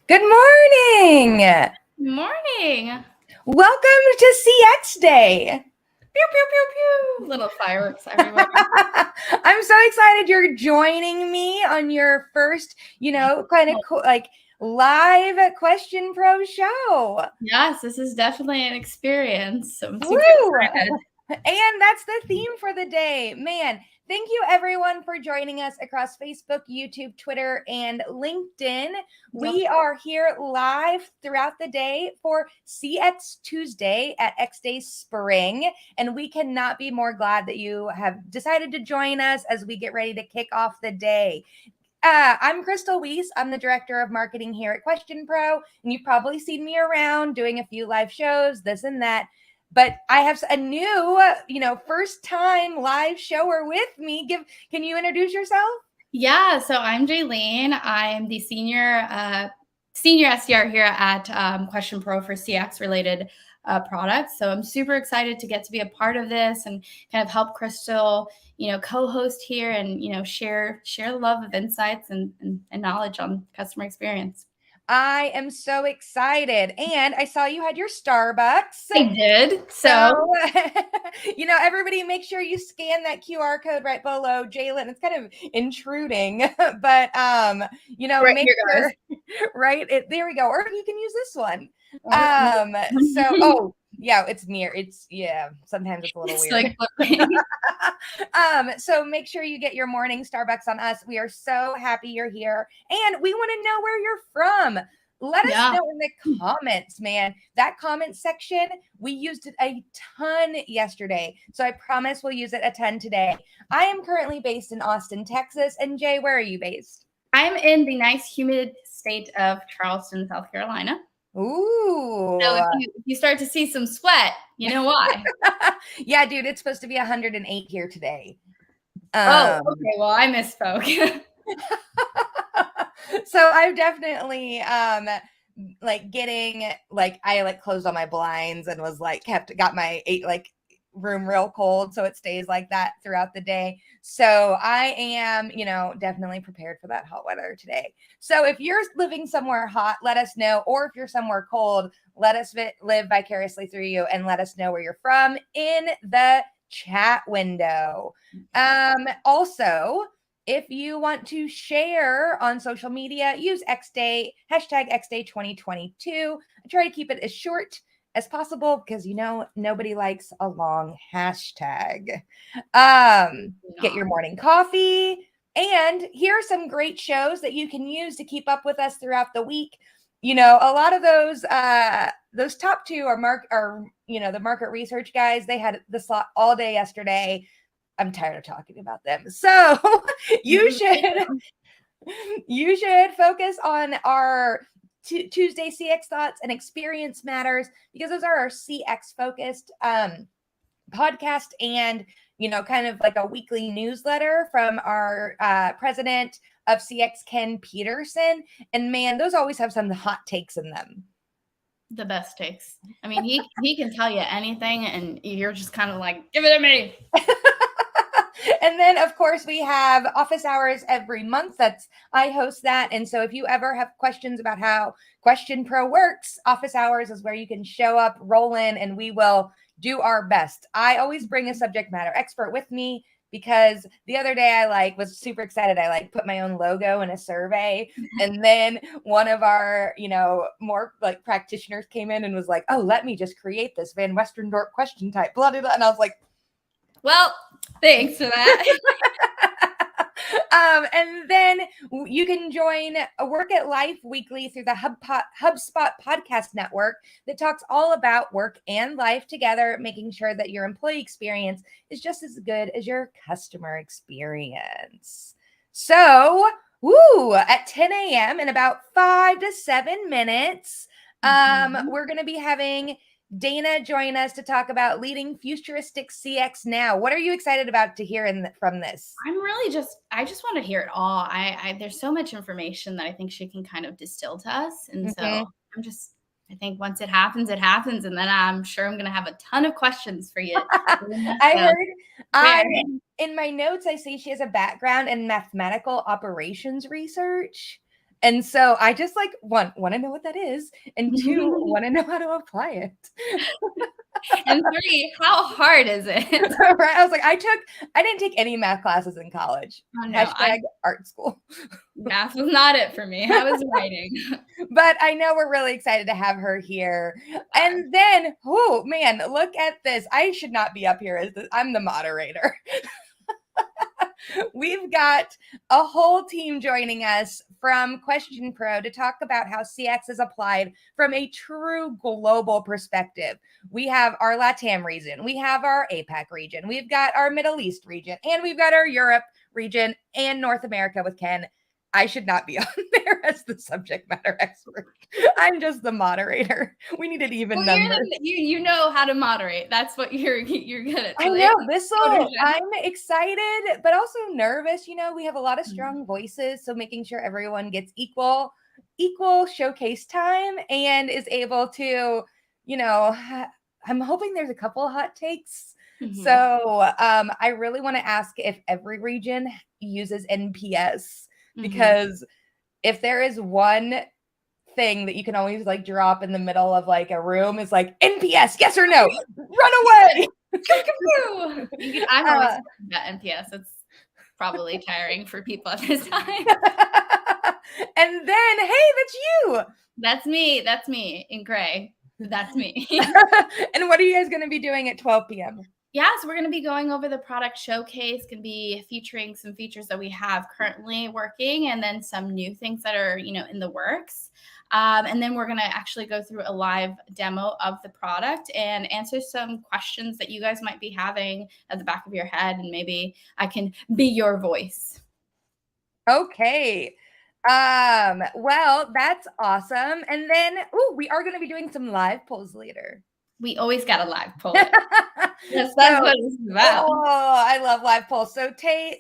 Good morning. Morning. Welcome to CX Day. Pew, pew, pew, pew. Little fireworks everywhere. I'm so excited you're joining me on your first, kind of cool, like live QuestionPro show. Yes, this is definitely an experience. So I'm super Woo! excited. And that's the theme for the day. Man, thank you everyone for joining us across Facebook, YouTube, Twitter, and LinkedIn. We are here live throughout the day for CX Tuesday at XDay Spring. And we cannot be more glad that you have decided to join us as we get ready to kick off the day. I'm Crystal Weiss. I'm the director of marketing here at QuestionPro, and you've probably seen me around doing a few live shows, this and that. But I have a new, first time live shower with me. Can you introduce yourself? Yeah, so I'm Jaylene. I'm the senior SDR here at QuestionPro for CX related products. So I'm super excited to get to be a part of this and kind of help Crystal, co-host here and share the love of insights and knowledge on customer experience. I am so excited. And I saw you had your Starbucks. I did. So Everybody make sure you scan that QR code right below Jalen. It's kind of intruding, but right, make sure, right? There we go. Or you can use this one. It's mirror. Sometimes it's a little weird. So make sure you get your morning Starbucks on us. We are so happy you're here. And we want to know where you're from. Let us know in the comments, man. That comment section, we used it a ton yesterday. So I promise we'll use it a ton today. I am currently based in Austin, Texas. And Jay, where are you based? I'm in the nice, humid state of Charleston, South Carolina. Ooh. So if you start to see some sweat, you know why. Yeah, dude, it's supposed to be 108 here today. Okay. Well, I misspoke. So I've definitely I closed all my blinds and was got my room real cold, so it stays like that throughout the day. So I am, definitely prepared for that hot weather today. So if you're living somewhere hot, let us know, or if you're somewhere cold, let us live vicariously through you and let us know where you're from in the chat window. Also, if you want to share on social media, use XDay, hashtag XDay2022. I try to keep it as short as possible because, nobody likes a long hashtag. Get your morning coffee. And here are some great shows that you can use to keep up with us throughout the week. A lot of those top two are the market research guys. They had the slot all day yesterday. I'm tired of talking about them. So you should focus on our Tuesday CX thoughts and experience matters, because those are our CX focused podcast and, kind of like a weekly newsletter from our president of CX, Ken Peterson. And man, those always have some hot takes in them. The best takes. I mean, he can tell you anything and you're just kind of like, give it to me. And then, of course, we have office hours every month. I host that. And so if you ever have questions about how QuestionPro works, office hours is where you can show up, roll in, and we will do our best. I always bring a subject matter expert with me, because the other day I was super excited. I put my own logo in a survey, and then one of our, more practitioners came in and was like, oh, let me just create this Van Westendorp question type, blah, blah, blah. And I was like, well, thanks for that. And then you can join Work at Life weekly through the HubSpot podcast network that talks all about work and life together, making sure that your employee experience is just as good as your customer experience. So, at 10 a.m. in about 5 to 7 minutes, we're going to be having Dana join us to talk about Leading Futuristic CX Now. What are you excited about to hear from this? I just want to hear it all. There's so much information that I think she can kind of distill to us. And so I think once it happens, and then I'm sure I'm going to have a ton of questions for you. In my notes, I see she has a background in mathematical operations research. And so I just like want to know what that is, and 2, want to know how to apply it. And 3, how hard is it? Right? I was like, I didn't take any math classes in college. Oh, no, art school. Math was not it for me. I was writing. But I know we're really excited to have her here. And then, oh man, look at this. I should not be up here I'm the moderator. We've got a whole team joining us from QuestionPro to talk about how CX is applied from a true global perspective. We have our LATAM region, we have our APAC region, we've got our Middle East region, and we've got our Europe region and North America with Ken. I should not be on there as the subject matter expert. I'm just the moderator. We need an even number. You know how to moderate. That's what you're good at. I know I'm excited, but also nervous. We have a lot of strong voices, so making sure everyone gets equal showcase time and is able to, I'm hoping there's a couple hot takes. Mm-hmm. So I really want to ask if every region uses NPS. Because if there is one thing that you can always like drop in the middle of like a room is like NPS, yes or no, run away. I'm always about NPS. It's probably tiring for people at this time. And then, hey, that's you. That's me in gray. That's me. And what are you guys going to be doing at 12 p.m.? Yeah, so we're going to be going over the product showcase, going to be featuring some features that we have currently working and then some new things that are, in the works. And then we're going to actually go through a live demo of the product and answer some questions that you guys might be having at the back of your head. And maybe I can be your voice. Okay. Well, that's awesome. And then, we are going to be doing some live polls later. We always got a live poll. That's what it's about. Oh, I love live polls. So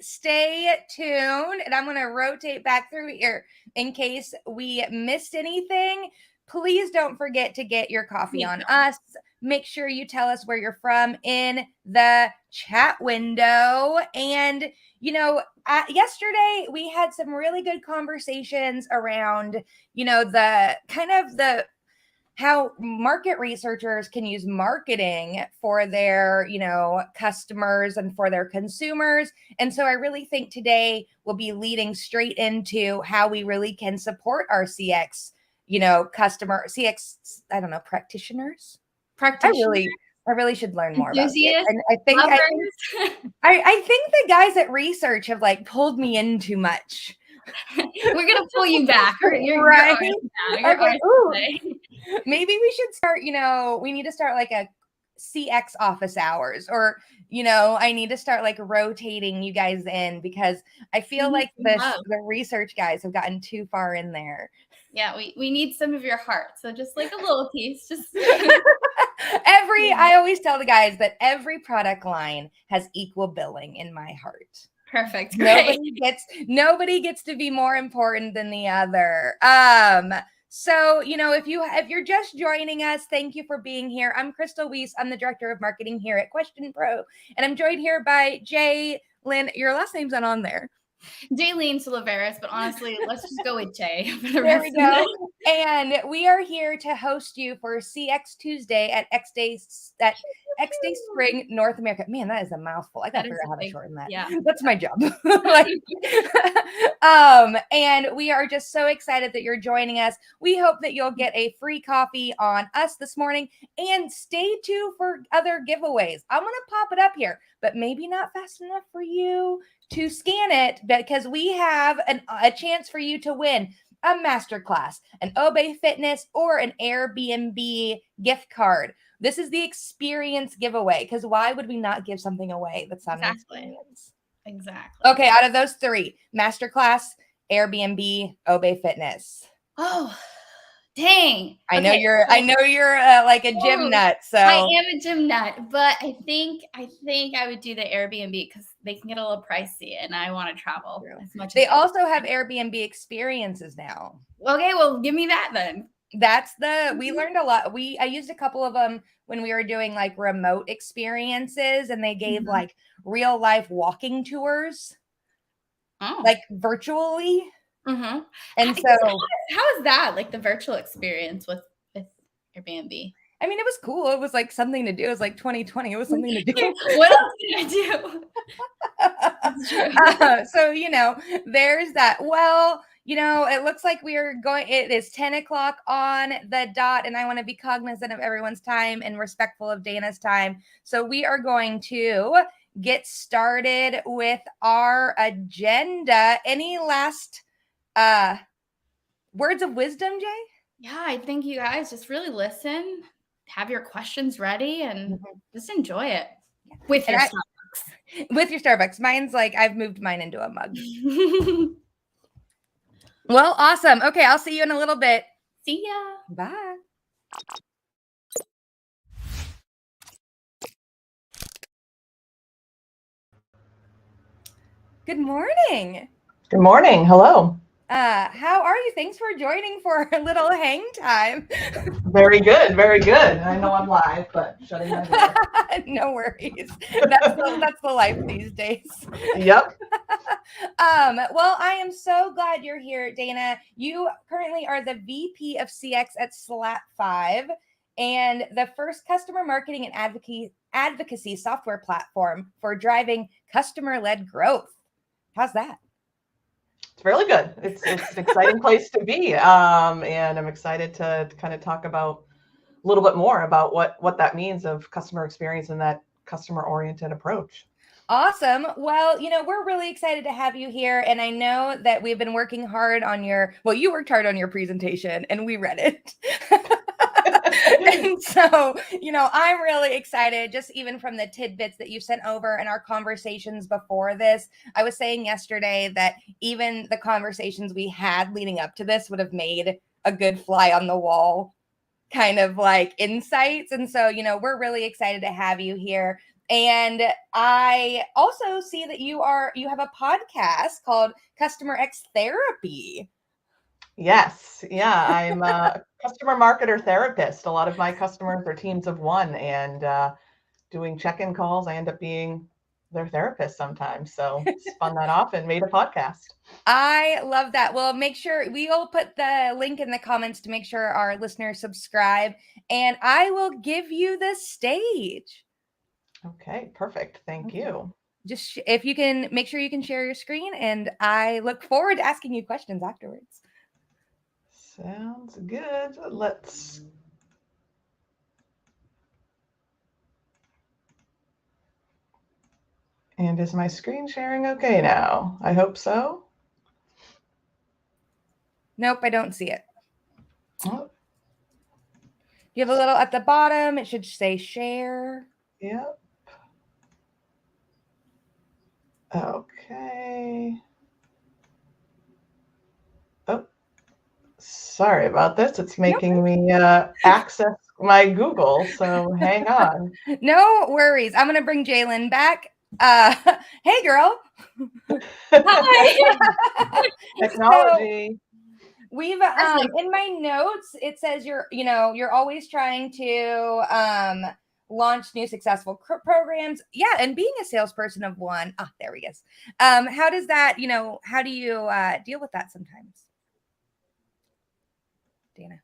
stay tuned, and I'm going to rotate back through here in case we missed anything. Please don't forget to get your coffee on us. Make sure you tell us where you're from in the chat window. And, yesterday we had some really good conversations around, the kind of how market researchers can use marketing for their, customers and for their consumers. And so I really think today we'll be leading straight into how we really can support our CX, customer CX, practitioners. I really should learn more about it. And I think the guys at research have like pulled me in too much. We're gonna pull you back. You're right. Maybe we should start. We need to start like a CX office hours, or I need to start like rotating you guys in because I feel like the research guys have gotten too far in there. Yeah, we need some of your heart. So just like a little piece, just I always tell the guys that every product line has equal billing in my heart. Perfect. Great. Nobody gets to be more important than the other. So, if you're just joining us, thank you for being here. I'm Crystal Weiss. I'm the director of marketing here at QuestionPro, and I'm joined here by Jay Lynn. Your last name's not on there. Jaylene Silveris, but honestly, let's just go with Jay. There we go. And we are here to host you for CX Tuesday at XDay Spring North America. Man, that is a mouthful. I gotta figure out how to shorten that. Yeah, that's my job. And we are just so excited that you're joining us. We hope that you'll get a free coffee on us this morning, and stay tuned for other giveaways. I'm gonna pop it up here, but maybe not fast enough for you to scan it, because we have a chance for you to win a masterclass, an Obey Fitness, or an Airbnb gift card. This is the experience giveaway, because why would we not give something away that's not an experience? Exactly. Okay, out of those 3, masterclass, Airbnb, Obey Fitness. Oh, dang. I know you're like a gym nut. So I am a gym nut, but I think I would do the Airbnb because they can get a little pricey, and I want to travel as much. They also have Airbnb experiences now. Okay, well, give me that then. We learned a lot. I used a couple of them when we were doing like remote experiences, and they gave like real life walking tours, like virtually. Mm-hmm. And so how is that, like the virtual experience with Airbnb? I mean, it was cool. It was like something to do. It was like 2020. It was something to do. What else did I do? That's true. So, there's that. Well, it looks like we are going, it is 10 o'clock on the dot, and I want to be cognizant of everyone's time and respectful of Dana's time. So we are going to get started with our agenda. Any last words of wisdom, Jay? Yeah, I think you guys just really listen, have your questions ready, and just enjoy it with your Starbucks. With your Starbucks. Mine's like, I've moved mine into a mug. Well, awesome. Okay, I'll see you in a little bit. See ya. Bye. Good morning. Good morning. Hello. How are you? Thanks for joining for a little hang time. Very good. Very good. I know I'm live, but shutting my door. No worries. That's the life these days. Yep. Well, I am so glad you're here, Dana. You currently are the VP of CX at Slap5 and the first customer marketing and advocacy software platform for driving customer-led growth. How's that? It's really good. It's an exciting place to be. And I'm excited to kind of talk about a little bit more about what that means of customer experience and that customer-oriented approach. Awesome. Well, we're really excited to have you here. And I know that we've been working hard on you worked hard on your presentation and we read it. And so, I'm really excited just even from the tidbits that you sent over in our conversations before this. I was saying yesterday that even the conversations we had leading up to this would have made a good fly on the wall kind of like insights. And so, we're really excited to have you here. And I also see that you have a podcast called Customer X Therapy. Yes. Yeah. I'm a customer marketer therapist. A lot of my customers are teams of one, and doing check-in calls, I end up being their therapist sometimes. So spun that off and made a podcast. I love that. Well, make sure we'll put the link in the comments to make sure our listeners subscribe, and I will give you the stage. Okay, perfect. Thank you. Just if you can make sure you can share your screen, and I look forward to asking you questions afterwards. Sounds good. And is my screen sharing okay now? I hope so. Nope, I don't see it. Oh. You have a little at the bottom. It should say share. Yep. Okay. Oh, sorry about this. It's making me access my Google, so hang on. No worries. I'm going to bring Jalen back. Hey, girl. Hi. Technology. So, we've in my notes, it says you're always trying to launch new successful programs. Yeah, and being a salesperson of one. There we go. How does that, how do you deal with that sometimes? Dana.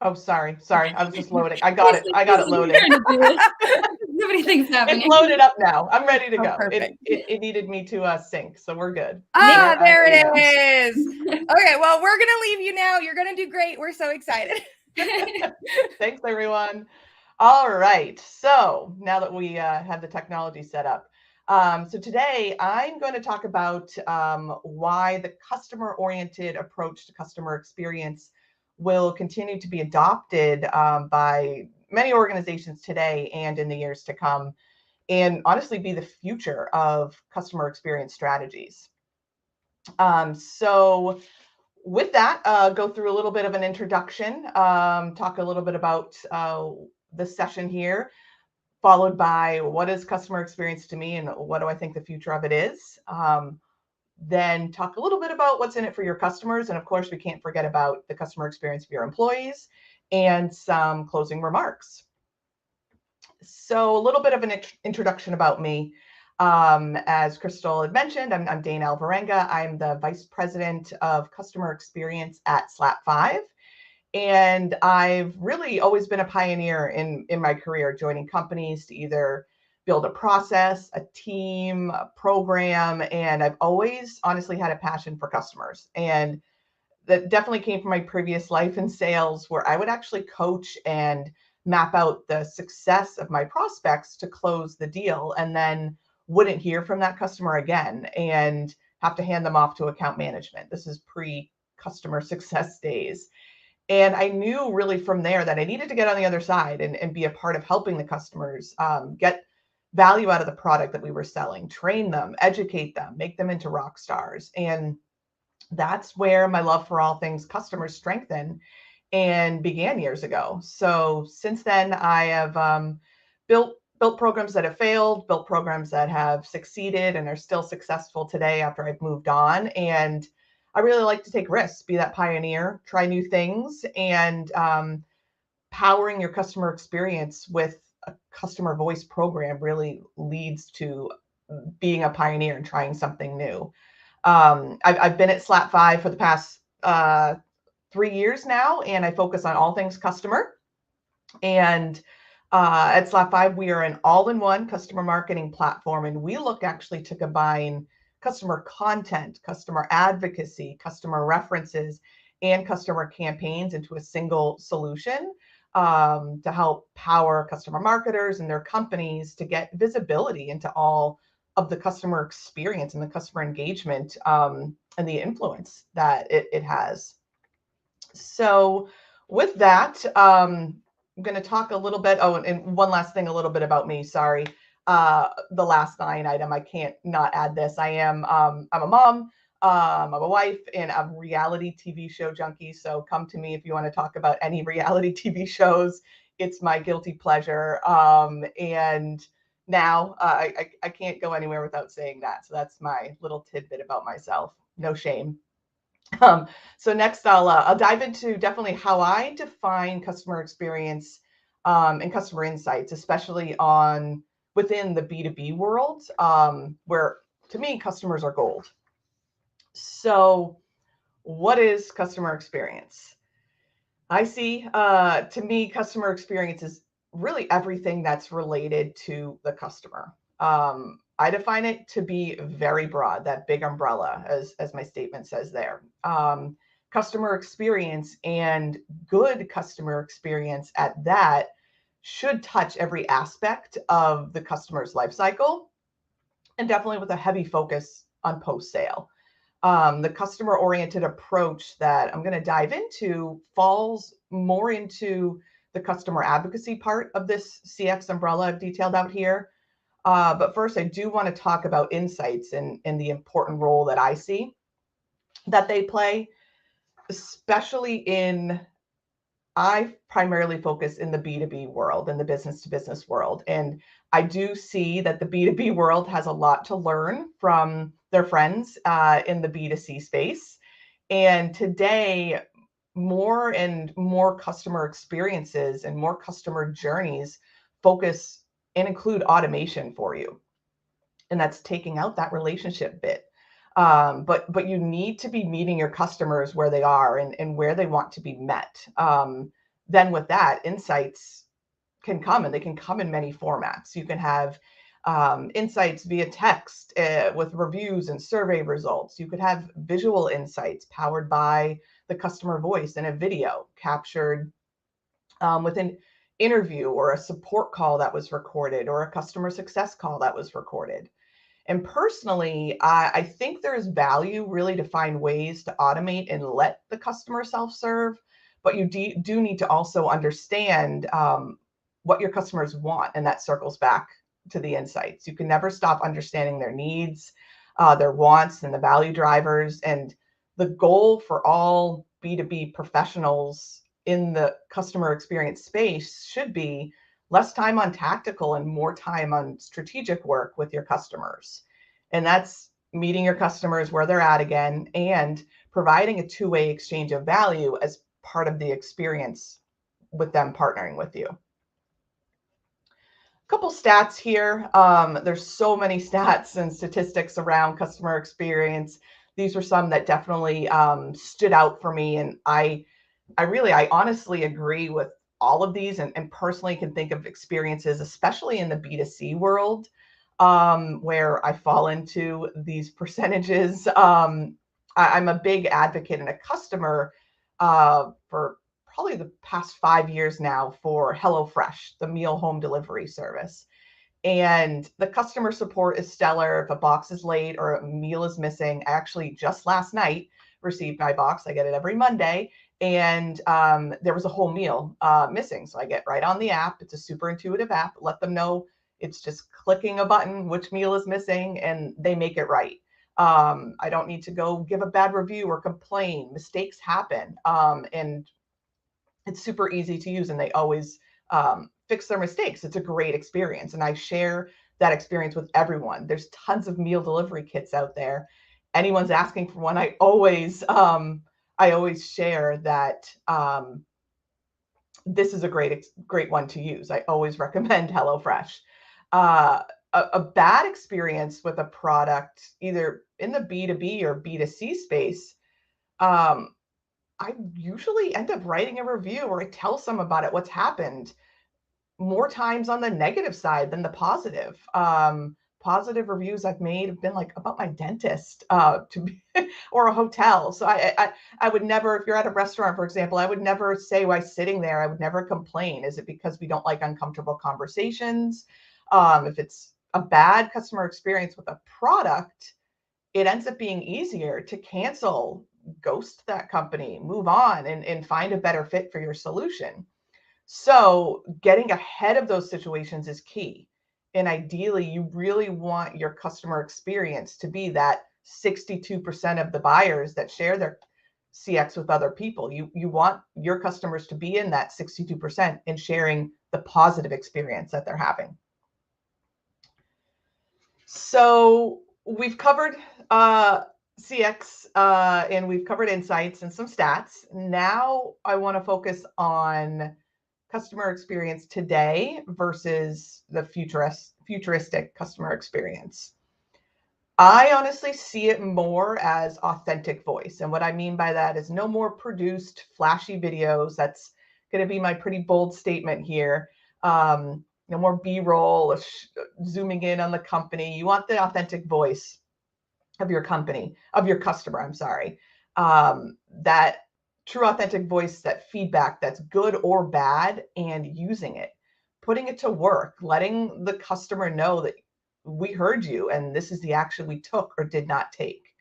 Oh, sorry. I was just loading. I got it loaded. Nobody thinks happening. It's loaded up now. I'm ready to go. Perfect. It needed me to sync, so we're good. There it is. Okay, well, we're gonna leave you now. You're gonna do great. We're so excited. Thanks, everyone. All right. So now that we have the technology set up, so today I'm going to talk about why the customer-oriented approach to customer experience will continue to be adopted by many organizations today and in the years to come, and honestly be the future of customer experience strategies. So with that, go through a little bit of an introduction, talk a little bit about the session here, followed by what is customer experience to me and what do I think the future of it is. Then talk a little bit about what's in it for your customers. And of course, we can't forget about the customer experience of your employees and some closing remarks. So a little bit of an introduction about me. As Crystal had mentioned, I'm Dana Alvarenga. I'm the Vice President of Customer Experience at Slap5. And I've really always been a pioneer in my career, joining companies to either build a process, a team, a program. And I've always honestly had a passion for customers. And that definitely came from my previous life in sales, where I would actually coach and map out the success of my prospects to close the deal, and then wouldn't hear from that customer again and have to hand them off to account management. This is pre-customer success days. And I knew really from there that I needed to get on the other side and be a part of helping the customers get value out of the product that we were selling, train them, educate them, make them into rock stars. And that's where my love for all things customers strengthened and began years ago. So since then, I have built programs that have failed, built programs that have succeeded and are still successful today after I've moved on. And I really like to take risks, be that pioneer, try new things, and powering your customer experience with a customer voice program really leads to being a pioneer and trying something new. I've been at Slap5 for the past 3 years now, and I focus on all things customer. And at Slap5, we are an all-in-one customer marketing platform, and we look actually to combine customer content, customer advocacy, customer references, and customer campaigns into a single solution to help power customer marketers and their companies to get visibility into all of the customer experience and the customer engagement and the influence that it has. So with that, I'm going to talk a little bit. Oh, and one last thing, a little bit about me. Sorry. The last line item, I can't not add this. I'm a mom, I'm a wife, and I'm a reality TV show junkie. So come to me if you want to talk about any reality TV shows. It's my guilty pleasure. And now I can't go anywhere without saying that. So that's my little tidbit about myself. No shame. So next I'll dive into definitely how I define customer experience and customer insights, especially within the B2B world, where to me, customers are gold. So what is customer experience? I see, to me, customer experience is really everything that's related to the customer. I define it to be very broad, that big umbrella, as my statement says there. Customer experience, and good customer experience at that, should touch every aspect of the customer's life cycle, and definitely with a heavy focus on post-sale. The customer-oriented approach that I'm going to dive into falls more into the customer advocacy part of this CX umbrella I've detailed out here. But first, I do want to talk about insights and the important role that I see that they play, especially I primarily focus in the B2B world and the business-to-business world. And I do see that the B2B world has a lot to learn from their friends in the B2C space. And today, more and more customer experiences and more customer journeys focus and include automation for you. And that's taking out that relationship bit. But you need to be meeting your customers where they are and where they want to be met. Then with that, insights can come, and they can come in many formats. You can have insights via text with reviews and survey results. You could have visual insights powered by the customer voice in a video captured with an interview or a support call that was recorded, or a customer success call that was recorded. And personally, I think there's value really to find ways to automate and let the customer self-serve, but you do need to also understand what your customers want, and that circles back to the insights. You can never stop understanding their needs, their wants, and the value drivers. And the goal for all B2B professionals in the customer experience space should be less time on tactical and more time on strategic work with your customers. And that's meeting your customers where they're at again, and providing a two-way exchange of value as part of the experience with them partnering with you. A couple stats here. There's so many stats and statistics around customer experience. These were some that definitely stood out for me. And I honestly agree with all of these, and personally can think of experiences, especially in the B2C world, where I fall into these percentages. I'm a big advocate and a customer for probably the past 5 years now for HelloFresh, the meal home delivery service. And the customer support is stellar. If a box is late or a meal is missing, I actually just last night received my box. I get it every Monday. And there was a whole meal missing. So I get right on the app. It's a super intuitive app. Let them know it's just clicking a button, which meal is missing, and they make it right. I don't need to go give a bad review or complain. Mistakes happen. And it's super easy to use, and they always fix their mistakes. It's a great experience. And I share that experience with everyone. There's tons of meal delivery kits out there. Anyone's asking for one, I always share that this is a great one to use. I always recommend HelloFresh. A bad experience with a product, either in the B2B or B2C space, I usually end up writing a review, or I tell some about it, what's happened, more times on the negative side than the positive. Positive reviews I've made have been like about my dentist or a hotel. So I would never, if you're at a restaurant, for example, I would never say while sitting there, I would never complain. Is it because we don't like uncomfortable conversations? If it's a bad customer experience with a product, it ends up being easier to cancel, ghost that company, move on, and find a better fit for your solution. So getting ahead of those situations is key. And ideally, you really want your customer experience to be that 62% of the buyers that share their CX with other people. You want your customers to be in that 62% and sharing the positive experience that they're having. So we've covered CX and we've covered insights and some stats. Now I want to focus on customer experience today versus the futuristic customer experience. I honestly see it more as authentic voice. And what I mean by that is no more produced flashy videos. That's going to be my pretty bold statement here. No more B-roll, zooming in on the company. You want the authentic voice of your company, of your customer, I'm sorry. That true authentic voice, that feedback that's good or bad, and using it, putting it to work, letting the customer know that we heard you and this is the action we took or did not take.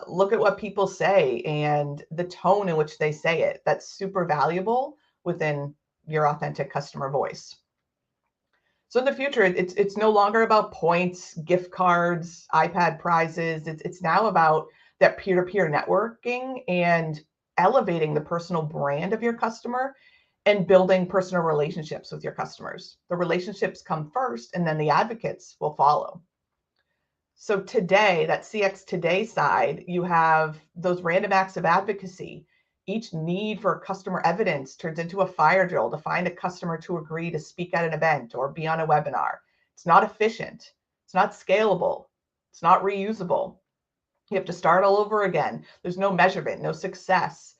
Look at what people say and the tone in which they say it. That's super valuable within your authentic customer voice. So in the future, it's no longer about points, gift cards, iPad prizes. It's now about that peer-to-peer networking and elevating the personal brand of your customer and building personal relationships with your customers. The relationships come first, and then the advocates will follow. So today, that CX Today side, you have those random acts of advocacy. Each need for customer evidence turns into a fire drill to find a customer to agree to speak at an event or be on a webinar. It's not efficient. It's not scalable. It's not reusable. You have to start all over again. There's no measurement, no success.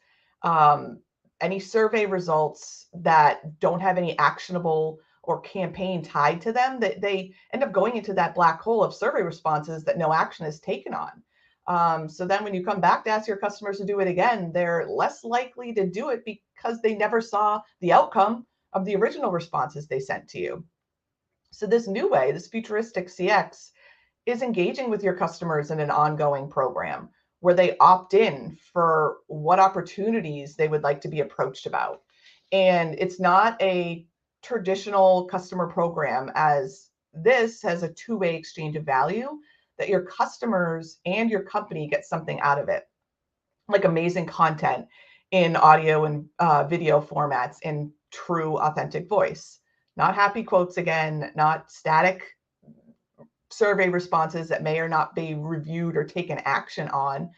Any survey results that don't have any actionable or campaign tied to them, that they end up going into that black hole of survey responses that no action is taken on. So then when you come back to ask your customers to do it again, they're less likely to do it because they never saw the outcome of the original responses they sent to you. So this new way, this futuristic CX, is engaging with your customers in an ongoing program where they opt in for what opportunities they would like to be approached about. And it's not a traditional customer program, as this has a two-way exchange of value, that your customers and your company get something out of it, like amazing content in audio and video formats in true authentic voice. Not happy quotes again, not static survey responses that may or not be reviewed or taken action on.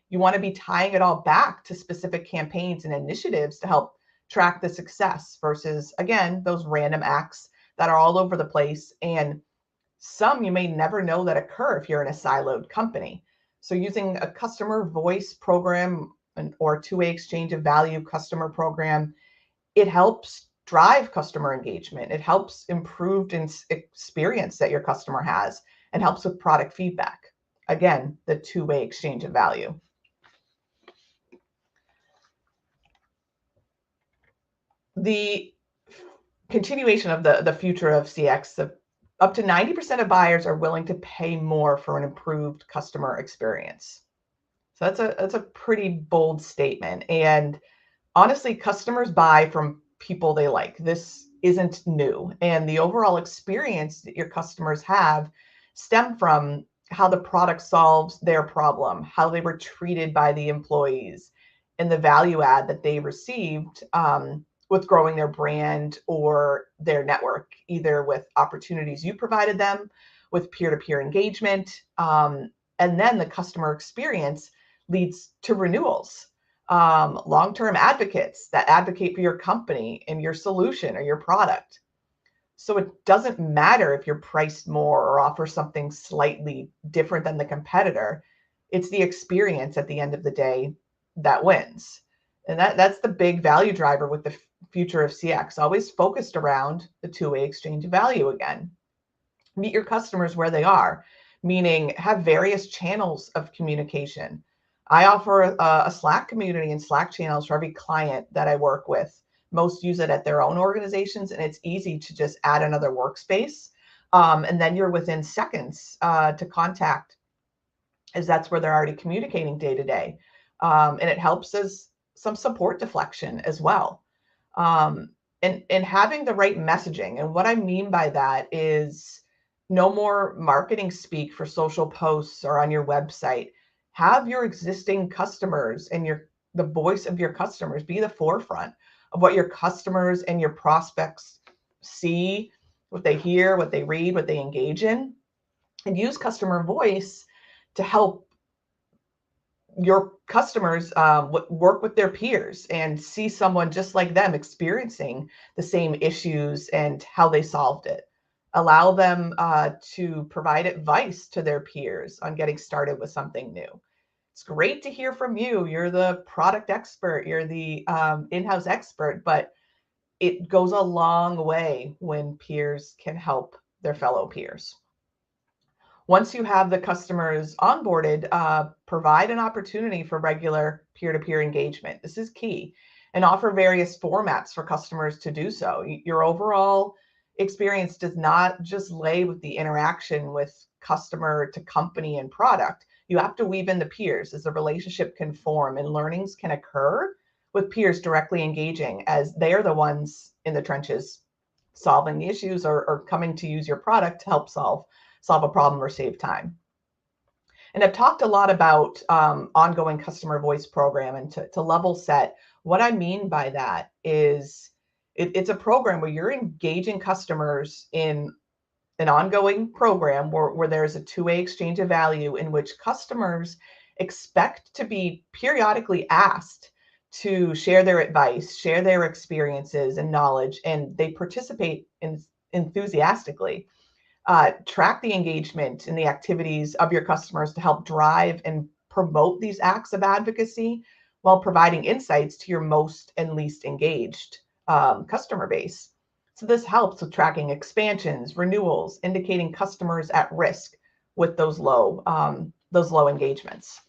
You want to be tying it all back to specific campaigns and initiatives to help track the success versus, again, those random acts that are all over the place. And some you may never know that occur if you're in a siloed company. So using a customer voice program or two-way exchange of value customer program, it helps drive customer engagement. It helps improved experience that your customer has and helps with product feedback. Again, the two-way exchange of value. The continuation of the future of CX, up to 90% of buyers are willing to pay more for an improved customer experience. So that's a pretty bold statement. And honestly, customers buy from people they like. This isn't new. And the overall experience that your customers have stem from how the product solves their problem, how they were treated by the employees, and the value add that they received with growing their brand or their network, either with opportunities you provided them, with peer-to-peer engagement, and then the customer experience leads to renewals. Long-term advocates that advocate for your company and your solution or your product. So it doesn't matter if you're priced more or offer something slightly different than the competitor. It's the experience at the end of the day that wins. And that's the big value driver with the future of CX, always focused around the two-way exchange of value again. Meet your customers where they are, meaning have various channels of communication. I offer a Slack community and Slack channels for every client that I work with. Most use it at their own organizations, and it's easy to just add another workspace. And then you're within seconds to contact, as that's where they're already communicating day to day. And it helps as some support deflection as well. And having the right messaging. And what I mean by that is no more marketing speak for social posts or on your website. Have your existing customers and the voice of your customers be the forefront of what your customers and your prospects see, what they hear, what they read, what they engage in, and use customer voice to help your customers work with their peers and see someone just like them experiencing the same issues and how they solved it. Allow them to provide advice to their peers on getting started with something new. It's great to hear from you. You're the product expert, you're the in-house expert, but it goes a long way when peers can help their fellow peers. Once you have the customers onboarded, provide an opportunity for regular peer-to-peer engagement. This is key, and offer various formats for customers to do so. Your overall experience does not just lay with the interaction with customer to company and product. You have to weave in the peers as the relationship can form and learnings can occur with peers directly engaging, as they are the ones in the trenches solving the issues or coming to use your product to help solve a problem or save time. And I've talked a lot about ongoing customer voice program, and to level set, what I mean by that is it's a program where you're engaging customers in an ongoing program where there's a two-way exchange of value in which customers expect to be periodically asked to share their advice, share their experiences and knowledge, and they participate enthusiastically. Track the engagement in the activities of your customers to help drive and promote these acts of advocacy while providing insights to your most and least engaged customer base. So this helps with tracking expansions, renewals, indicating customers at risk with those low engagements.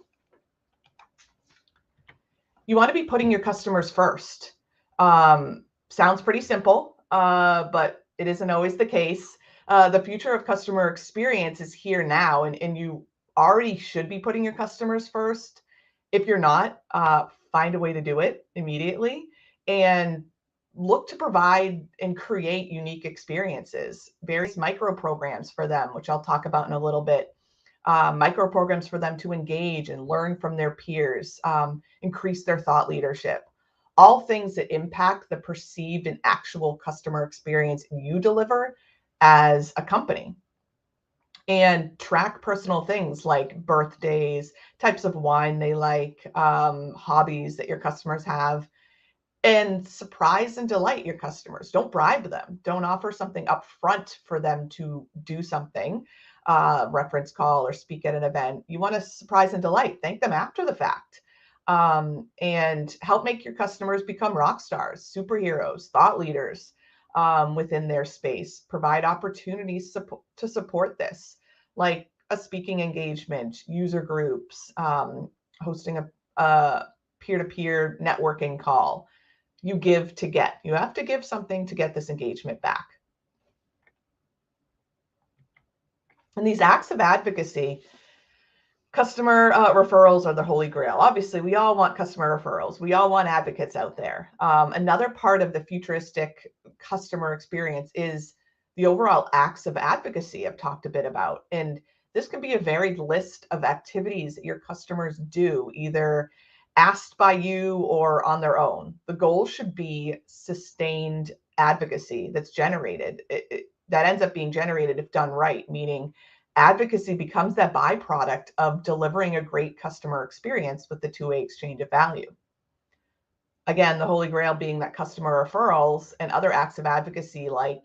You want to be putting your customers first. Sounds pretty simple, but it isn't always the case. The future of customer experience is here now, and you already should be putting your customers first. If you're not, find a way to do it immediately and look to provide and create unique experiences, various micro programs for them, which I'll talk about in a little bit. Micro programs for them to engage and learn from their peers, increase their thought leadership. All things that impact the perceived and actual customer experience you deliver as a company. And track personal things like birthdays, types of wine they like, hobbies that your customers have, And surprise and delight your customers. Don't bribe them. Don't offer something up front for them to do something, reference call or speak at an event. You want to surprise and delight. Thank them after the fact. And help make your customers become rock stars, superheroes, thought leaders within their space. Provide opportunities to support this, like a speaking engagement, user groups, hosting a peer-to-peer networking call. You give to get. You have to give something to get this engagement back. And these acts of advocacy, customer referrals are the holy grail. Obviously, we all want customer referrals. We all want advocates out there. Another part of the futuristic customer experience is the overall acts of advocacy I've talked a bit about. And this can be a varied list of activities that your customers do, either asked by you or on their own. The goal should be sustained advocacy that's generated, that ends up being generated if done right, meaning advocacy becomes that byproduct of delivering a great customer experience with the two-way exchange of value. Again, the holy grail being that customer referrals and other acts of advocacy like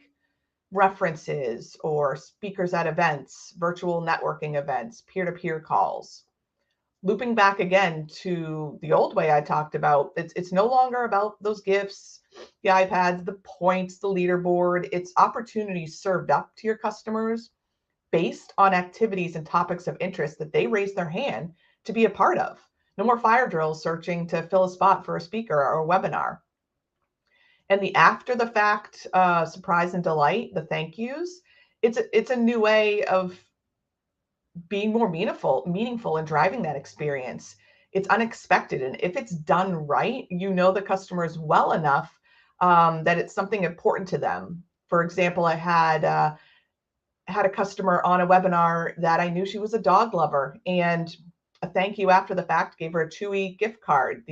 references or speakers at events, virtual networking events, peer-to-peer calls. Looping back again to the old way I talked about, it's no longer about those gifts, the iPads, the points, the leaderboard. It's opportunities served up to your customers based on activities and topics of interest that they raise their hand to be a part of. No more fire drills searching to fill a spot for a speaker or a webinar. And the after the fact surprise and delight, the thank yous, it's a new way of being more meaningful and driving that experience. It's unexpected. And if it's done right, you know the customers well enough that it's something important to them. For example, I had a customer on a webinar that I knew she was a dog lover, and a thank you after the fact gave her a Chewy gift card.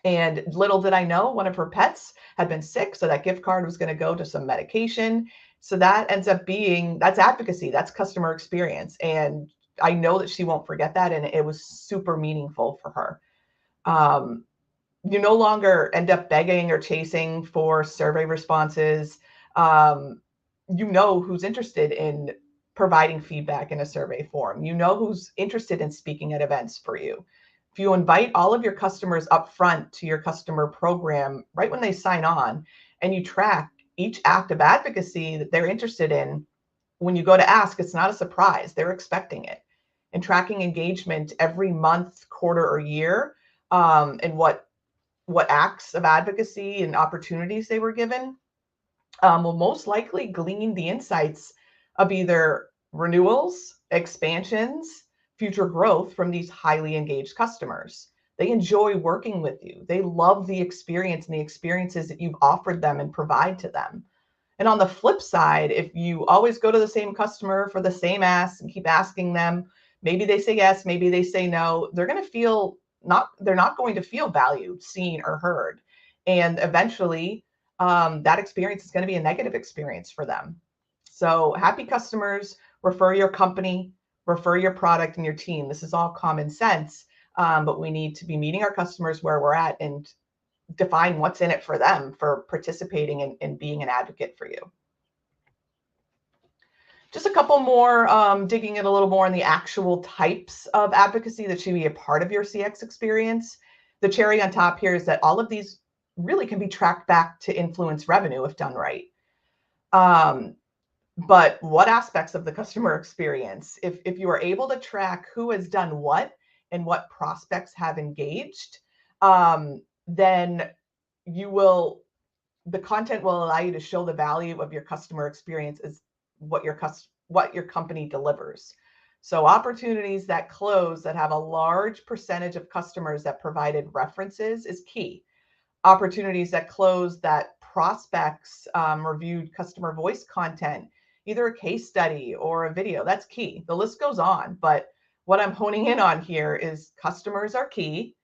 And little did I know, one of her pets had been sick, so that gift card was going to go to some medication. So that ends up being, that's advocacy, that's customer experience. And I know that she won't forget that. And it was super meaningful for her. You no longer end up begging or chasing for survey responses. You know who's interested in providing feedback in a survey form. You know who's interested in speaking at events for you. If you invite all of your customers up front to your customer program right when they sign on, and you track each act of advocacy that they're interested in, when you go to ask, it's not a surprise. They're expecting it. And tracking engagement every month, quarter, or year, and what acts of advocacy and opportunities they were given, will most likely glean the insights of either renewals, expansions, future growth from these highly engaged customers. They enjoy working with you. They love the experience and the experiences that you've offered them and provide to them. And on the flip side, if you always go to the same customer for the same ask and keep asking them, maybe they say yes, maybe they say no, they're not going to feel valued, seen, or heard. And eventually, that experience is going to be a negative experience for them. So happy customers refer your company, refer your product and your team. This is all common sense, but we need to be meeting our customers where we're at and define what's in it for them for participating and being an advocate for you. Just a couple more, digging in a little more on the actual types of advocacy that should be a part of your CX experience. The cherry on top here is that all of these really can be tracked back to influence revenue if done right. But what aspects of the customer experience, if you are able to track who has done what and what prospects have engaged, then the content will allow you to show the value of your customer experience as what your company delivers. So opportunities that close that have a large percentage of customers that provided references is key. Opportunities that close that prospects reviewed customer voice content, either a case study or a video, that's key. The list goes on, but what I'm honing in on here is customers are key.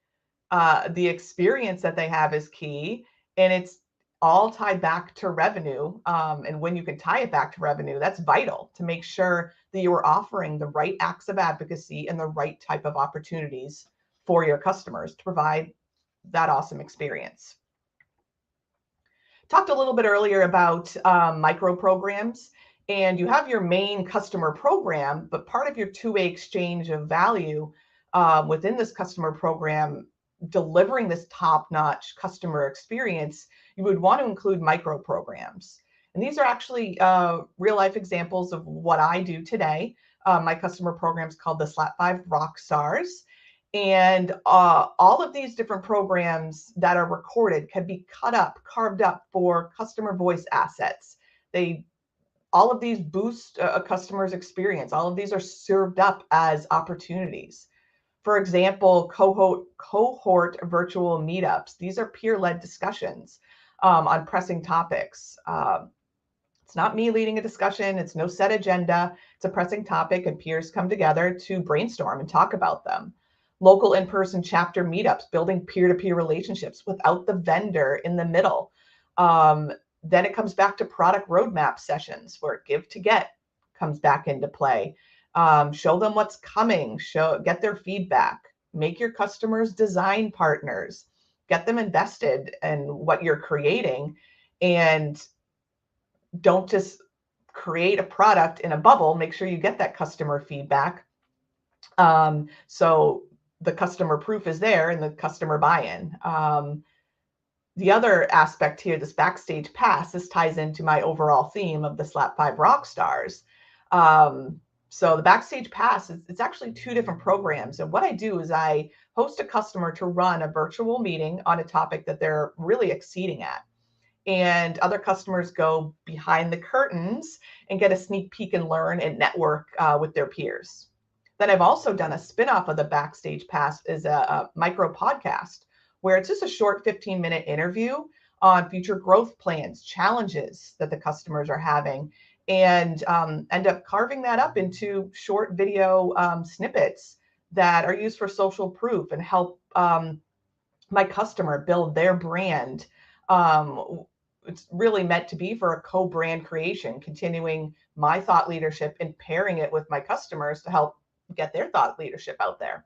The experience that they have is key, and it's all tied back to revenue. And when you can tie it back to revenue, that's vital to make sure that you are offering the right acts of advocacy and the right type of opportunities for your customers to provide that awesome experience. Talked a little bit earlier about micro programs, and you have your main customer program, but part of your two-way exchange of value within this customer program, delivering this top-notch customer experience, you would want to include micro programs. And these are actually real-life examples of what I do today. My customer program is called the Slap 5 Rock Stars. And all of these different programs that are recorded can be carved up for customer voice assets. All of these boost a customer's experience. All of these are served up as opportunities. For example, cohort virtual meetups. These are peer-led discussions on pressing topics. It's not me leading a discussion. It's no set agenda. It's a pressing topic, and peers come together to brainstorm and talk about them. Local in-person chapter meetups, building peer-to-peer relationships without the vendor in the middle. Then it comes back to product roadmap sessions where give to get comes back into play. Show them what's coming, get their feedback, make your customers design partners, get them invested in what you're creating, and don't just create a product in a bubble. Make sure you get that customer feedback. So the customer proof is there and the customer buy-in. The other aspect here, this Backstage Pass, this ties into my overall theme of the Slap 5 Rock Stars. So the Backstage Pass, it's actually two different programs. And what I do is I host a customer to run a virtual meeting on a topic that they're really exceeding at. And other customers go behind the curtains and get a sneak peek and learn and network with their peers. Then I've also done a spin-off of the Backstage Pass as a micro podcast where it's just a short 15-minute interview on future growth plans, challenges that the customers are having, and end up carving that up into short video snippets that are used for social proof and help my customer build their brand. It's really meant to be for a co-brand creation, continuing my thought leadership and pairing it with my customers to help get their thought leadership out there.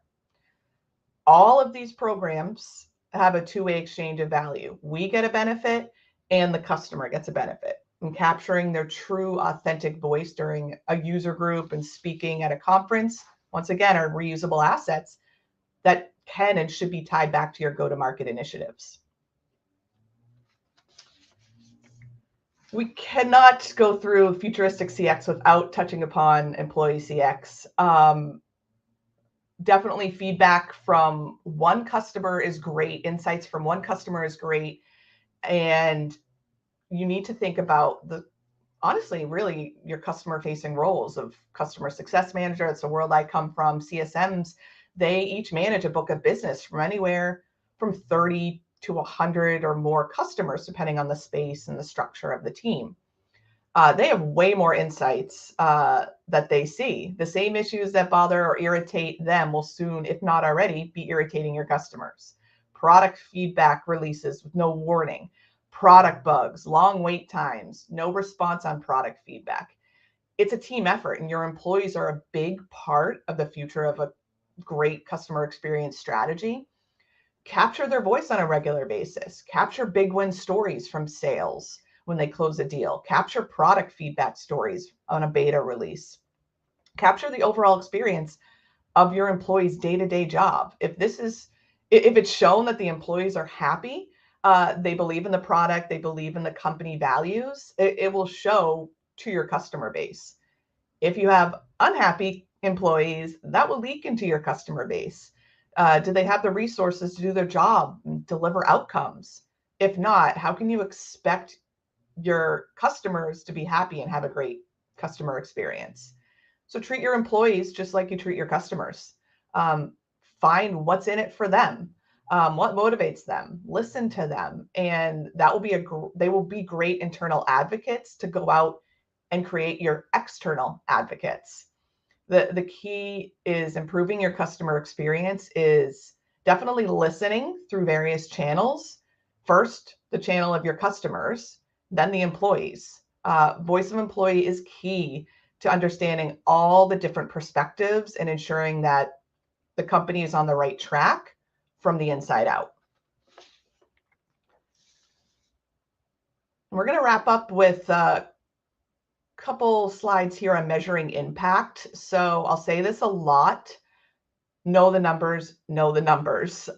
All of these programs have a two-way exchange of value. We get a benefit and the customer gets a benefit. And capturing their true, authentic voice during a user group and speaking at a conference, once again, are reusable assets that can and should be tied back to your go-to-market initiatives. We cannot go through futuristic CX without touching upon employee CX. Definitely feedback from one customer is great. Insights from one customer is great. And you need to think about honestly, really your customer facing roles of customer success manager. It's the world I come from. CSMs, they each manage a book of business from anywhere from 30 to 100 or more customers, depending on the space and the structure of the team. They have way more insights that they see. The same issues that bother or irritate them will soon, if not already, be irritating your customers. Product feedback releases with no warning, product bugs, long wait times, no response on product feedback. It's a team effort, and your employees are a big part of the future of a great customer experience strategy. Capture their voice on a regular basis. Capture big win stories from sales when they close a deal. Capture product feedback stories on a beta release. Capture the overall experience of your employees' day-to-day job. If it's shown that the employees are happy, they believe in the product, they believe in the company values, it will show to your customer base. If you have unhappy employees, that will leak into your customer base. Do they have the resources to do their job and deliver outcomes? If not, how can you expect your customers to be happy and have a great customer experience? So treat your employees just like you treat your customers. Find what's in it for them, what motivates them, listen to them, and that will they will be great internal advocates to go out and create your external advocates. The key is improving your customer experience is definitely listening through various channels. First, the channel of your customers, then the employees. Voice of employee is key to understanding all the different perspectives and ensuring that the company is on the right track. from the inside out. We're going to wrap up with a couple slides here on measuring impact. So I'll say this a lot. Know the numbers, know the numbers.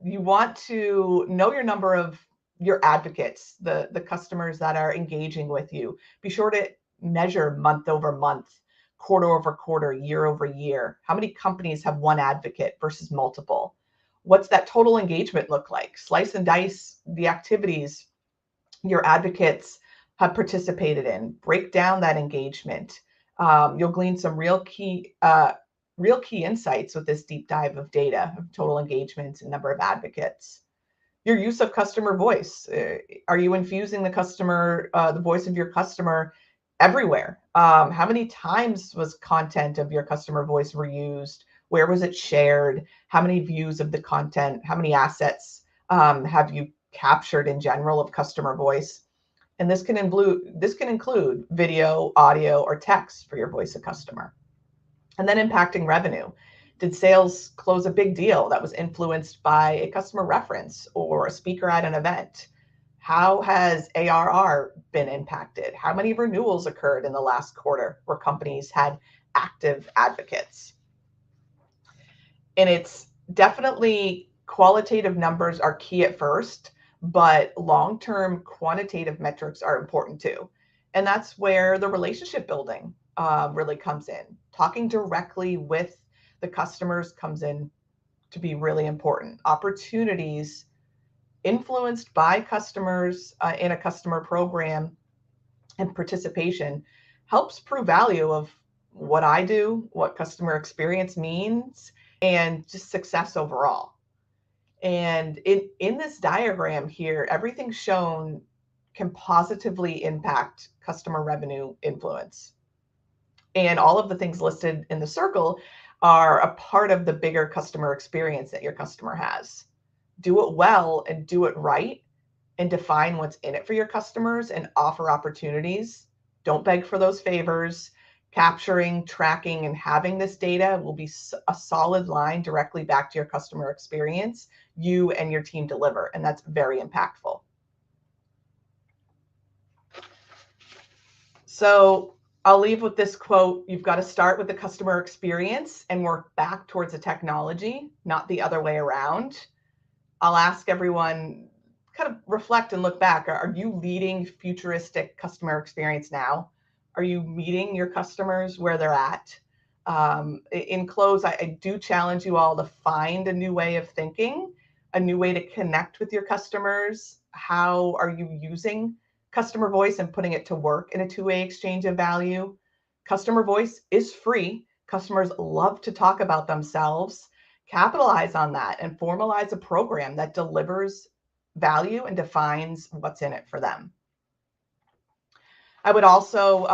You want to know your number of your advocates, the customers that are engaging with you. Be sure to measure month over month, quarter over quarter, year over year. How many companies have one advocate versus multiple? What's that total engagement look like? Slice and dice the activities your advocates have participated in. Break down that engagement. You'll glean some real key insights with this deep dive of data, of total engagements and number of advocates. Your use of customer voice. Are you infusing the voice of your customer everywhere? How many times was content of your customer voice reused? Where was it shared? How many views of the content? How many assets have you captured in general of customer voice? And this can include video, audio, or text for your voice of customer. And then impacting revenue. Did sales close a big deal that was influenced by a customer reference or a speaker at an event? How has ARR been impacted? How many renewals occurred in the last quarter where companies had active advocates? And it's definitely qualitative numbers are key at first, but long-term quantitative metrics are important too. And that's where the relationship building really comes in. Talking directly with the customers comes in to be really important. Opportunities influenced by customers in a customer program and participation helps prove value of what I do, what customer experience means, and just success overall. And in this diagram here, everything shown can positively impact customer revenue influence. And all of the things listed in the circle are a part of the bigger customer experience that your customer has. Do it well and do it right, and define what's in it for your customers and offer opportunities. Don't beg for those favors. Capturing, tracking, and having this data will be a solid line directly back to your customer experience you and your team deliver, and that's very impactful. So I'll leave with this quote. You've got to start with the customer experience and work back towards the technology, not the other way around. I'll ask everyone, kind of reflect and look back. Are you leading futuristic customer experience now? Are you meeting your customers where they're at? In close, I do challenge you all to find a new way of thinking, a new way to connect with your customers. How are you using customer voice and putting it to work in a two-way exchange of value? Customer voice is free. Customers love to talk about themselves. Capitalize on that and formalize a program that delivers value and defines what's in it for them. I would also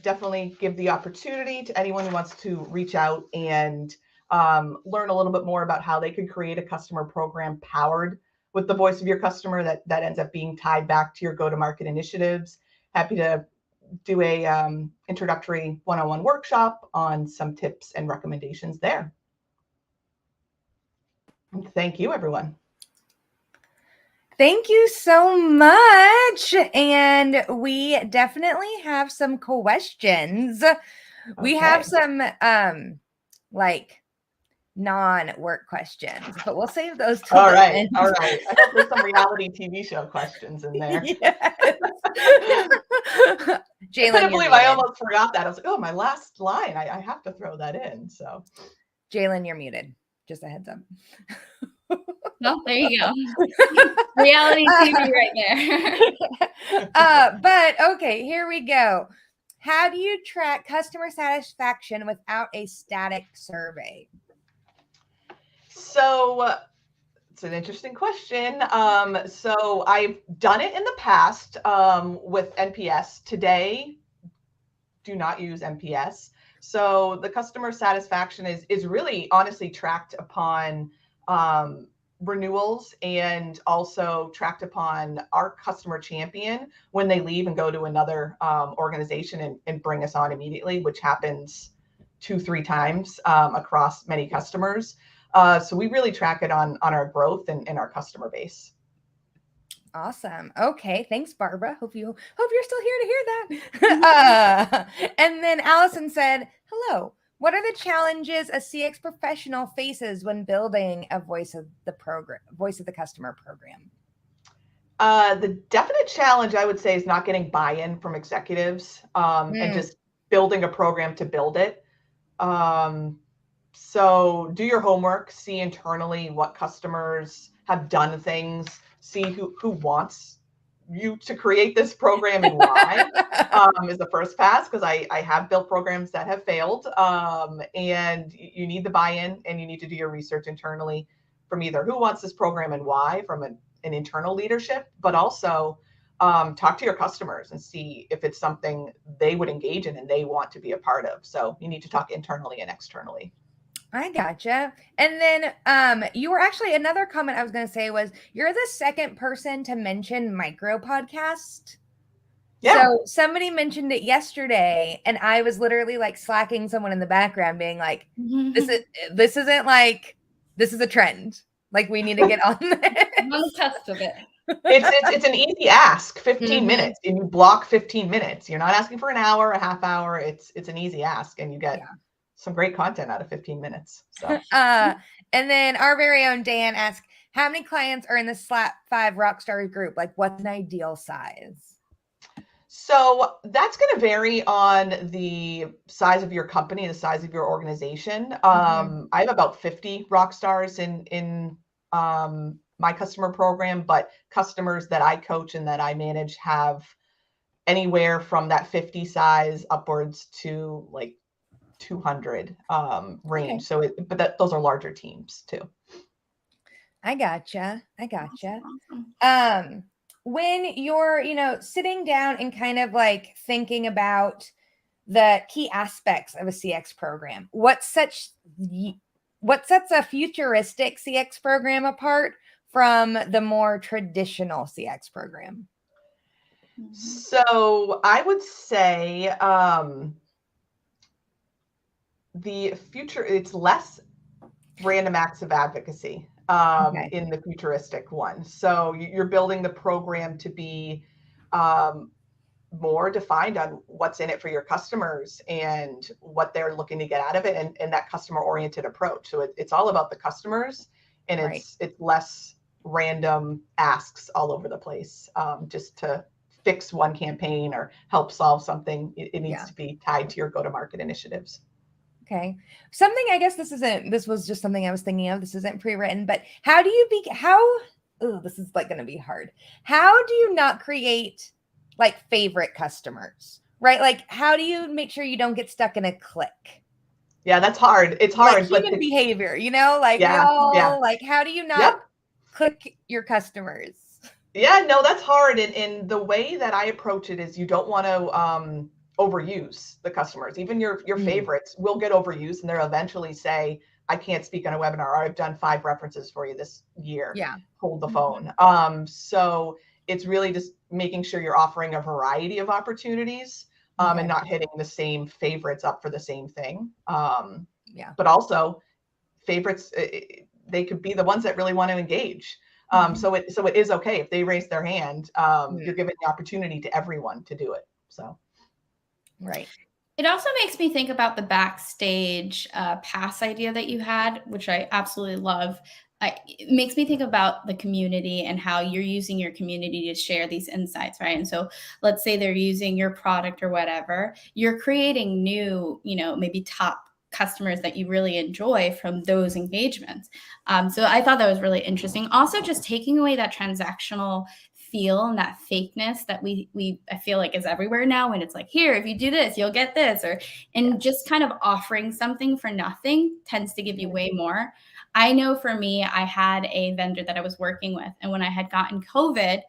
definitely give the opportunity to anyone who wants to reach out and learn a little bit more about how they could create a customer program powered with the voice of your customer that ends up being tied back to your go-to-market initiatives. Happy to do a introductory one-on-one workshop on some tips and recommendations there. Thank you, everyone. Thank you so much. And we definitely have some questions. Okay. We have some like non-work questions, but we'll save those till all the right. end. All right. I hope there's some reality TV show questions in there. Yes. Jalen, I couldn't believe I almost forgot that. I was like, oh, my last line. I have to throw that in. So, Jalen, you're muted. Just a heads up. No, there you go. Reality TV right there. But okay, here we go. How do you track customer satisfaction without a static survey? So it's an interesting question. So I've done it in the past with NPS. Today, do not use NPS. So the customer satisfaction is really honestly tracked upon renewals, and also tracked upon our customer champion when they leave and go to another organization and bring us on immediately, which happens 2-3 times across many customers. So we really track it on our growth and our customer base. Awesome. Okay. Thanks, Barbara. Hope you're still here to hear that. And then Allison said, hello. What are the challenges a CX professional faces when building a voice of the customer program? The definite challenge, I would say, is not getting buy-in from executives and just building a program to build it. So do your homework, see internally what customers have done things, see who wants you to create this program and why is the first pass, because I have built programs that have failed, and you need the buy-in, and you need to do your research internally from either who wants this program and why from an internal leadership, but also talk to your customers and see if it's something they would engage in and they want to be a part of. So you need to talk internally and externally. I gotcha. And then you were actually, another comment I was going to say was, you're the second person to mention micro podcast. Yeah. So somebody mentioned it yesterday, and I was literally like slacking someone in the background being like, this isn't like, this is a trend. Like, we need to get on this. I'm on the cusp of it. It's an easy ask, 15 minutes, and you block 15 minutes. You're not asking for an hour, a half hour. It's an easy ask, and you get some great content out of 15 minutes. So. And then our very own Dan asked, how many clients are in the Slap 5 Rockstar group? Like, what's an ideal size? So that's going to vary on the size of your company, the size of your organization. I have about 50 rock stars in my customer program, but customers that I coach and that I manage have anywhere from that 50 size upwards to like 200 range. Okay. So, those are larger teams too. I gotcha. Awesome. When you're, sitting down and kind of like thinking about the key aspects of a CX program, what sets a futuristic CX program apart from the more traditional CX program? So I would say the future, it's less random acts of advocacy. In the futuristic one. So you're building the program to be more defined on what's in it for your customers and what they're looking to get out of it, and that customer-oriented approach. So it's all about the customers, and it's less random asks all over the place just to fix one campaign or help solve something. It needs to be tied to your go-to-market initiatives. Okay. Something, I guess this was just something I was thinking of. This isn't pre-written, but this is like going to be hard. How do you not create like favorite customers, right? Like, how do you make sure you don't get stuck in a click? Yeah, that's hard. It's hard. Like human behavior, like like, how do you not click your customers? Yeah, no, that's hard. And the way that I approach it is you don't want to, overuse the customers. Even your favorites will get overused, and they'll eventually say, I can't speak on a webinar, or I've done 5 references for you this year. Yeah. Hold the phone. So it's really just making sure you're offering a variety of opportunities and not hitting the same favorites up for the same thing. But also favorites, they could be the ones that really want to engage. So it is okay if they raise their hand. You're giving the opportunity to everyone to do it. So. Right. It also makes me think about the Backstage Pass idea that you had, which I absolutely love. It makes me think about the community and how you're using your community to share these insights, right? And so let's say they're using your product or whatever, you're creating new, maybe top customers that you really enjoy from those engagements. So I thought that was really interesting. Also, just taking away that transactional feel and that fakeness that I feel like is everywhere now, when it's like, here, if you do this, you'll get this, just kind of offering something for nothing tends to give you way more. I know for me, I had a vendor that I was working with, and when I had gotten COVID,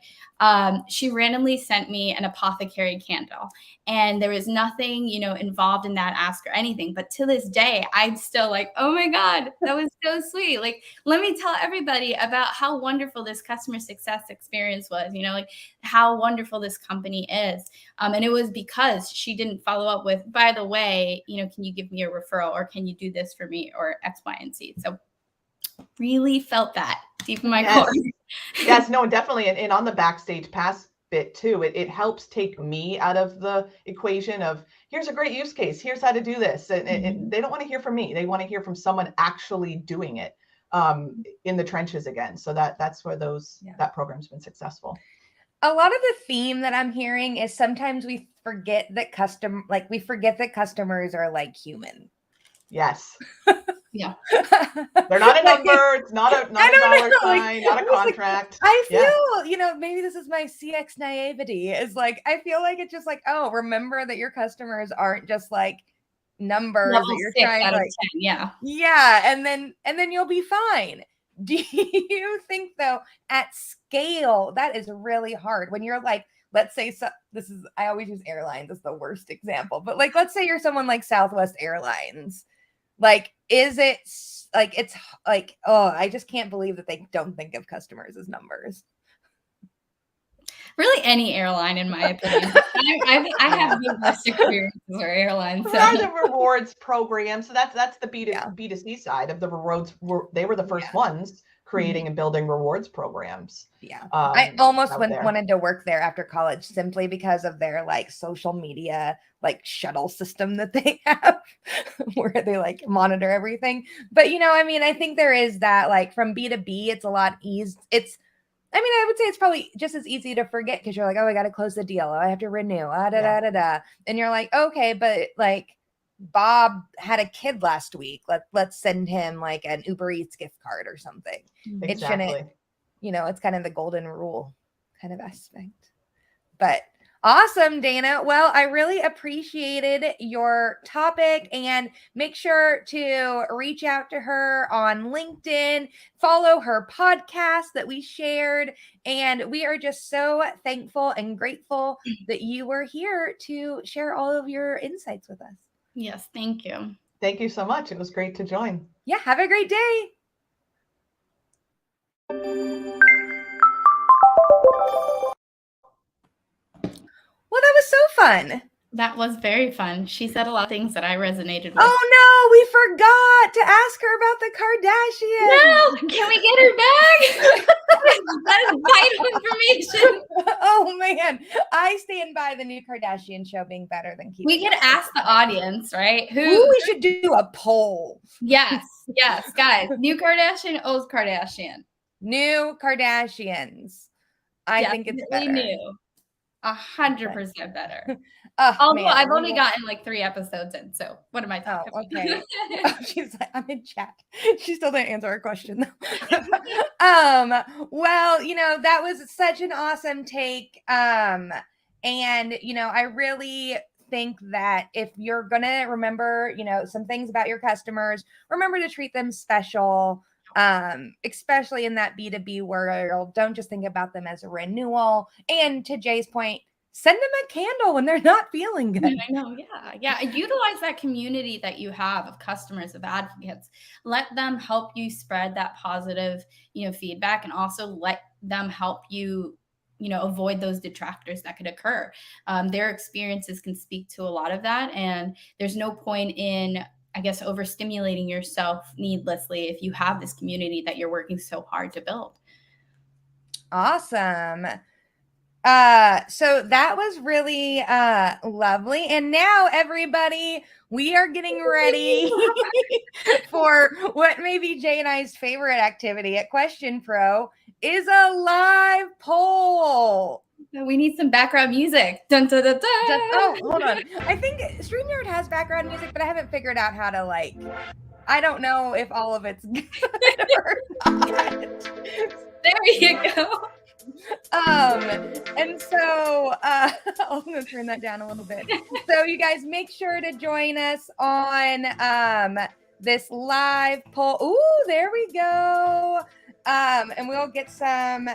she randomly sent me an apothecary candle, and there was nothing, involved in that ask or anything. But to this day, I'm still like, oh my God, that was so sweet. Like, let me tell everybody about how wonderful this customer success experience was, like how wonderful this company is. And it was because she didn't follow up with, by the way, can you give me a referral, or can you do this for me, or X, Y, and Z. So really felt that deep in my Yes. core. Yes, no, definitely. And on the Backstage Pass bit too, it helps take me out of the equation of here's a great use case, here's how to do this. And they don't want to hear from me. They want to hear from someone actually doing it in the trenches again. So that's where that program's been successful. A lot of the theme that I'm hearing is sometimes we forget that customers are like human. Yes. Yeah. They're not a number. It's not a dollar sign, not a contract. I feel, maybe this is my CX naivety, is like, I feel like it's just like, oh, remember that your customers aren't just like numbers Level that you're 6 trying out to of like, 10, yeah. Yeah. And then you'll be fine. Do you think though, at scale, that is really hard when you're like, let's say, I always use airlines as the worst example, but like, let's say you're someone like Southwest Airlines. Like, is it like, it's like, oh, I just can't believe that they don't think of customers as numbers. Really, any airline, in my opinion. I have the best experiences with airlines. So. The rewards program. So that's the B2C side of the rewards. They were the first ones creating and building rewards programs. Yeah. I almost wanted to work there after college simply because of their like social media, like shuttle system that they have where they like monitor everything. But, I think there is that, like, from B2B, it's a lot easier. I would say it's probably just as easy to forget because you're like, oh, I got to close the deal. Oh, I have to renew. And you're like, okay, but like Bob had a kid last week. Let's send him like an Uber Eats gift card or something. Exactly. It shouldn't, it's kind of the golden rule kind of aspect. But awesome, Dana. Well, I really appreciated your topic, and make sure to reach out to her on LinkedIn, follow her podcast that we shared, and we are just so thankful and grateful that you were here to share all of your insights with us. Yes, thank you. Thank you so much. It was great to join. Yeah, have a great day. Well, that was so fun. That was very fun. She said a lot of things that I resonated with. Oh no, we forgot to ask her about the Kardashians. No, can we get her back? That is vital information. Oh man, I stand by the new Kardashian show being better than Keynote. We could ask the audience, right? We should do a poll. Yes, guys. New Kardashian, old Kardashian. New Kardashians. I think it's better. New. 100% better. Although man, I've only gotten like 3 episodes in, so what am I talking about? Okay. She's like, I'm in chat. She still didn't answer our question though. Well, that was such an awesome take. And I really think that if you're gonna remember, some things about your customers, remember to treat them special. Especially in that B2B world. Don't just think about them as a renewal. And to Jay's point, send them a candle when they're not feeling good. I know, yeah. Utilize that community that you have of customers, of advocates. Let them help you spread that positive, feedback, and also let them help you, avoid those detractors that could occur. Their experiences can speak to a lot of that, and there's no point in, I guess, overstimulating yourself needlessly if you have this community that you're working so hard to build. Awesome. So that was really lovely. And now, everybody, we are getting ready for what may be Jay and I's favorite activity at QuestionPro, is a live poll. We need some background music. Dun, dun, dun, dun. Oh, hold on. I think StreamYard has background music, but I haven't figured out how to I don't know if all of it's good or not. There you go. And so I'm going to turn that down a little bit. So you guys make sure to join us on this live poll. Ooh, there we go. And we'll get some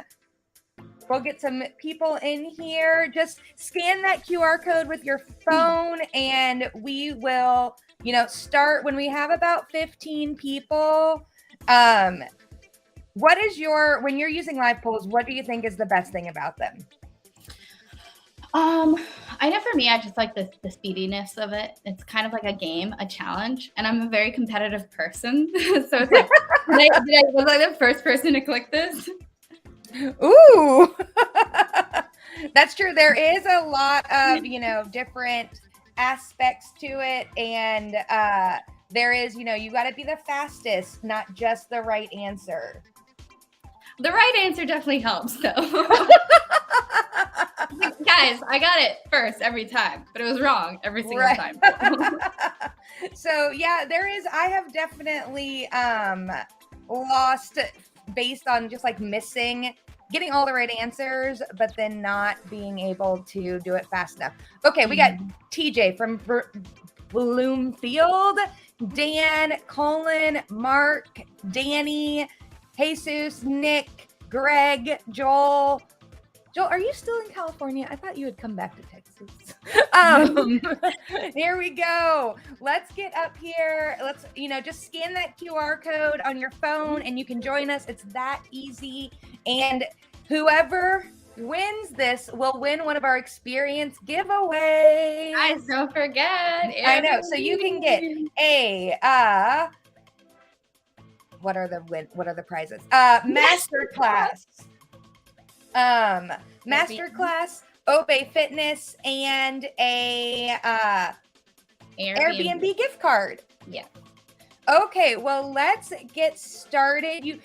people in here. Just scan that QR code with your phone, and we will, start when we have about 15 people. When you're using live polls, what do you think is the best thing about them? I know for me, I just like the speediness of it. It's kind of like a game, a challenge, and I'm a very competitive person. So it's like Was I the first person to click this? Ooh, that's true. There is a lot of, different aspects to it. And there is, you got to be the fastest, not just the right answer. The right answer definitely helps, though. Guys, I got it first every time, but it was wrong every single time. So yeah, I have definitely lost based on just like getting all the right answers, but then not being able to do it fast enough. Okay, we got TJ from Bloomfield, Dan, Colin, Mark, Danny, Jesus, Nick, Greg, Joel. Joel, are you still in California? I thought you had come back to Texas. Here we go. Let's get up here. Let's, just scan that QR code on your phone and you can join us. It's that easy. And whoever wins this will win one of our experience giveaways. Guys, don't forget. I know. So you can get what are the prizes? Masterclass. Masterclass, Obey Fitness, and a Airbnb gift card. Yeah. Okay, well, let's get started. You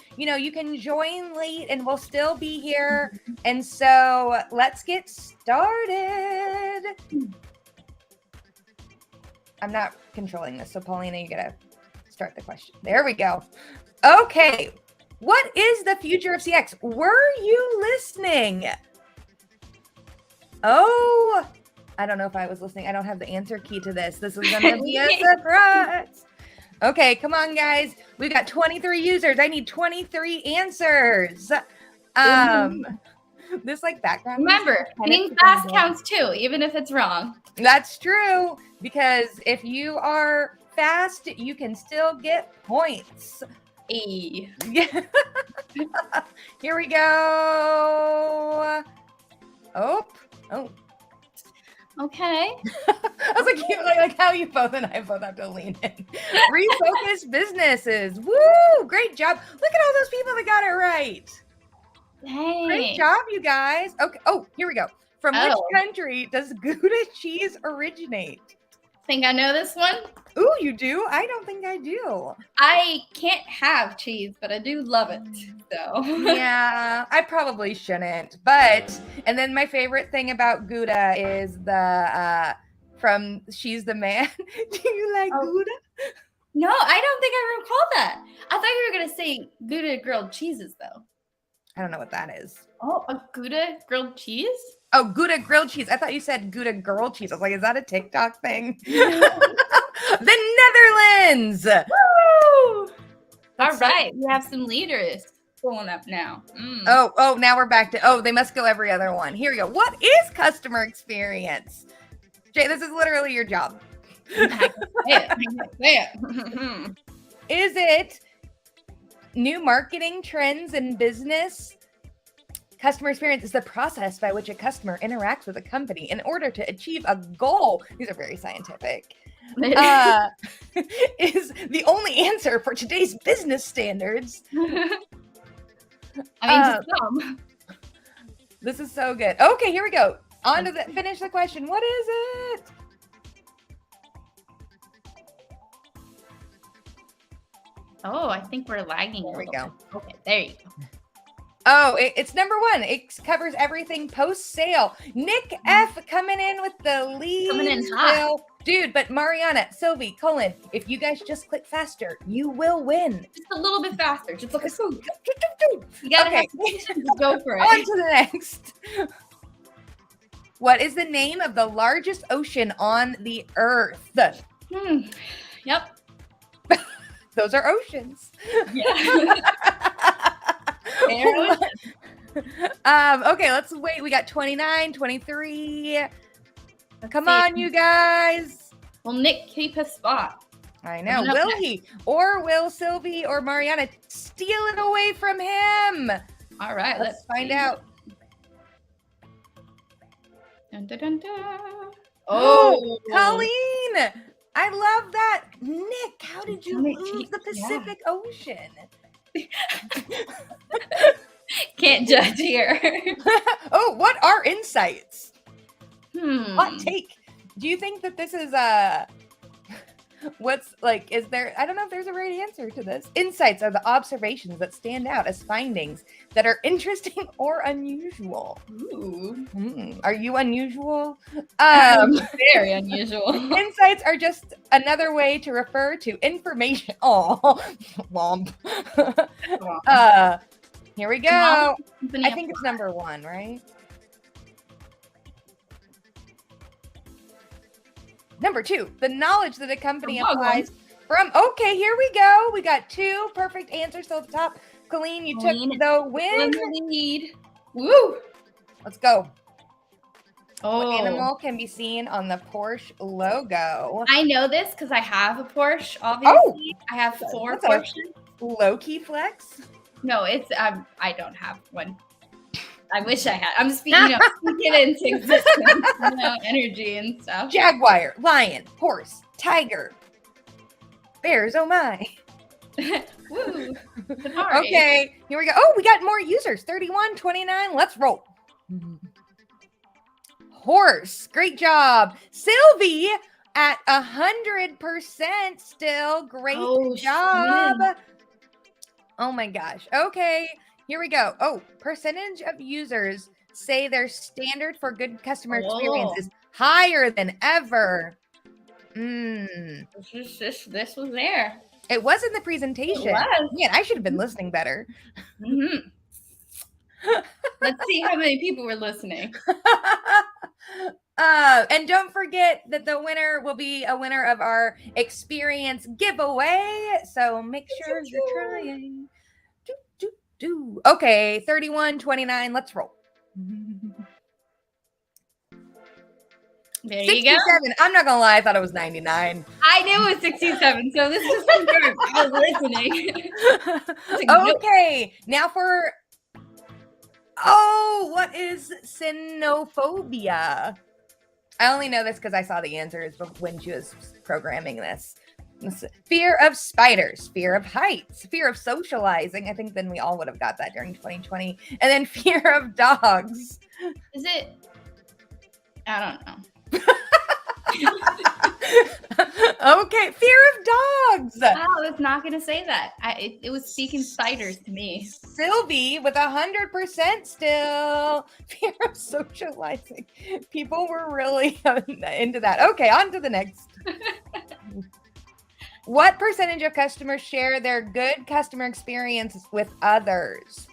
can join late and we'll still be here. And so let's get started. I'm not controlling this. So Paulina, you gotta start the question. There we go. Okay. What is the future of CX? Were you listening? Oh, I don't know if I was listening. I don't have the answer key to this. This is going to be a surprise. Okay, come on, guys. We've got 23 users. I need 23 answers. This like background. Remember, being fast counts too, even if it's wrong. That's true, because if you are fast, you can still get points. Yeah. Here we go. Oh. Okay. I was like how you both and I both have to lean in. Refocus businesses. Woo! Great job. Look at all those people that got it right. Dang. Great job, you guys. Okay. Oh, here we go. From which country does Gouda cheese originate? Think I know this one? Ooh, you do? I don't think I do. I can't have cheese, but I do love it. So yeah, I probably shouldn't. But and then my favorite thing about Gouda is the from She's the Man. Do you like Gouda? No, I don't think I recall that. I thought you were gonna say Gouda grilled cheeses though. I don't know what that is. Oh, a Gouda grilled cheese? Oh, Gouda grilled cheese. I thought you said Gouda girl cheese. I was like, is that a TikTok thing? The Netherlands. Woo! All right, we have some leaders pulling up now. Oh, now we're back to, they must go every other one. Here we go. What is customer experience? Jay, this is literally your job. I can say it. Is it new marketing trends in business? Customer experience is the process by which a customer interacts with a company in order to achieve a goal. These are very scientific. Is the only answer for today's business standards. This is so good. Okay, here we go. On to finish the question. What is it? Oh, I think we're lagging. There we go. Okay, there you go. Oh, it's number one. It covers everything post-sale. Nick F coming in with the lead. Coming in hot. Dude, but Mariana, Sylvie, Colin, if you guys just click faster, you will win. Just a little bit faster. Just look at you gotta go for it. On to the next. What is the name of the largest ocean on the earth? Yep. Those are oceans. Yeah. Okay, let's wait. We got 29, 23. Come on, you guys. Will Nick keep his spot? I know. Will he? Or will Sylvie or Mariana steal it away from him? All right, let's find out. Dun, dun, dun, dun. Oh, Colleen. I love that. Nick, how did you lose the Pacific Ocean? Can't judge here. Oh, what are insights? Hot Hmm. take. Do you think that this is what's like, is there, I don't know if there's a right answer to this. Insights are the observations that stand out as findings that are interesting or unusual. Ooh. Are you unusual? Very unusual. Insights are just another way to refer to information. Oh, womp. Here we go. I think it's number 1, right? Number 2, the knowledge that a company applies from. Okay, here we go. We got 2 perfect answers still at the top. Colleen, you took the win. Lead. Woo! Let's go. Oh. What animal can be seen on the Porsche logo? I know this because I have a Porsche, obviously. I have 4 Porsches. Low-key flex? No, it's I don't have one. I wish I had. I'm speaking it into existence, energy and stuff. Jaguar, lion, horse, tiger, bears. Oh my. Woo. Okay, here we go. Oh, we got more users. 31, 29. Let's roll. Horse. Great job. Sylvie at 100% still. Great job. Shit. Oh my gosh. Okay. Here we go. Oh, percentage of users say their standard for good customer experience is higher than ever. This was there. It was in the presentation. It was. Man, I should have been listening better. Mm-hmm. Let's see how many people were listening. And don't forget that the winner will be a winner of our experience giveaway. So make sure you're trying. Okay, 31, 29. Let's roll. There 67. you go. I'm not gonna lie, I thought it was 99. I knew it was 67, so this is confirmed. I was listening. Okay, now for what is Cenophobia? I only know this because I saw the answers when she was programming this. Fear of spiders, fear of heights, fear of socializing. I think then we all would have got that during 2020. And then fear of dogs. Is it? I don't know. Okay, fear of dogs. I was not going to say that. It was speaking spiders to me. Sylvie with 100% still. Fear of socializing. People were really into that. Okay, on to the next. What percentage of customers share their good customer experiences with others?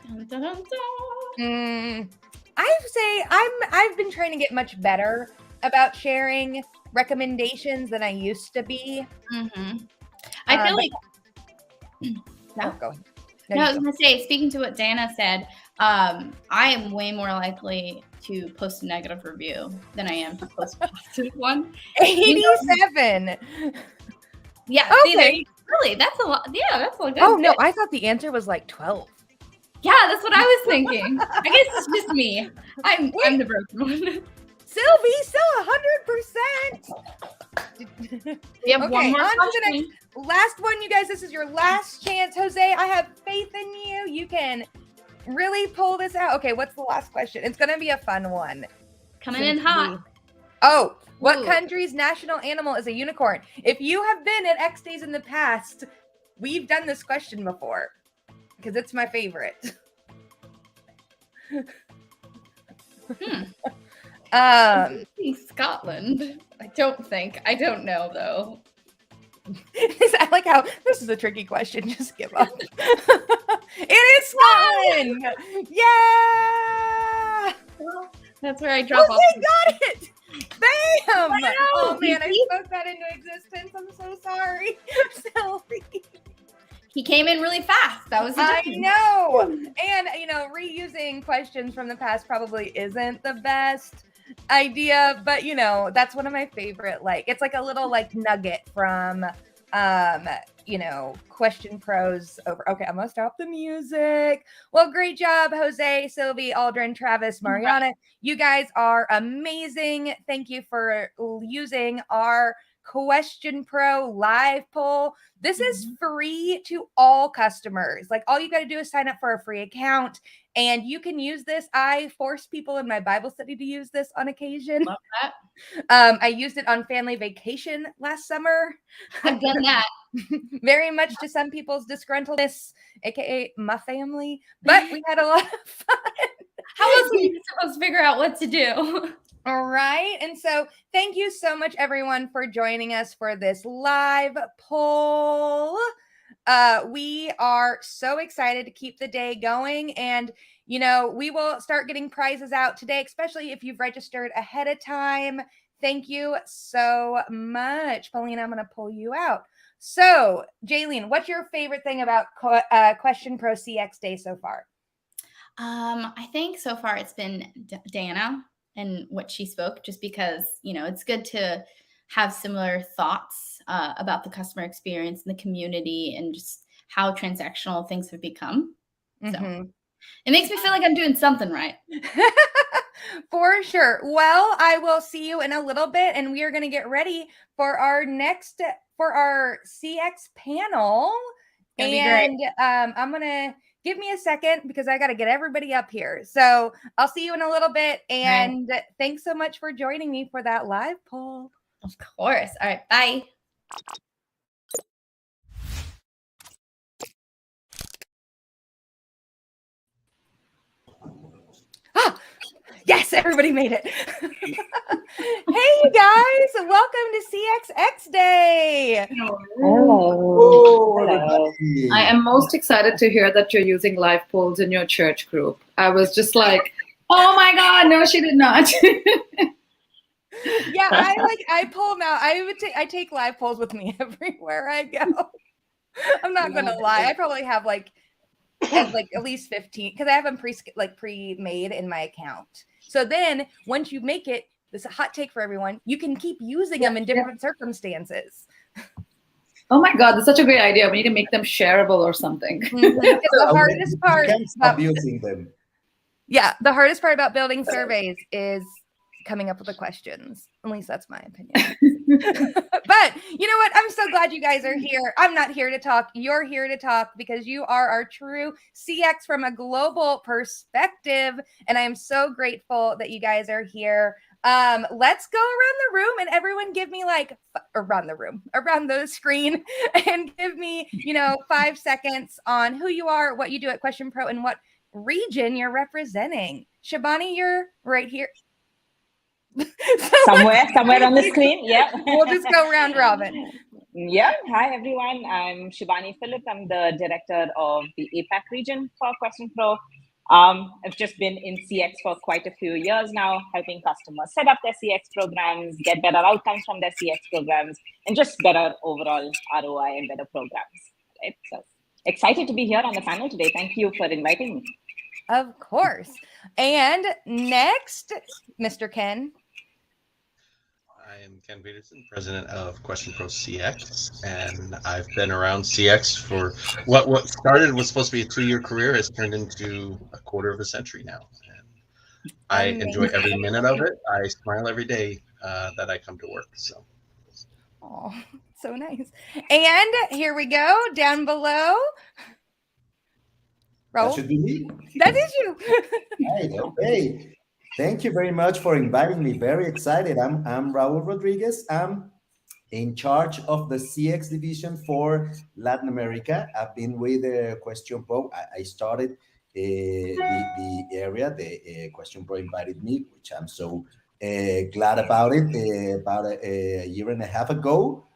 Dun, dun, dun, dun. I say I've been trying to get much better about sharing recommendations than I used to be. Mm-hmm. I feel like go ahead. No, I was going to say, speaking to what Dana said, I am way more likely to post a negative review than I am to post a positive one. 87. Yeah. Okay. Really, that's a lot. Yeah, that's a good. Oh no, I thought the answer was like 12. Yeah, that's what I was thinking. I guess it's just me. I'm the broken one. Sylvie, still 100%. We have one more on question. to the next. Last one, you guys. This is your last chance. Jose, I have faith in you. You can really pull this out. Okay, what's the last question? It's going to be a fun one. Coming in hot. What country's national animal is a unicorn? If you have been at XDays in the past, we've done this question before because it's my favorite. Scotland. I don't know though. I like how this is a tricky question. Just give up. It is Scotland. Yeah. Well, that's where I drop off. They got it. Bam. Wow. Oh man, I spoke that into existence. I'm so sorry. Sylvie. He came in really fast. That was the difference. I know. And reusing questions from the past probably isn't the best idea, but that's one of my favorite. Like, it's like a little like nugget from QuestionPro's over. Okay, I'm gonna stop the music. Well, great job, Jose, Sylvie, Aldrin, Travis, Mariana. You guys are amazing. Thank you for using our QuestionPro live poll. This is free to all customers. Like, all you got to do is sign up for a free account, and you can use this. I force people in my Bible study to use this on occasion. Love that. I used it on family vacation last summer. I've done that. Very much to some people's disgruntledness, aka my family, but we had a lot of fun. How else are you supposed to figure out what to do? All right. And so thank you so much, everyone, for joining us for this live poll. We are so excited to keep the day going. And, you know, we will start getting prizes out today, especially if you've registered ahead of time. Thank you so much. Paulina, I'm going to pull you out. So, Jaylene, what's your favorite thing about QuestionPro CX Day so far? I think so far it's been Dana and what she spoke, just because, you know, it's good to have similar thoughts about the customer experience and the community and just how transactional things have become. So it makes me feel like I'm doing something right. For sure. Well, I will see you in a little bit, and we are going to get ready for our CX panel. And I'm going to give me a second because I got to get everybody up here. So I'll see you in a little bit. And thanks so much for joining me for that live poll. Of course. All right. Bye. Yes, everybody made it. Hey, you guys. Welcome to CX Day. Hello. Hello. I am most excited to hear that you're using live polls in your church group. I was just like, oh my God, no, she did not. Yeah, I pull them out. I take live polls with me everywhere I go. I'm not gonna lie. I probably have like at least 15 because I have them pre-made in my account. So then once you make it, this is a hot take for everyone, you can keep using them in different circumstances. Oh my God, that's such a great idea. We need to make them shareable or something. The hardest part about using them. Yeah, the hardest part about building surveys is coming up with the questions. At least that's my opinion. But you know what? I'm so glad you guys are here. I'm not here to talk. You're here to talk because you are our true CX from a global perspective. And I am so grateful that you guys are here. Let's go around the room and everyone give me around the screen and give me, 5 seconds on who you are, what you do at QuestionPro, and what region you're representing. Shabani, you're right here. somewhere on the screen. Yeah. We'll just go round robin. Yeah. Hi, everyone. I'm Shibani Phillip. I'm the director of the APAC region for QuestionPro. I've just been in CX for quite a few years now, helping customers set up their CX programs, get better outcomes from their CX programs, and just better overall ROI and better programs. Right? So excited to be here on the panel today. Thank you for inviting me. Of course. And next, Mr. Ken. I am Ken Peterson, president of QuestionPro CX, and I've been around CX for what started was supposed to be a 2-year career has turned into a quarter of a century now. And I enjoy every minute of it. I smile every day that I come to work. So, oh, so nice. And here we go down below. That should be me. That is you. Right, okay. Thank you very much for inviting me. Very excited. I'm Raul Rodriguez. I'm in charge of the CX division for Latin America. I've been with QuestionPro. I started the area. The QuestionPro invited me, which I'm so glad about it. About a year and a half ago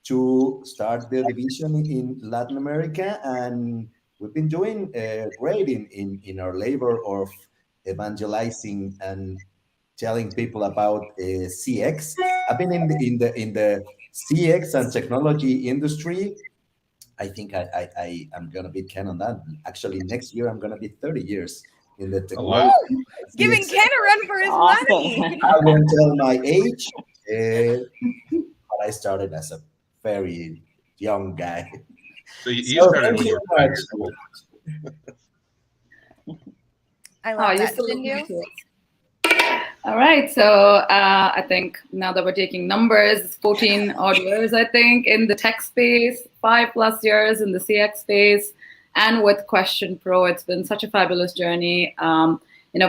to start the division in Latin America, and we've been doing great in our labor of evangelizing and telling people about CX. I've been in the CX and technology industry. I think I am gonna be 10 on that. Actually, next year I'm gonna be 30 years in the technology. Giving Ken a run for his money. I won't tell my age, but I started as a very young guy. So you started when you were 5 years old. I love that. Didn't you? All right, so I think now that we're taking numbers, 14 odd years, I think, in the tech space, 5+ years in the CX space, and with QuestionPro, it's been such a fabulous journey. I've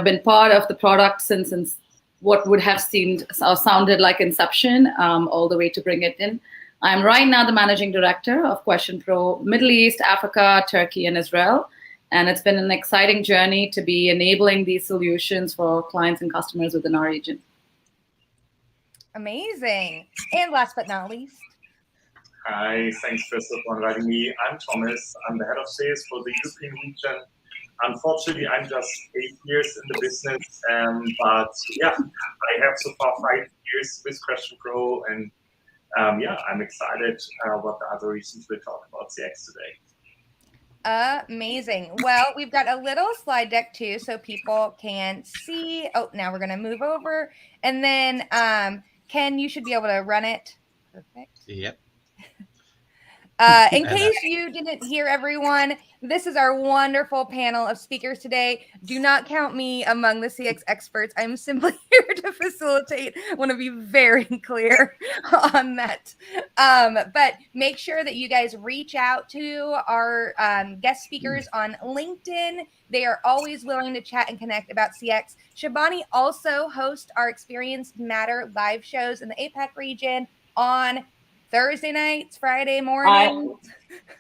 been part of the product since what would have seemed or sounded like inception, all the way to bring it in. I'm right now the managing director of QuestionPro Middle East, Africa, Turkey, and Israel. And it's been an exciting journey to be enabling these solutions for clients and customers within our region. Amazing. And last but not least. Hi, thanks Crystal for inviting me. I'm Thomas. I'm the head of sales for the European region. Unfortunately, I'm just 8 years in the business, but yeah, I have so far 5 years with QuestionPro, and I'm excited what the other regions will talk about CX today. Amazing. Well, we've got a little slide deck too, so people can see. Oh, now we're going to move over. And then Ken, you should be able to run it. Perfect. Yep. In case you didn't hear everyone, this is our wonderful panel of speakers today. Do not count me among the CX experts. I'm simply here to facilitate. I want to be very clear on that. But make sure that you guys reach out to our guest speakers on LinkedIn. They are always willing to chat and connect about CX. Shibani also hosts our Experience Matter live shows in the APAC region on Thursday nights, Friday morning.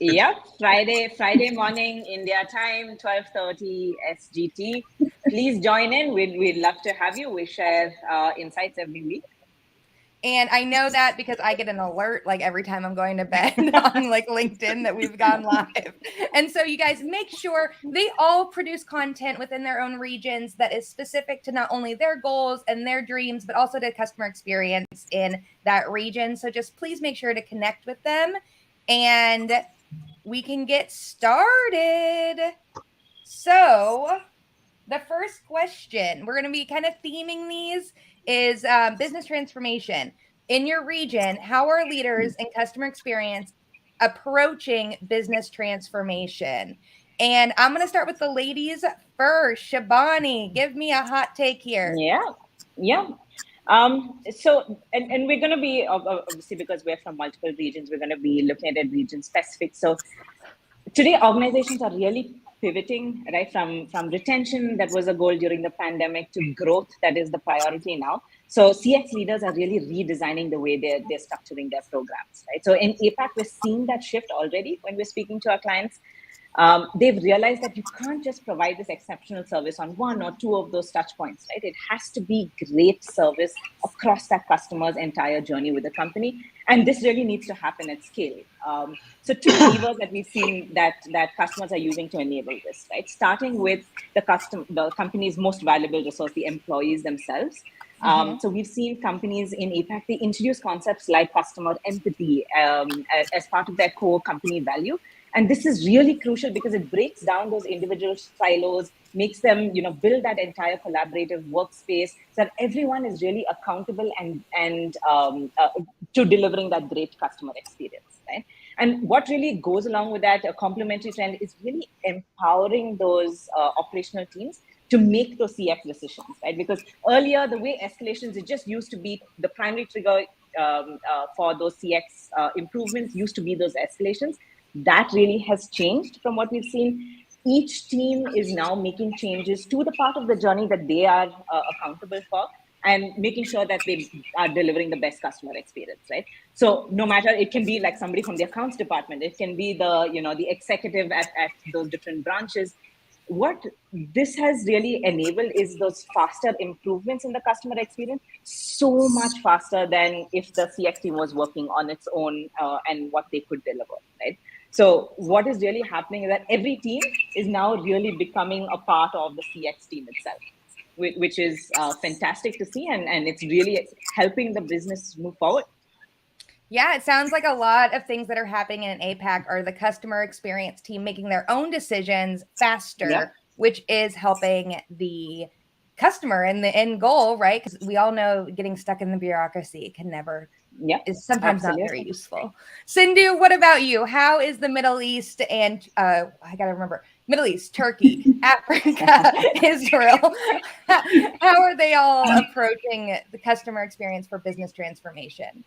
Yep, Friday morning, India time, 12:30 SGT. Please join in. We'd love to have you. We share insights every week. And I know that because I get an alert like every time I'm going to bed on like LinkedIn that we've gone live. And so you guys make sure they all produce content within their own regions that is specific to not only their goals and their dreams, but also to customer experience in that region. So just please make sure to connect with them and we can get started. So the first question, we're going to be kind of theming these, is business transformation. In your region, how are leaders in customer experience approaching business transformation? And I'm going to start with the ladies first. Shibani, give me a hot take here. Yeah. So we're going to be, obviously, because we're from multiple regions, we're going to be looking at region specific. So today, organizations are really pivoting, right, from retention, that was a goal during the pandemic, to growth, that is the priority now. So CX leaders are really redesigning the way they're structuring their programs, right? So in APAC, we're seeing that shift already when we're speaking to our clients. They've realized that you can't just provide this exceptional service on 1 or 2 of those touch points, right? It has to be great service across that customer's entire journey with the company. And this really needs to happen at scale. So 2 levers that we've seen that customers are using to enable this, right? Starting with the company's most valuable resource, the employees themselves. So we've seen companies in APAC, they introduce concepts like customer empathy as part of their core company value. And this is really crucial because it breaks down those individual silos, makes them, build that entire collaborative workspace so that everyone is really accountable and to delivering that great customer experience, right? And what really goes along with that, a complementary trend, is really empowering those operational teams to make those CX decisions, right? Because earlier, the way escalations, it just used to be the primary trigger for those CX improvements used to be those escalations. That really has changed from what we've seen. Each team is now making changes to the part of the journey that they are accountable for, and making sure that they are delivering the best customer experience, right? So no matter, it can be like somebody from the accounts department, it can be the executive at those different branches. What this has really enabled is those faster improvements in the customer experience, so much faster than if the CX team was working on its own and what they could deliver, right? So what is really happening is that every team is now really becoming a part of the CX team itself, which is fantastic to see. And it's really helping the business move forward. Yeah, it sounds like a lot of things that are happening in APAC are the customer experience team making their own decisions faster, which is helping the customer and the end goal, right? Because we all know getting stuck in the bureaucracy can never Yeah, is sometimes not very absolutely. useful. Sindhu, what about you? How is the Middle East and I gotta remember Middle East, Turkey, Africa, Israel? How are they all approaching the customer experience for business transformation?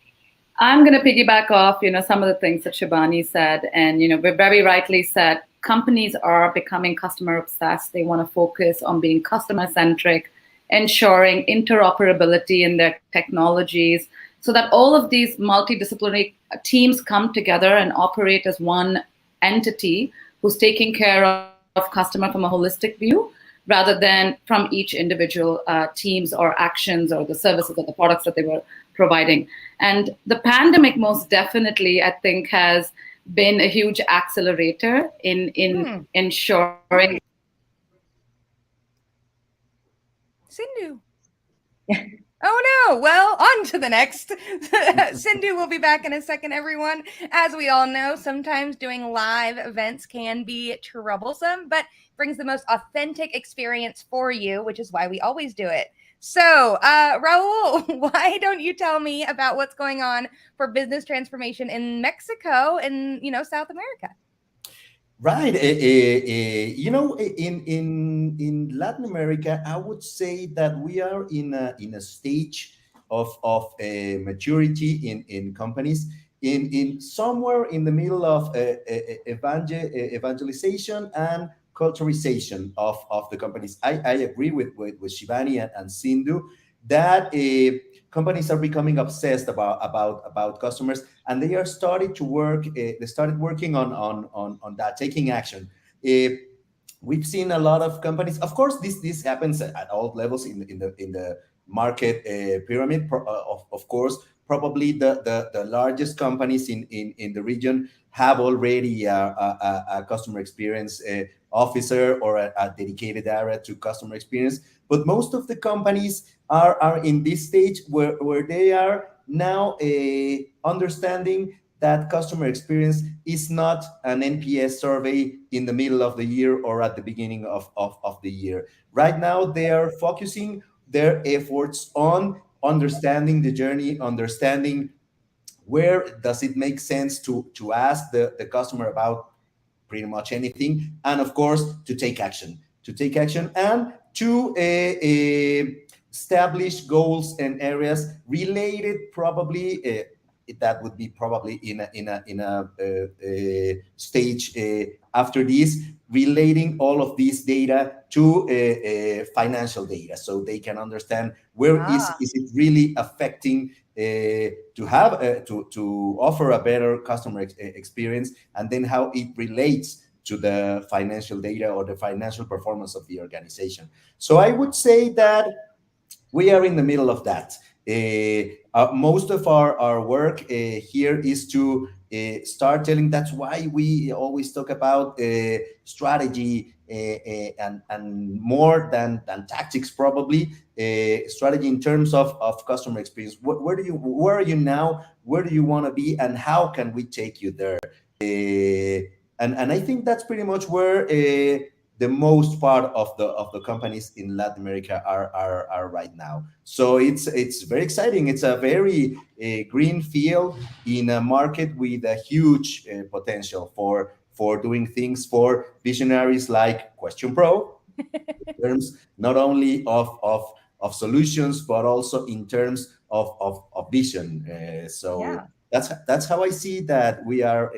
I'm going to piggyback off, some of the things that Shibani said, and we very rightly said companies are becoming customer obsessed. They want to focus on being customer centric, ensuring interoperability in their technologies, so that all of these multidisciplinary teams come together and operate as one entity who's taking care of customer from a holistic view, rather than from each individual teams or actions or the services or the products that they were providing. And the pandemic most definitely, I think, has been a huge accelerator in ensuring. Sindhu. Oh no, well, on to the next. Sindhu will be back in a second, everyone. As we all know, sometimes doing live events can be troublesome, but brings the most authentic experience for you, which is why we always do it. So, Raul, why don't you tell me about what's going on for business transformation in Mexico and, South America? Right. In Latin America, I would say that we are in a stage of maturity in companies, in somewhere in the middle of evangelization and culturization of the companies. I agree with Shivani and Sindhu that companies are becoming obsessed about customers, and they are starting to work. They started working on that, taking action. We've seen a lot of companies. Of course, this happens at all levels in the market pyramid. Of course, probably the largest companies in the region have already a customer experience officer or a dedicated area to customer experience. But most of the companies are in this stage where they are now understanding that customer experience is not an NPS survey in the middle of the year or at the beginning of the year. Right now, they are focusing their efforts on understanding the journey, understanding where does it make sense to ask the customer about pretty much anything, and of course, to take action and to establish goals and areas related probably that would be probably in a stage after this, relating all of this data to financial data, so they can understand where is it really affecting to have to offer a better customer experience, and then how it relates to the financial data or the financial performance of the organization. So I would say that we are in the middle of that. Most of our work here is to start telling. That's why we always talk about strategy and more than tactics, probably strategy in terms of customer experience. Where are you now? Where do you want to be? And how can we take you there? And I think that's pretty much where the most part of the companies in Latin America are right now. So it's very exciting. It's a very green field in a market with a huge potential for doing things for visionaries like QuestionPro, in terms not only of solutions but also in terms of vision. That's how I see that we are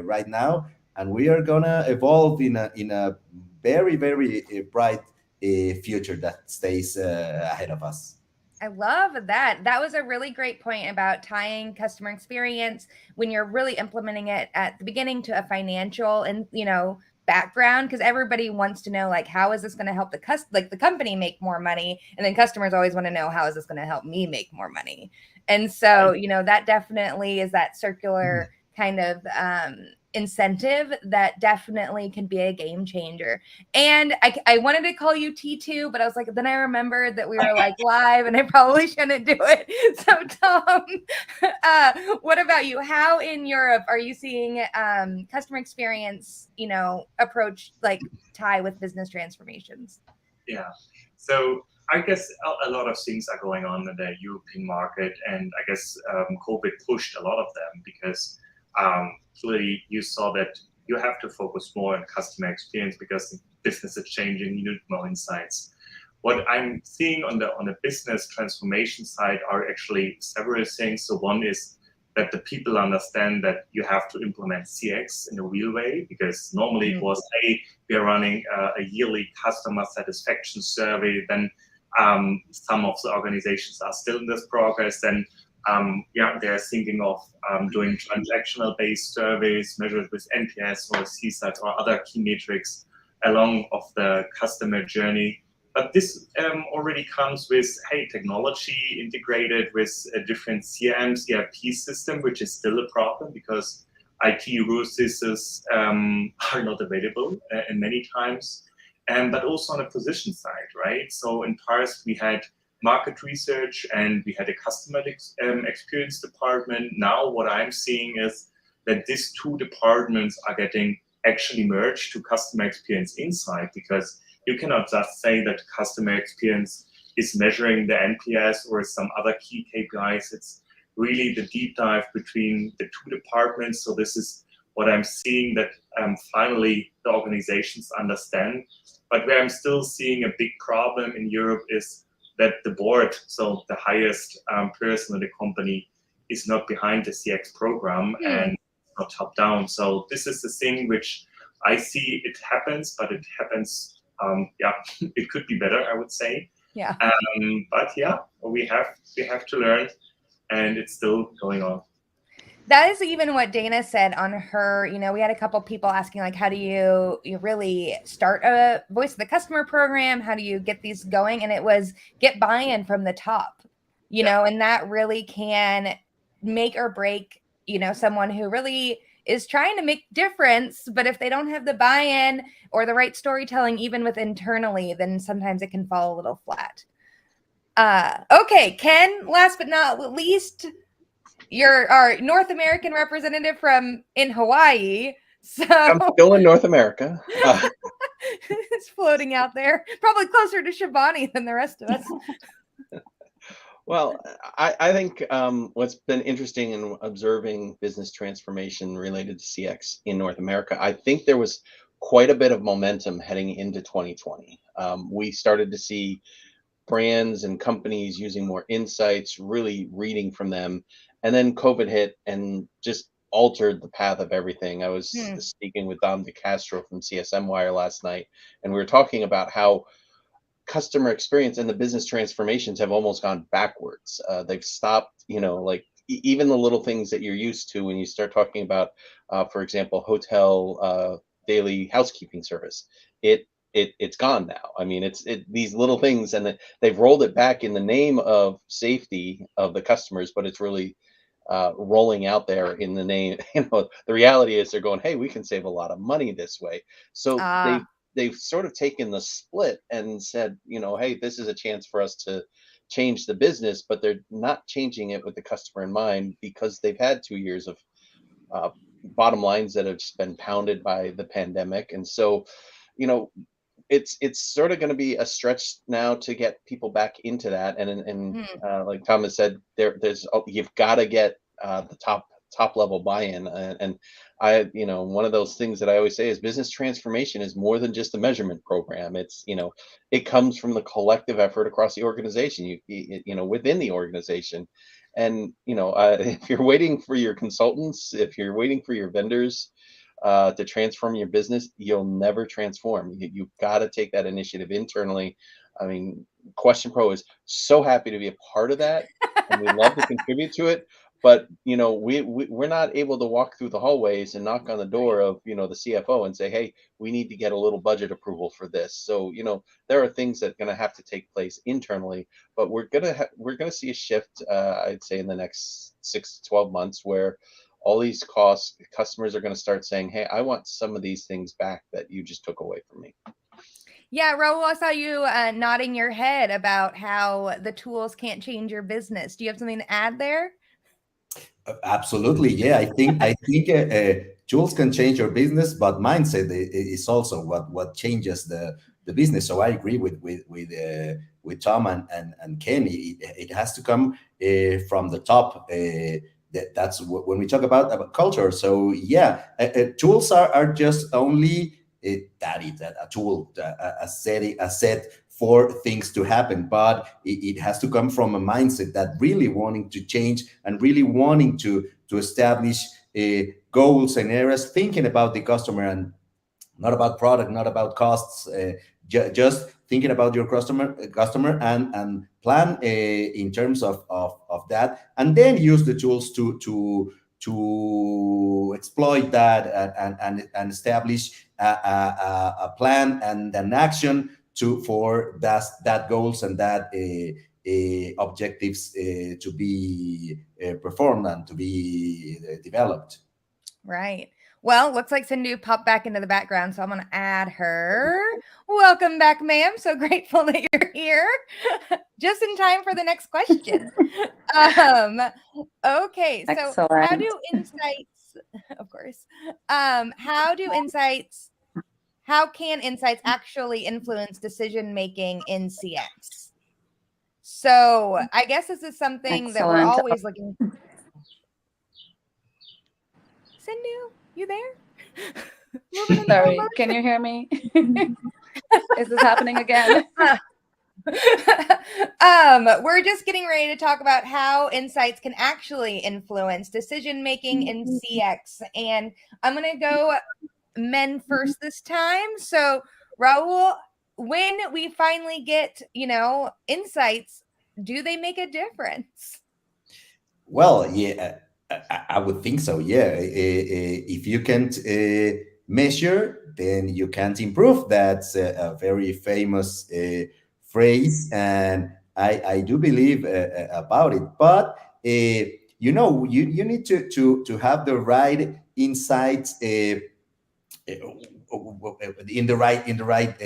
right now. And we are gonna evolve in a very, very bright future that stays ahead of us. I love that. That was a really great point about tying customer experience when you're really implementing it at the beginning to a financial and background, because everybody wants to know, like, how is this going to help the company make more money, and then customers always want to know, how is this going to help me make more money? And so that definitely is that circular kind of incentive that definitely can be a game changer. And I wanted to call you T2, but I was like, then I remembered that we were like live and I probably shouldn't do it. So Tom, what about you? How in Europe are you seeing customer experience, approach like tie with business transformations? Yeah. So I guess a lot of things are going on in the European market, and I guess COVID pushed a lot of them because clearly you saw that you have to focus more on customer experience because the business is changing. You need more insights. What I'm seeing on the business transformation side are actually several things. So one is that the people understand that you have to implement CX in a real way, because normally it was, hey, we are running a yearly customer satisfaction survey. Then some of the organizations are still in this progress. Then they're thinking of doing transactional-based surveys measured with NPS or CSAT or other key metrics along of the customer journey. But this already comes with, hey, technology integrated with a different ERP system, which is still a problem because IT resources are not available in many times. But also on the position side, right? So in past, we had market research and we had a customer experience department. Now what I'm seeing is that these two departments are getting actually merged to customer experience insight, because you cannot just say that customer experience is measuring the NPS or some other key KPIs. It's really the deep dive between the two departments. So this is what I'm seeing that finally the organizations understand. But where I'm still seeing a big problem in Europe is that the board, so the highest person in the company, is not behind the CX program and not top down. So this is the thing which I see it happens, but it happens. It could be better, I would say. Yeah. But yeah, we have to learn, and it's still going on. That is even what Dana said on her, we had a couple people asking, like, how do you really start a voice of the customer program? How do you get these going? And it was get buy-in from the top, know, and that really can make or break, someone who really is trying to make difference. But if they don't have the buy-in or the right storytelling, even with internally, then sometimes it can fall a little flat. Okay, Ken, last but not least, you're our North American representative in Hawaii. So I'm still in North America. It's floating out there, probably closer to Shivani than the rest of us. Well, I think what's been interesting in observing business transformation related to CX in North America, I think there was quite a bit of momentum heading into 2020. We started to see brands and companies using more insights, really reading from them. And then COVID hit and just altered the path of everything. I was speaking with Dom DeCastro from CSM Wire last night, and we were talking about how customer experience and the business transformations have almost gone backwards. They've stopped, like even the little things that you're used to when you start talking about, for example, hotel daily housekeeping service. It's gone now. I mean, it's these little things, and they've rolled it back in the name of safety of the customers, but it's really rolling out there in the name. The reality is they're going, hey, we can save a lot of money this way. So they've sort of taken the split and said, hey, this is a chance for us to change the business, but they're not changing it with the customer in mind, because they've had 2 years of bottom lines that have just been pounded by the pandemic. And so, it's sort of going to be a stretch now to get people back into that. And like Thomas said, you've got to get the top level buy-in. And I, one of those things that I always say is business transformation is more than just a measurement program. It's, it comes from the collective effort across the organization, within the organization. And, if you're waiting for your consultants, if you're waiting for your vendors to transform your business, you'll never transform. You've got to take that initiative internally. I mean, QuestionPro is so happy to be a part of that, and we love to contribute to it. But we're not able to walk through the hallways and knock on the door of the CFO and say, hey, we need to get a little budget approval for this. So there are things that are going to have to take place internally, but we're gonna see a shift. I'd say in the next 6 to 12 months, where all these customers are going to start saying, hey, I want some of these things back that you just took away from me. Yeah, Raul, I saw you nodding your head about how the tools can't change your business. Do you have something to add there? Absolutely. Yeah, I think tools can change your business, but mindset is also what changes the the business. So I agree with Tom and Kenny. It has to come from the top. That's when we talk about culture. So yeah, tools are just only that is a tool, a set for things to happen, but it has to come from a mindset that really wanting to change and really wanting to establish goals and areas, thinking about the customer and not about product, not about costs, just thinking about your customer and plan in terms of that, and then use the tools to exploit that and establish a plan and an action for that goals and that objectives to be performed and to be developed. Right. Well, looks like Cindy popped back into the background, so I'm going to add her. Welcome back, ma'am. So grateful that you're here. Just in time for the next question. Okay, so Excellent. how do insights, of course, how can insights actually influence decision-making in CX? So I guess this is something that we're Excellent. always looking. Cindy, you there? Sorry, can you hear me? Is this happening again? We're just getting ready to talk about how insights can actually influence decision-making in CX. And I'm going to go men first this time. So Raul, when we finally get, insights, do they make a difference? Well, yeah, I would think so. Yeah, if you can't measure, then you can't improve. That's a very famous phrase, and I do believe about it. But you need to have the right insights in the right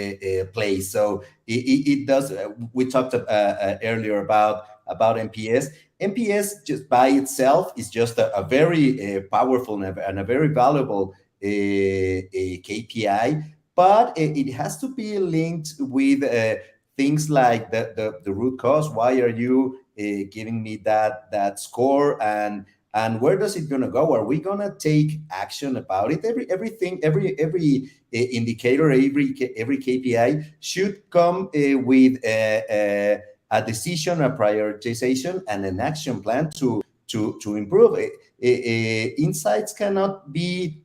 place. So it does. We talked earlier about NPS. NPS just by itself is just a very powerful and a very valuable KPI, but it has to be linked with things like the root cause. Why are you giving me that score, and where does it gonna go? Are we gonna take action about it? Every indicator, every KPI should come with a decision, a prioritization, and an action plan to improve. Insights cannot be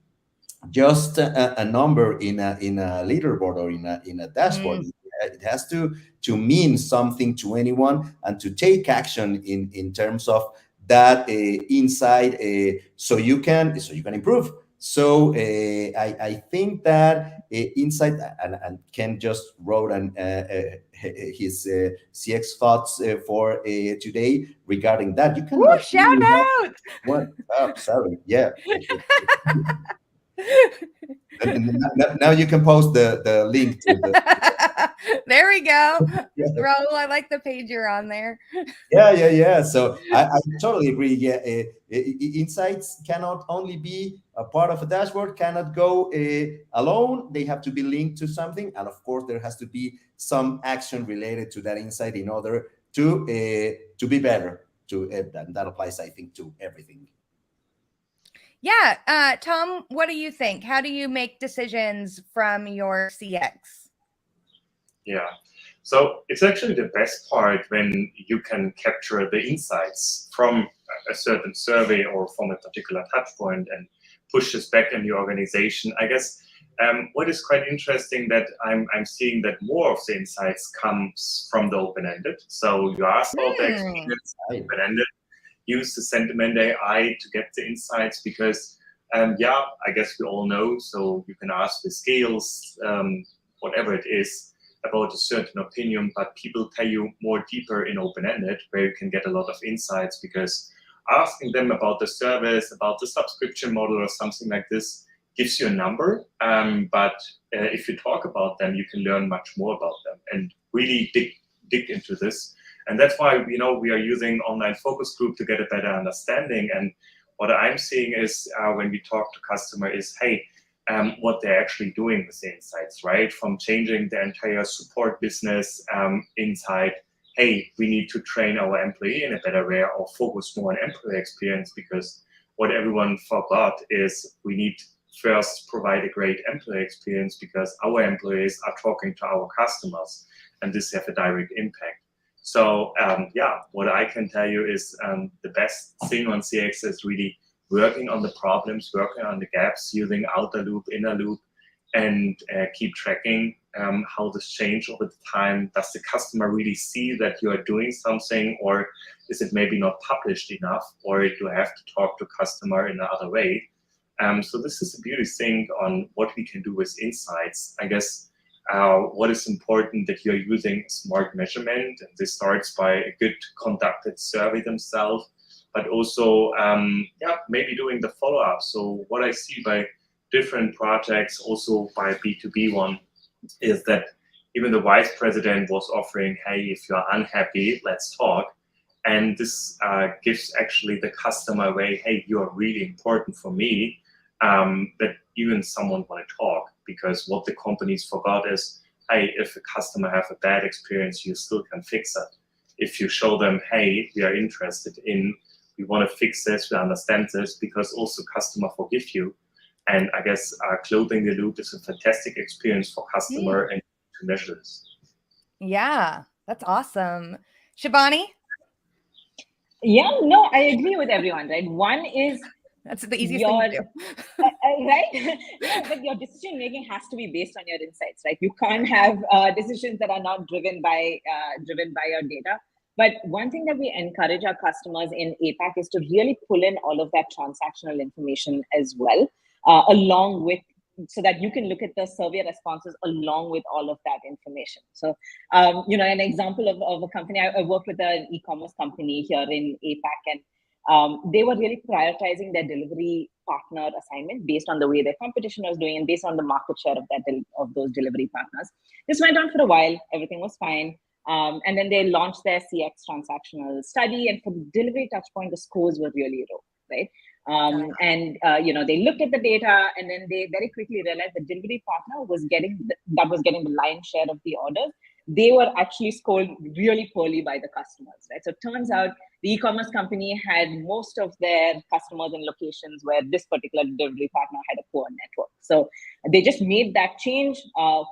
just a number in a leaderboard or in a dashboard. It has to mean something to anyone and to take action in terms of that insight, so you can improve. So I think that insight, and Ken just wrote his CX thoughts for today regarding that. You can shout out. What? Oh, sorry. Yeah. Now you can post the link to the. There we go. Yeah. Raul, I like the page you're on there. Yeah. So I totally agree. Yeah, insights cannot only be a part of a dashboard, cannot go alone. They have to be linked to something, and of course, there has to be some action related to that insight in order to be better. That applies, I think, to everything. Yeah, Tom, what do you think? How do you make decisions from your CX? Yeah, so it's actually the best part when you can capture the insights from a certain survey or from a particular touch point and push this back in your organization. I guess what is quite interesting that I'm seeing that more of the insights comes from the open-ended. So you ask about the experience, open-ended. Use the sentiment AI to get the insights because, I guess we all know, so you can ask the scales, whatever it is, about a certain opinion, but people tell you more deeper in open-ended, where you can get a lot of insights, because asking them about the service, about the subscription model or something like this gives you a number, but if you talk about them, you can learn much more about them and really dig into this. And that's why, we are using online focus group to get a better understanding. And what I'm seeing is when we talk to customer is, hey, what they're actually doing with the insights, right? From changing the entire support business inside, hey, we need to train our employee in a better way or focus more on employee experience, because what everyone forgot is we need first provide a great employee experience, because our employees are talking to our customers and this have a direct impact. So yeah, what I can tell you is the best thing on CX is really working on the problems, working on the gaps, using outer loop, inner loop, and keep tracking how this change over the time. Does the customer really see that you are doing something, or is it maybe not published enough, or do you have to talk to customer in another way? So this is a beauty thing on what we can do with insights. I guess what is important that you're using smart measurement, and this starts by a good conducted survey themselves, but also yeah, maybe doing the follow-up. So what I see by different projects, also by B2B one, is that even the vice president was offering, hey, if you're unhappy, let's talk. And this gives actually the customer away, hey, you are really important for me, that even someone want to talk. Because what the companies forgot is, hey, if a customer have a bad experience, you still can fix it. If you show them, hey, we are interested in, we want to fix this, we understand this, because also customer forgive you. And I guess closing the loop is a fantastic experience for customer and to measure this. Yeah, that's awesome. Shibani? Yeah, no, I agree with everyone, right? One is that's the easiest thing to do. Right? No, but your decision making has to be based on your insights, right? You can't have decisions that are not driven by your data. But one thing that we encourage our customers in APAC is to really pull in all of that transactional information as well, along with, so that you can look at the survey responses along with all of that information. So, you know, an example of a company, I worked with an e-commerce company here in APAC, and they were really prioritizing their delivery partner assignment based on the way their competition was doing and based on the market share of those delivery partners. This went on for a while, everything was fine. And then they launched their CX transactional study, and for the delivery touchpoint, the scores were really low, right? And you know, they looked at the data, and then they very quickly realized the delivery partner was getting the lion's share of the orders. They were actually scored really poorly by the customers, right? So it turns out the e-commerce company had most of their customers in locations where this particular delivery partner had a poor network. So they just made that change,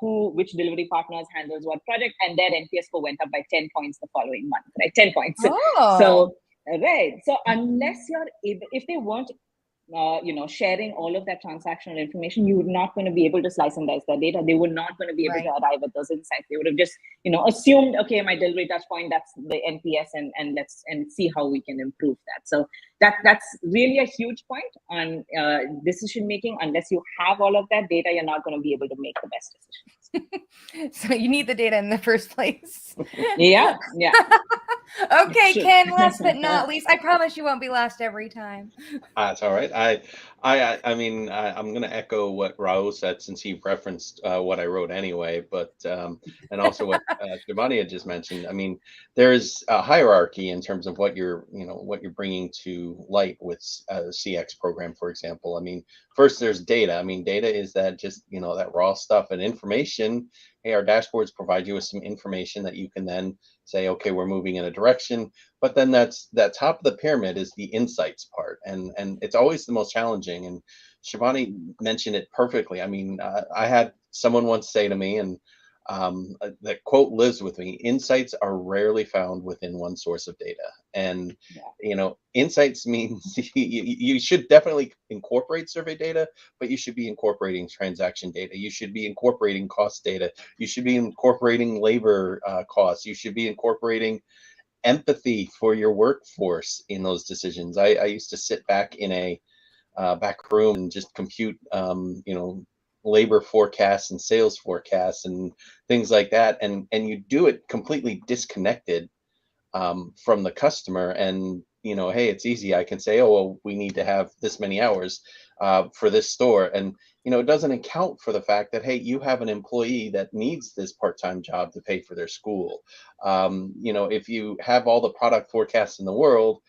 which delivery partners handles what project, and their NPS score went up by 10 points the following month, right? 10 points. Oh. So, right. So unless you're able, if they weren't, you know, sharing all of that transactional information, you're not going to be able to slice and dice their data. They were not going to be able to arrive at those insights. They would have just, you know, assumed, okay, my delivery touch point, that's the NPS, and let's see how we can improve that. So that's really a huge point on decision making. Unless you have all of that data, you're not going to be able to make the best decisions. So you need the data in the first place. Yeah. Okay, Ken, last but not least, I promise you won't be last every time. That's all right. I mean, I'm going to echo what Raul said, since he referenced what I wrote anyway, but and also what Shivani had just mentioned. I mean, there's a hierarchy in terms of what you're bringing to light with a CX program, for example. I mean, first there's data. I mean, data is that just, you know, that raw stuff and information. Hey, our dashboards provide you with some information that you can then say, okay, we're moving in a direction. But then that top of the pyramid is the insights part, and it's always the most challenging. And Shivani mentioned it perfectly. I mean, I had someone once say to me, and that quote lives with me: insights are rarely found within one source of data. And you know, insights means you should definitely incorporate survey data, but you should be incorporating transaction data. You should be incorporating cost data. You should be incorporating labor costs. You should be incorporating empathy for your workforce in those decisions. I used to sit back in a back room and just compute, you know, labor forecasts and sales forecasts and things like that, and you do it completely disconnected from the customer. And you know, hey, it's easy. I can say, oh, well, we need to have this many hours for this store, and you know, it doesn't account for the fact that, hey, you have an employee that needs this part-time job to pay for their school. You know, if you have all the product forecasts in the world,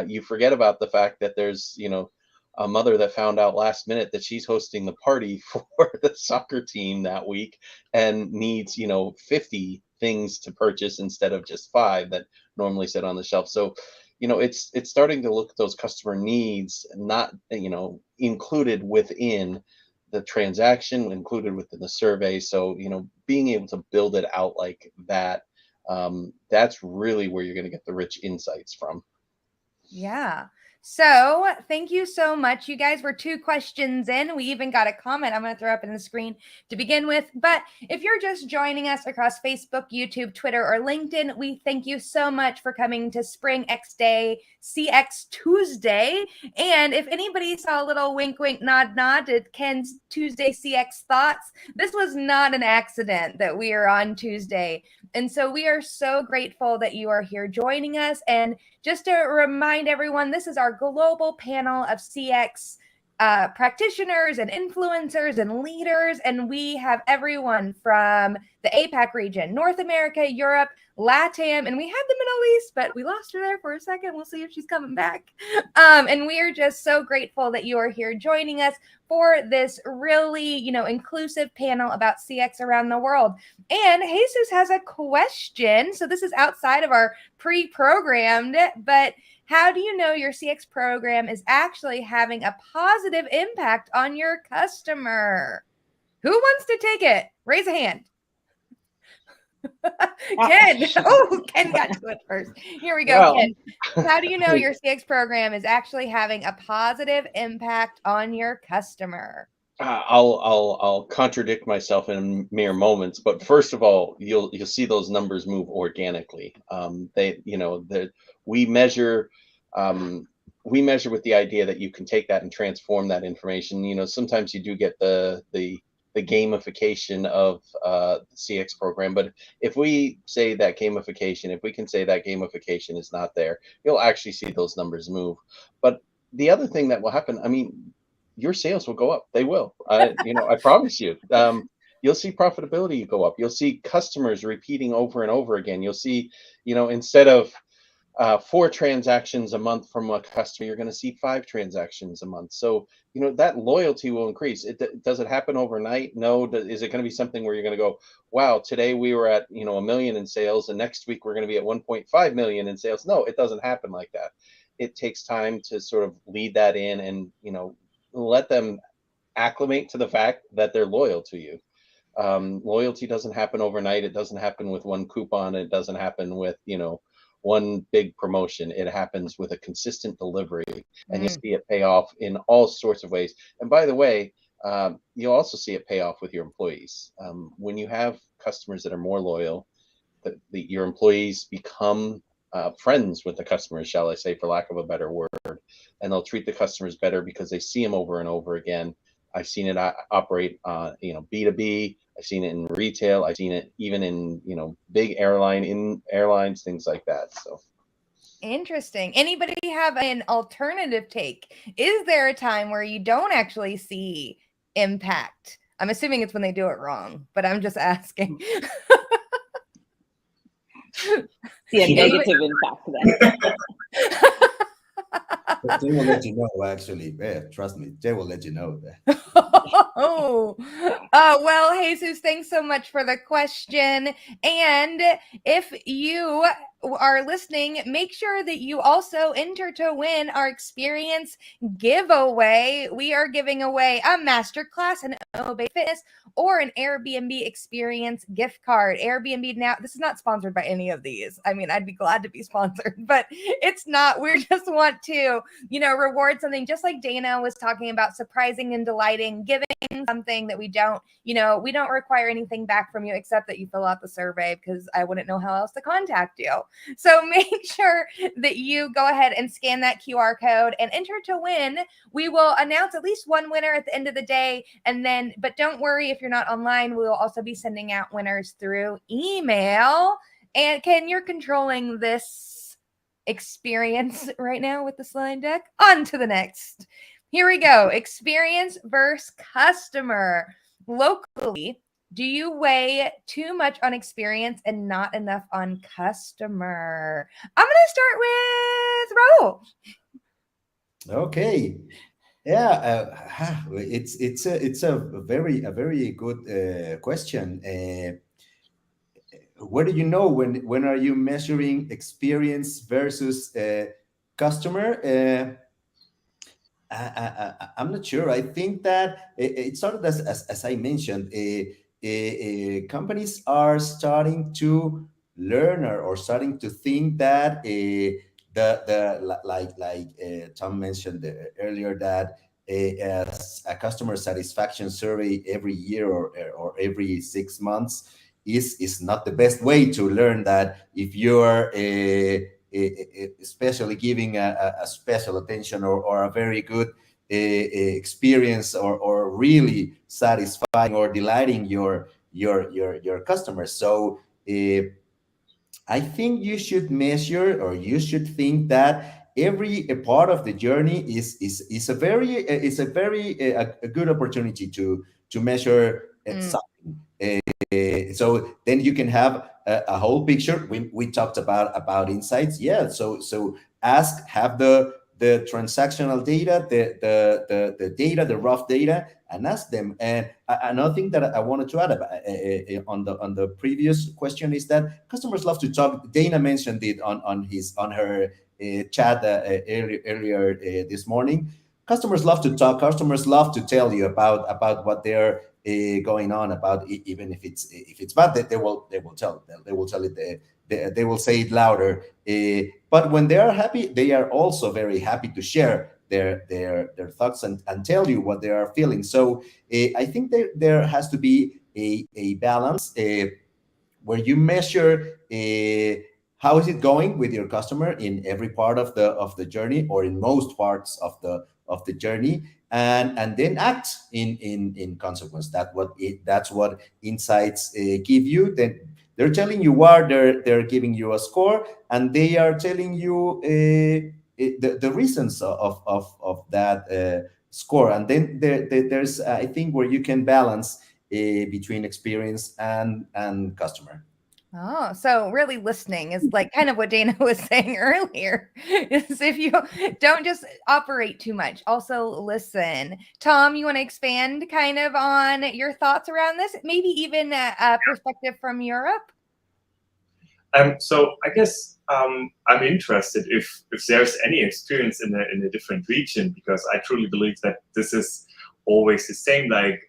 you forget about the fact that there's, you know, a mother that found out last minute that she's hosting the party for the soccer team that week and needs, 50 things to purchase instead of just 5 that normally sit on the shelf. So, it's starting to look at those customer needs, not, included within the transaction, included within the survey. So, being able to build it out like that, that's really where you're going to get the rich insights from. Yeah. So thank you so much. You guys were 2 questions in. We even got a comment I'm going to throw up in the screen to begin with. But if you're just joining us across Facebook, YouTube, Twitter, or LinkedIn, we thank you so much for coming to Spring XDay CX Tuesday. And if anybody saw a little wink, wink, nod, nod to Ken's Tuesday CX thoughts, this was not an accident that we are on Tuesday. And so we are so grateful that you are here joining us. And just to remind everyone, this is our global panel of CX practitioners and influencers and leaders. And we have everyone from the APAC region, North America, Europe, LATAM, and we had the Middle East, but we lost her there for a second. We'll see if she's coming back. And we are just so grateful that you are here joining us for this really, inclusive panel about CX around the world. And Jesus has a question. So this is outside of our pre-programmed, but how do you know your CX program is actually having a positive impact on your customer? Who wants to take it? Raise a hand. Ken. Oh, Ken got to it first. Here we go, well, Ken. How do you know your CX program is actually having a positive impact on your customer? I'll contradict myself in mere moments, but first of all, you'll see those numbers move organically. We measure with the idea that you can take that and transform that information. Sometimes you do get the gamification of the CX program, but if we say that gamification is not there, you'll actually see those numbers move. But the other thing that will happen, your sales will go up. They will. I promise you. You'll see profitability go up. You'll see customers repeating over and over again. You'll see, instead of 4 transactions a month from a customer, you're going to see 5 transactions a month. So, that loyalty will increase. Does it happen overnight? No. Is it going to be something where you're going to go, wow, today we were at, $1 million in sales, and next week we're going to be at 1.5 million in sales? No, it doesn't happen like that. It takes time to sort of lead that in and, let them acclimate to the fact that they're loyal to you. Loyalty doesn't happen overnight. It doesn't happen with one coupon. It doesn't happen with, one big promotion. It happens with a consistent delivery, and you see it pay off in all sorts of ways. And by the way, you'll also see it pay off with your employees. When you have customers that are more loyal, your employees become friends with the customers, shall I say, for lack of a better word, and they'll treat the customers better because they see them over and over again. I've seen it operate B2B. I've seen it in retail. I've seen it even in big airlines, things like that. So interesting. Anybody have an alternative take? Is there a time where you don't actually see impact? I'm assuming it's when they do it wrong, but I'm just asking. See a negative impact then. They will let you know, actually. Yeah, trust me, they will let you know that. Well, Jesus, thanks so much for the question. And if you are listening, make sure that you also enter to win our experience giveaway. We are giving away a masterclass in Obey Fitness or an Airbnb experience gift card. Airbnb, now, this is not sponsored by any of these. I'd be glad to be sponsored, but it's not. We just want to, reward something, just like Dana was talking about, surprising and delighting, giving something that we don't require anything back from you except that you fill out the survey, because I wouldn't know how else to contact you. So make sure that you go ahead and scan that QR code and enter to win. We will announce at least one winner at the end of the day. But don't worry if you're not online, we will also be sending out winners through email. And Ken, you're controlling this experience right now with the slide deck. On to the next. Here we go. Experience versus customer. Locally, do you weigh too much on experience and not enough on customer? I'm going to start with Raul. Okay. Yeah, it's a very good question. Where do you know when are you measuring experience versus customer? I'm not sure. I think that it started as I mentioned. Companies are starting to learn or starting to think that like Tom mentioned earlier that as a customer satisfaction survey every year or every 6 months is not the best way to learn that if you're especially giving a special attention or a very good experience or really satisfying or delighting your customers. So I think you should measure or you should think that every part of the journey is a very a good opportunity to measure something. So then you can have a whole picture. We talked about insights. Yeah. So have the transactional data, the data, the rough data, and ask them. And another thing that I wanted to add about, on the previous question is that customers love to talk. Dana mentioned it on her chat earlier this morning. Customers love to talk. Customers love to tell you about what they're going on about, even if it's bad. They will tell it. They will say it louder. But when they are happy, they are also very happy to share their thoughts and tell you what they are feeling. So I think there has to be a balance where you measure how is it going with your customer in every part of the journey or in most parts of the journey, and then act in consequence. That's what insights give you. Then they're telling you what they're giving you a score, and they are telling you the reasons of that score. And then there's I think where you can balance between experience and customer. Oh, so really listening is like kind of what Dana was saying earlier, is if you don't just operate too much, also listen. Tom, you want to expand kind of on your thoughts around this? Maybe even a perspective from Europe? So I guess I'm interested if there's any experience in a different region, because I truly believe that this is always the same. Like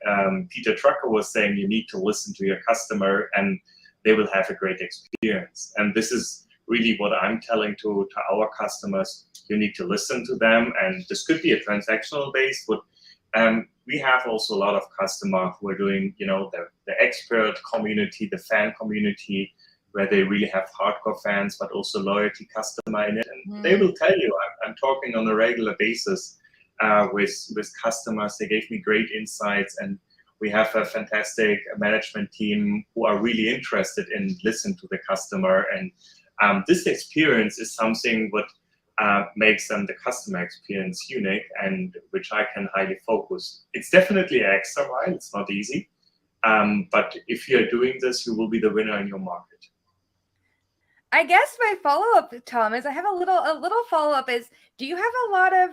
Peter Drucker was saying, you need to listen to your customer and they will have a great experience. And this is really what I'm telling to our customers. You need to listen to them, and this could be a transactional base, but we have also a lot of customers who are doing, the expert community, the fan community, where they really have hardcore fans, but also loyalty customer in it. And they will tell you, I'm talking on a regular basis with customers. They gave me great insights, and we have a fantastic management team who are really interested in listening to the customer. And this experience is something what makes them the customer experience unique, and which I can highly focus. It's definitely an extra mile. It's not easy. But if you're doing this, you will be the winner in your market. I guess my follow-up, Tom, is I have a little follow-up is, do you have a lot of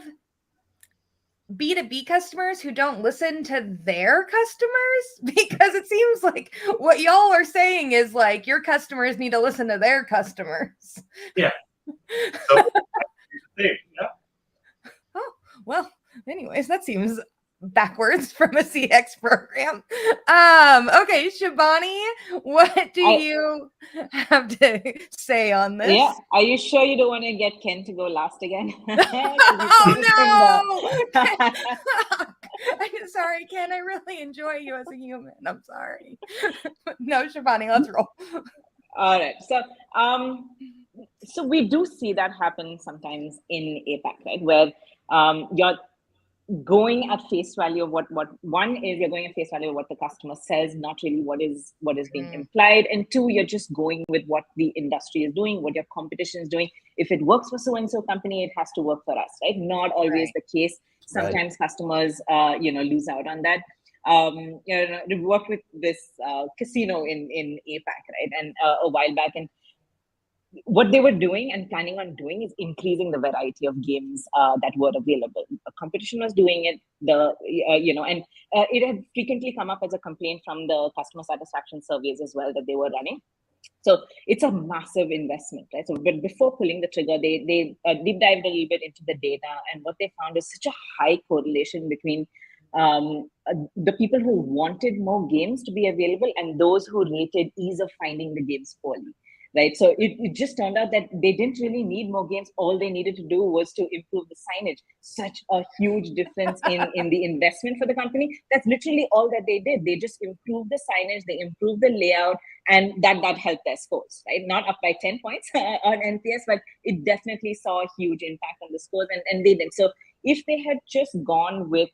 B2B customers who don't listen to their customers? Because it seems like what y'all are saying is like your customers need to listen to their customers. Yeah. So, yeah. Oh, well, anyways, that seems backwards from a CX program. Okay, Shivani, what do you have to say on this? Yeah, are you sure you don't want to get Ken to go last again? Oh no! I'm sorry, Ken. I really enjoy you as a human. I'm sorry. No, Shivani, let's roll. All right. So we do see that happen sometimes in APAC, right? Where you're going at face value of what one is, you're going at face value of what the customer says, not really what is being implied, and two, you're just going with what the industry is doing, what your competition is doing. If it works for so and so company, it has to work for us, right? Not always the case. Sometimes customers lose out on that. We worked with this casino in APAC, right, and a while back, and what they were doing and planning on doing is increasing the variety of games that were available. The competition was doing it, and it had frequently come up as a complaint from the customer satisfaction surveys as well that they were running. So it's a massive investment, right? So, but before pulling the trigger, they deep dived a little bit into the data, and what they found is such a high correlation between the people who wanted more games to be available and those who rated ease of finding the games poorly, right? So it just turned out that they didn't really need more games. All they needed to do was to improve the signage. Such a huge difference in the investment for the company. That's literally all that they did. They just improved the signage, they improved the layout, and that helped their scores, right? Not up by 10 points on NPS, but it definitely saw a huge impact on the scores, and they did. So if they had just gone with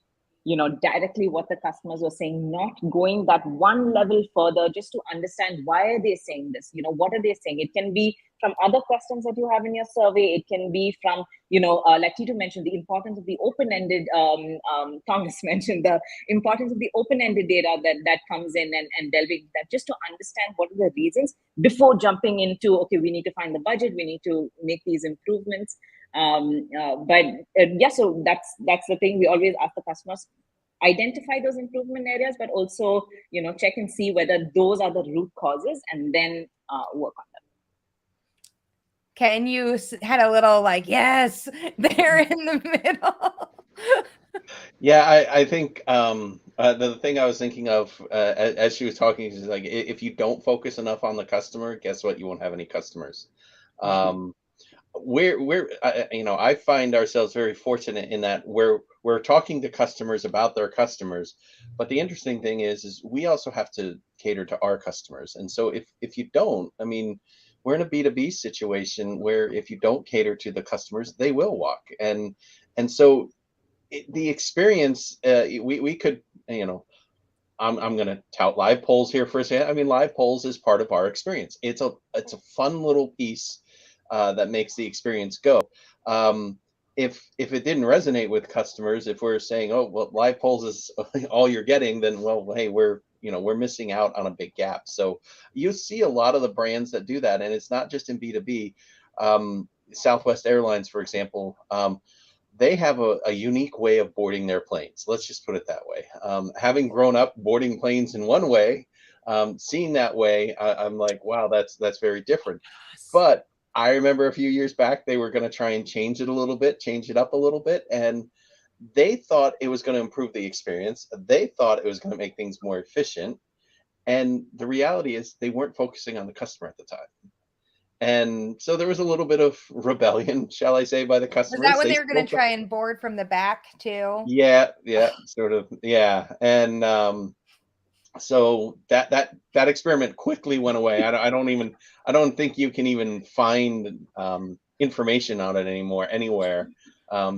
directly what the customers were saying, not going that one level further just to understand why are they saying this, what are they saying? It can be from other questions that you have in your survey. It can be from, like Tito mentioned, the importance of the open-ended, Thomas mentioned the importance of the open-ended data that comes in and delving that, just to understand what are the reasons before jumping into, okay, we need to find the budget, we need to make these improvements. So that's the thing. We always ask the customers, identify those improvement areas, but also check and see whether those are the root causes, and then work on them. Ken, you had a little yes there in the middle. Yeah, I think the thing I was thinking of as she was talking is like, if you don't focus enough on the customer, guess what? You won't have any customers. I find ourselves very fortunate in that we're talking to customers about their customers, but the interesting thing is we also have to cater to our customers. And so if you don't, we're in a B2B situation where if you don't cater to the customers, they will walk. And so the experience, we could, I'm going to tout live polls here for a second. Live polls is part of our experience. It's a fun little piece that makes the experience go. If it didn't resonate with customers, if we're saying, oh, well, live polls is all you're getting, then, well, hey, we're missing out on a big gap. So you see a lot of the brands that do that, and it's not just in B2B. Southwest Airlines, for example, they have a unique way of boarding their planes. Let's just put it that way. Having grown up boarding planes in one way, seeing that way, I'm like, wow, that's very different. But I remember a few years back, they were going to try and change it up a little bit. And they thought it was going to improve the experience. They thought it was going to make things more efficient. And the reality is they weren't focusing on the customer at the time. And so there was a little bit of rebellion, shall I say, by the customers. Was that when they were going to try and board from the back too? Yeah, sort of. Yeah. And so that experiment quickly went away. I don't think you can even find information on it anywhere,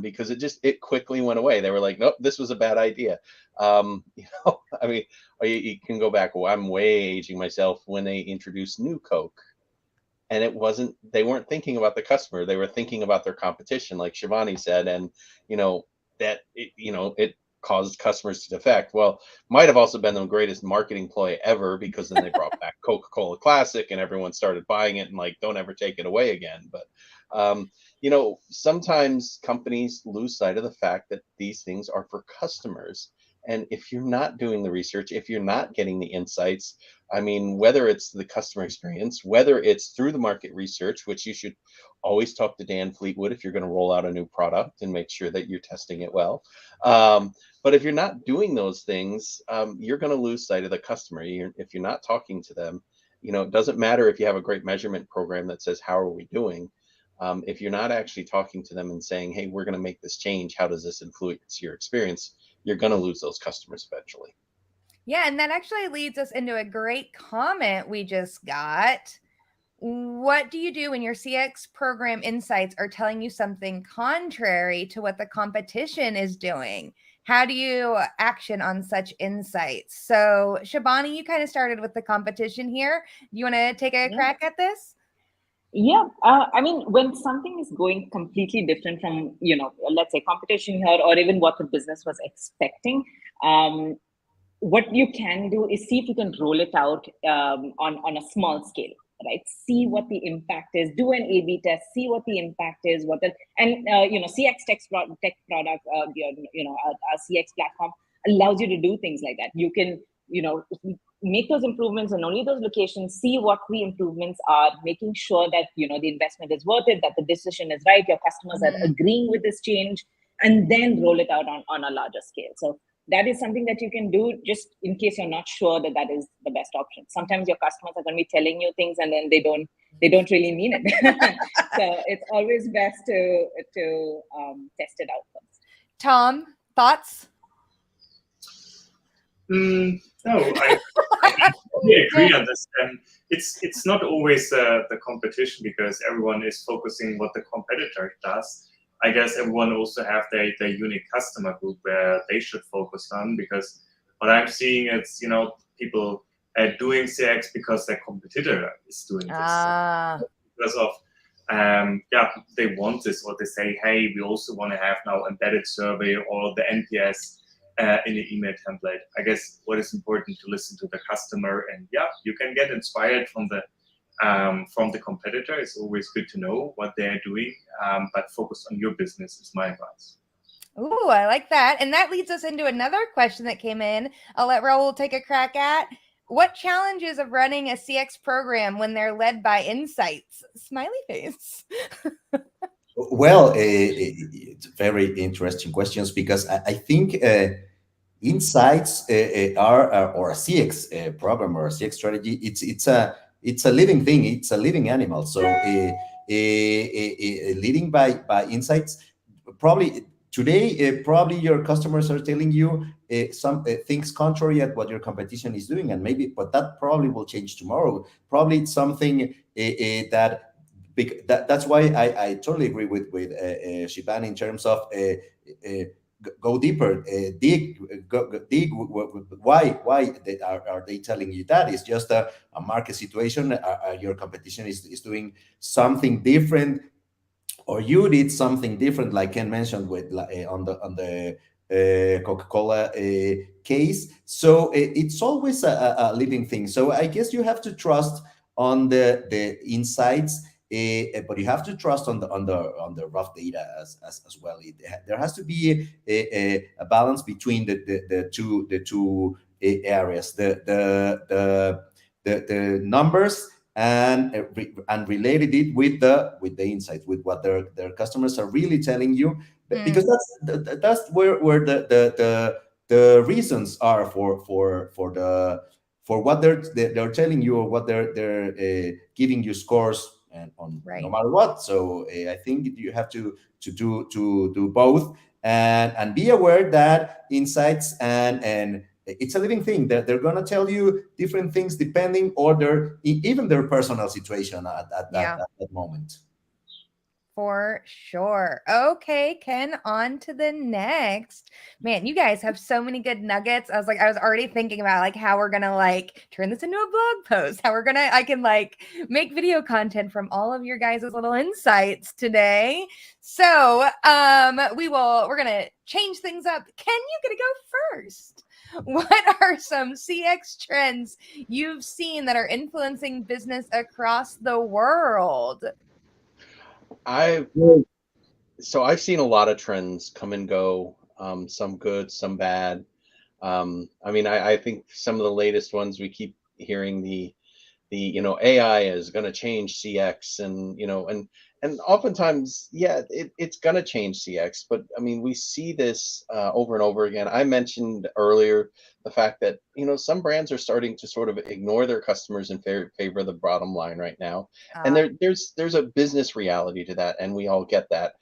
because it quickly went away. They were like, nope, this was a bad idea. You can go back. Well, I'm way aging myself when they introduced New Coke, and they weren't thinking about the customer. They were thinking about their competition, like Shivani said, and it caused customers to defect. Well, might have also been the greatest marketing ploy ever, because then they brought back Coca-Cola Classic and everyone started buying it and don't ever take it away again. But sometimes companies lose sight of the fact that these things are for customers. And if you're not doing the research, if you're not getting the insights, whether it's the customer experience, whether it's through the market research, which you should always talk to Dan Fleetwood if you're going to roll out a new product and make sure that you're testing it well. But if you're not doing those things, you're going to lose sight of the customer. If you're not talking to them, it doesn't matter if you have a great measurement program that says, how are we doing? If you're not actually talking to them and saying, hey, we're going to make this change, how does this influence your experience? You're going to lose those customers eventually. Yeah, and that actually leads us into a great comment we just got. What do you do when your CX program insights are telling you something contrary to what the competition is doing? How do you action on such insights? So, Shivani, you kind of started with the competition here. You want to take a crack at this? Yeah, when something is going completely different from, let's say competition here, or even what the business was expecting, what you can do is see if you can roll it out on a small scale, right? See what the impact is, do an A/B test, see what the impact is, CX tech product, our CX platform allows you to do things like that. You can, make those improvements in only those locations, see what the improvements are, making sure that, the investment is worth it, that the decision is right, your customers are agreeing with this change, and then roll it out on a larger scale. So that is something that you can do just in case you're not sure that is the best option. Sometimes your customers are going to be telling you things and then they don't really mean it. So it's always best to test it out first. Tom, thoughts? No, I totally agree on this. And it's not always the competition, because everyone is focusing what the competitor does. I guess everyone also have their unique customer group where they should focus on, because what I'm seeing is, people doing CX because their competitor is doing this. Because of, they want this, or they say, hey, we also want to have now embedded survey or the NPS in the email template. I guess what is important to listen to the customer, and you can get inspired from the competitor. It's always good to know what they're doing, but focus on your business is my advice. Ooh, I like that. And that leads us into another question that came in. I'll let Raul take a crack at. What challenges of running a CX program when they're led by insights? Smiley face. Well, it's very interesting questions, because I think insights are, or a CX program or a CX strategy, it's a living thing, it's a living animal. So leading by insights, probably today, probably your customers are telling you some things contrary at what your competition is doing, and but that probably will change tomorrow. Probably it's something that's why I totally agree with Shivani in terms of go deeper, dig. Why are they telling you that? It's just a market situation. Your competition is doing something different, or you did something different, like Ken mentioned with on the Coca-Cola case. So it's always a living thing. So I guess you have to trust on the insights. But you have to trust on the rough data as well. There has to be a balance between the two areas, the numbers, and related it with the insights, with what their customers are really telling you, because that's where the reasons are for what they're telling you, or what they're giving you scores and on no matter what. So I think you have to do both, and be aware that insights and it's a living thing, that they're gonna tell you different things depending on even their personal situation at that moment. For sure. Okay, Ken, on to the next. Man, you guys have so many good nuggets. I was already thinking about like how we're gonna turn this into a blog post, how I can make video content from all of your guys' little insights today. So we're gonna change things up. Ken, you gonna go first. What are some CX trends you've seen that are influencing business across the world? I've seen a lot of trends come and go, some good, some bad. I think some of the latest ones, we keep hearing the AI is going to change CX, and oftentimes, it's going to change CX. But we see this over and over again. I mentioned earlier the fact that some brands are starting to sort of ignore their customers in favor of the bottom line right now, and there's a business reality to that, and we all get that.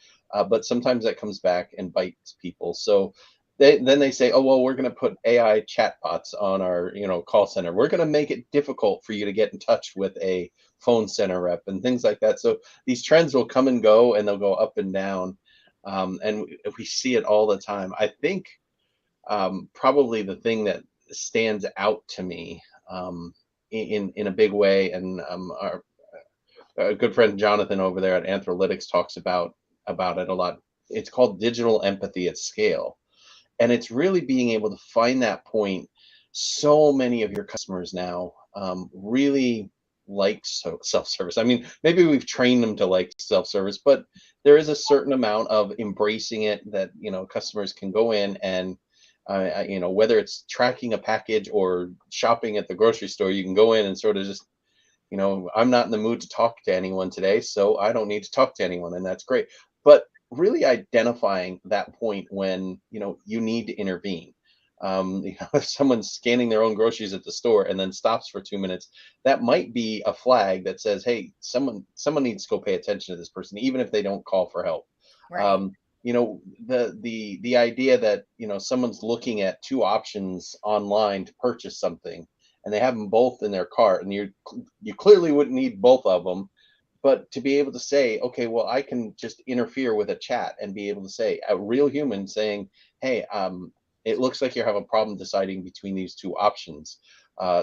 But sometimes that comes back and bites people. So then they say, oh, well, we're going to put AI chatbots on our call center. We're going to make it difficult for you to get in touch with a phone center rep and things like that. So these trends will come and go, and they'll go up and down. And we see it all the time. I think probably the thing that stands out to me in a big way, and our good friend Jonathan over there at Anthrolytics talks about it a lot. It's called digital empathy at scale. And it's really being able to find that point. So many of your customers now really like self-service. I mean, maybe we've trained them to like self-service, but there is a certain amount of embracing it that, you know, customers can go in and, you know, whether it's tracking a package or shopping at the grocery store, you can go in and sort of just, you know, I'm not in the mood to talk to anyone today, so I don't need to talk to anyone, and that's great. But really identifying that point when, you know, you need to intervene. You know, if someone's scanning their own groceries at the store and then stops for 2 minutes, that might be a flag that says, hey, someone needs to go pay attention to this person, even if they don't call for help. Right. You know, the idea that, you know, someone's looking at two options online to purchase something and they have them both in their cart, and you clearly wouldn't need both of them, but to be able to say, okay, well, I can just interfere with a chat and be able to say, a real human saying, hey, it looks like you're having a problem deciding between these two options,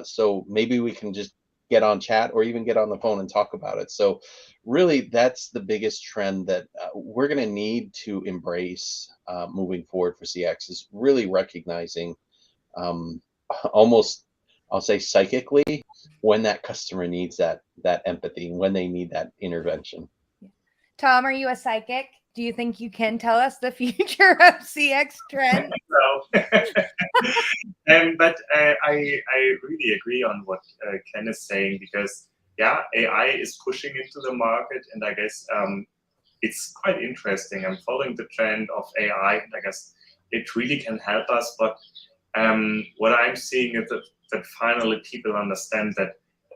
so maybe we can just get on chat or even get on the phone and talk about it. So really, that's the biggest trend that we're going to need to embrace moving forward for CX, is really recognizing almost, I'll say psychically, when that customer needs that empathy, when they need that intervention. Tom, are you a psychic? Do you think you can tell us the future of CX trends? But I really agree on what Ken is saying, because yeah, AI is pushing into the market, and I guess it's quite interesting. I'm following the trend of AI, and I guess it really can help us. But what I'm seeing is that finally people understand that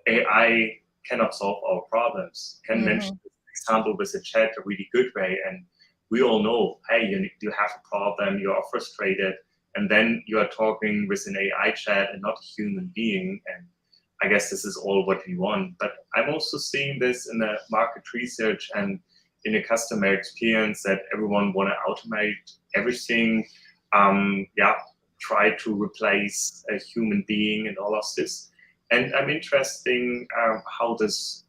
AI cannot solve our problems. Ken mentioned this example with a chat a really good way, and we all know, hey, you have a problem, you are frustrated, and then you are talking with an AI chat and not a human being. And I guess this is all what we want. But I'm also seeing this in the market research and in a customer experience, that everyone want to automate everything. Try to replace a human being and all of this. And I'm interested how this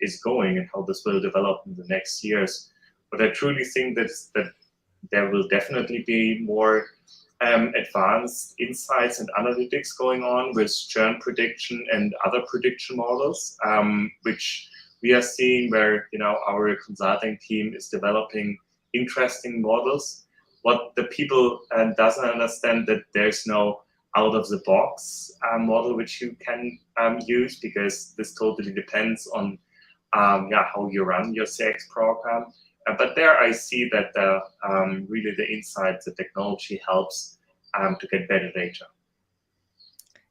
is going and how this will develop in the next years. But I truly think that there will definitely be more advanced insights and analytics going on with churn prediction and other prediction models, which we are seeing, where, you know, our consulting team is developing interesting models. What the people doesn't understand, that there's no out-of-the-box model which you can use, because this totally depends on how you run your CX program. But there I see that really the insights, the technology helps to get better data.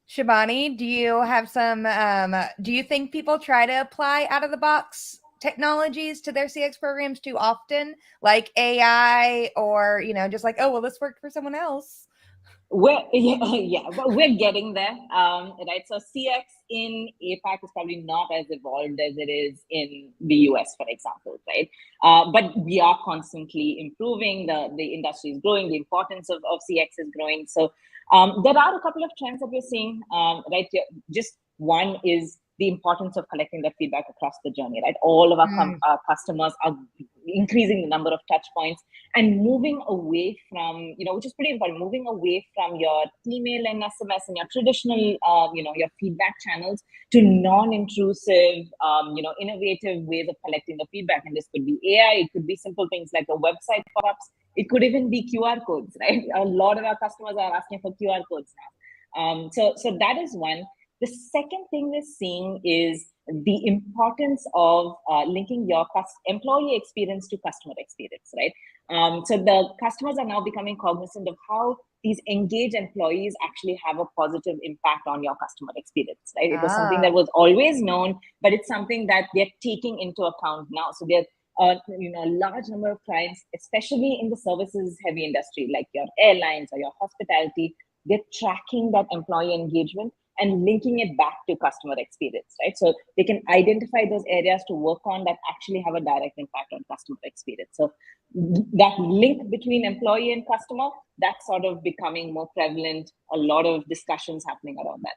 Shibani, do you have some, do you think people try to apply out-of-the-box technologies to their CX programs too often, like AI, or, you know, just like, oh, well, this worked for someone else? But we're getting there, right? So CX in APAC is probably not as evolved as it is in the US, for example, right? But we are constantly improving. The industry is growing. The importance of CX is growing. So there are a couple of trends that we're seeing, right? Just one is the importance of collecting that feedback across the journey, right? All of our customers are increasing the number of touch points and moving away from, which is pretty important, moving away from your email and SMS and your traditional, your feedback channels to non-intrusive, innovative ways of collecting the feedback. And this could be AI, it could be simple things like a website pop-ups, it could even be QR codes, right? A lot of our customers are asking for QR codes now. So that is one. The second thing we're seeing is the importance of linking your employee experience to customer experience, right? So the customers are now becoming cognizant of how these engaged employees actually have a positive impact on your customer experience, right? It was something that was always known, but it's something that they're taking into account now. So they're a large number of clients, especially in the services heavy industry, like your airlines or your hospitality, they're tracking that employee engagement and linking it back to customer experience, right? So they can identify those areas to work on that actually have a direct impact on customer experience. So that link between employee and customer, that's sort of becoming more prevalent. A lot of discussions happening around that.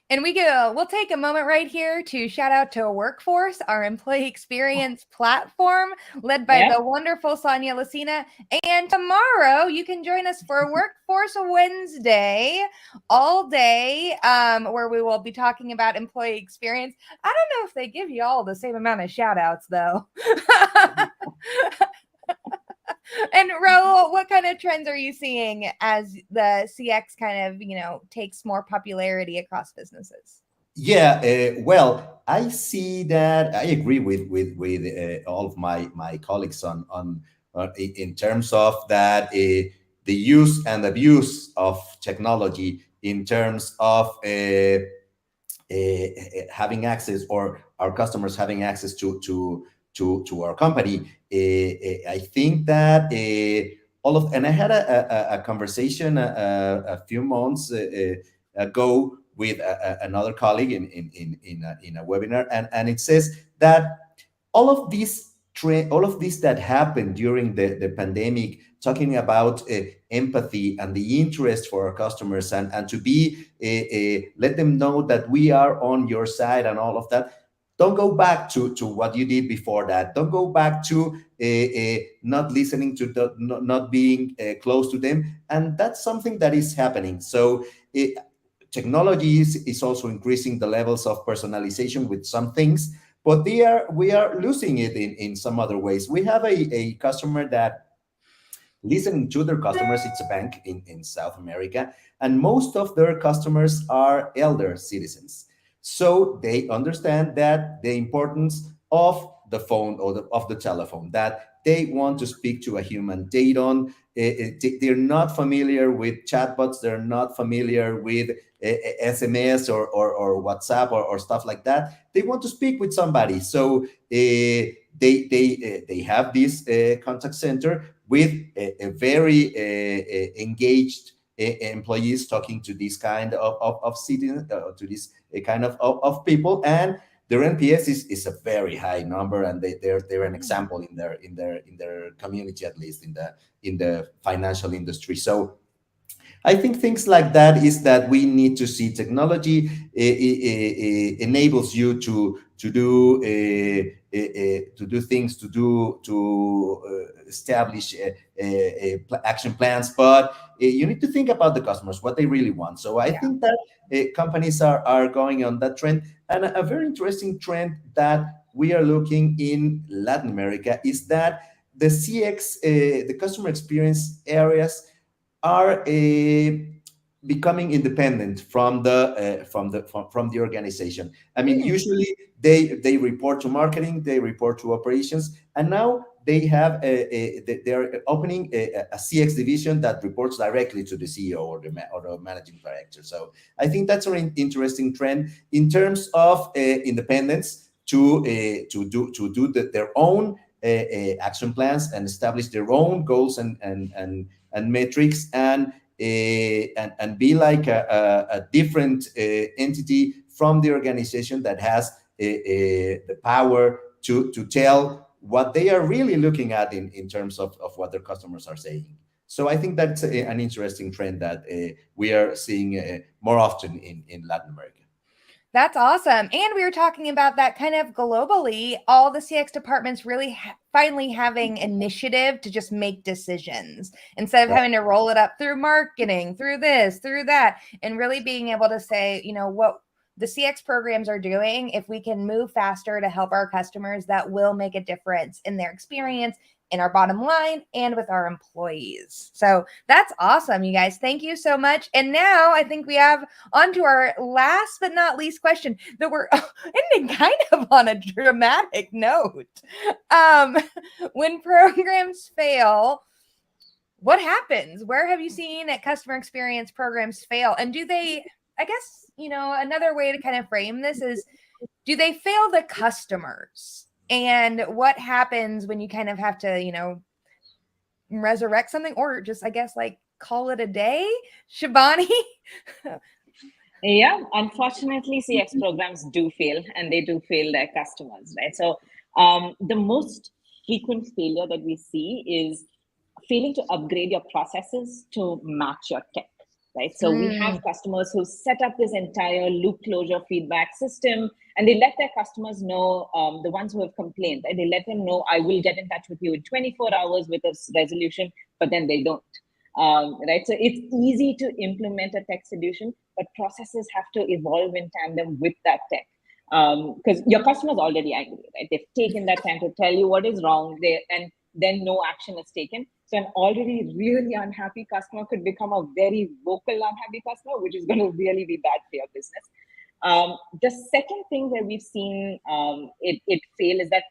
And we'll take a moment right here to shout out to Workforce, our employee experience platform led by the wonderful Sonia Lucina. And tomorrow you can join us for Workforce Wednesday all day, where we will be talking about employee experience. I don't know if they give you all the same amount of shout outs though. And Raul, what kind of trends are you seeing as the CX kind of, takes more popularity across businesses? Yeah, well, I see that I agree with all of my colleagues on in terms of that the use and abuse of technology in terms of having access, or our customers having access to our company. I think that all of, and I had a conversation a few months ago with another colleague in a webinar, and it says that all of these all of this that happened during the pandemic, talking about empathy and the interest for our customers, and to be let them know that we are on your side and all of that. Don't go back to what you did before that. Don't go back to not listening to not being close to them, and that's something that is happening. So technology is also increasing the levels of personalization with some things, but we are losing it in some other ways. We have a customer that listening to their customers. It's a bank in South America, and most of their customers are elder citizens. So they understand that the importance of the phone, or of the telephone, that they want to speak to a human. They don't, they're not familiar with chatbots. They're not familiar with SMS or WhatsApp or stuff like that. They want to speak with somebody. So they have this contact center with a very engaged employees talking to this kind of citizens, to this kind of people, and their NPS is a very high number, and they're an example in their community, at least in the financial industry. So I think things like that is that we need to see technology enables you to do things, to establish action plans, but you need to think about the customers, what they really want. So I think that companies are going on that trend, and a very interesting trend that we are looking in Latin America is that the CX, the customer experience areas, are becoming independent from the organization. I mean, usually they report to marketing, they report to operations, and now they have they're opening a CX division that reports directly to the CEO or the managing director. So I think that's an interesting trend in terms of independence to do their own action plans and establish their own goals and metrics, and be like a different entity from the organization that has the power to tell what they are really looking at in terms of what their customers are saying. So I think that's an interesting trend that we are seeing more often in Latin America. That's awesome. And we were talking about that kind of globally, all the CX departments really finally having initiative to just make decisions instead of having to roll it up through marketing, through this, through that, and really being able to say, what the CX programs are doing. If we can move faster to help our customers, that will make a difference in their experience, in our bottom line, and with our employees. So that's awesome, you guys. Thank you so much. And now I think we have on to our last but not least question that we're ending kind of on a dramatic note. When programs fail, what happens? Where have you seen that customer experience programs fail? And do they, I guess, another way to kind of frame this is, do they fail the customers? And what happens when you kind of have to, resurrect something, or just, I guess, like call it a day? Shibani? Yeah, unfortunately, CX programs do fail, and they do fail their customers, right? So the most frequent failure that we see is failing to upgrade your processes to match your tech, right? So we have customers who set up this entire loop closure feedback system, and they let their customers know, the ones who have complained, right? They let them know, I will get in touch with you in 24 hours with a resolution, but then they don't. Right? So it's easy to implement a tech solution, but processes have to evolve in tandem with that tech. Because your customer's already angry, right? They've taken that time to tell you what is wrong, and then no action is taken. So an already really unhappy customer could become a very vocal unhappy customer, which is going to really be bad for your business. The second thing where we've seen it fail is that,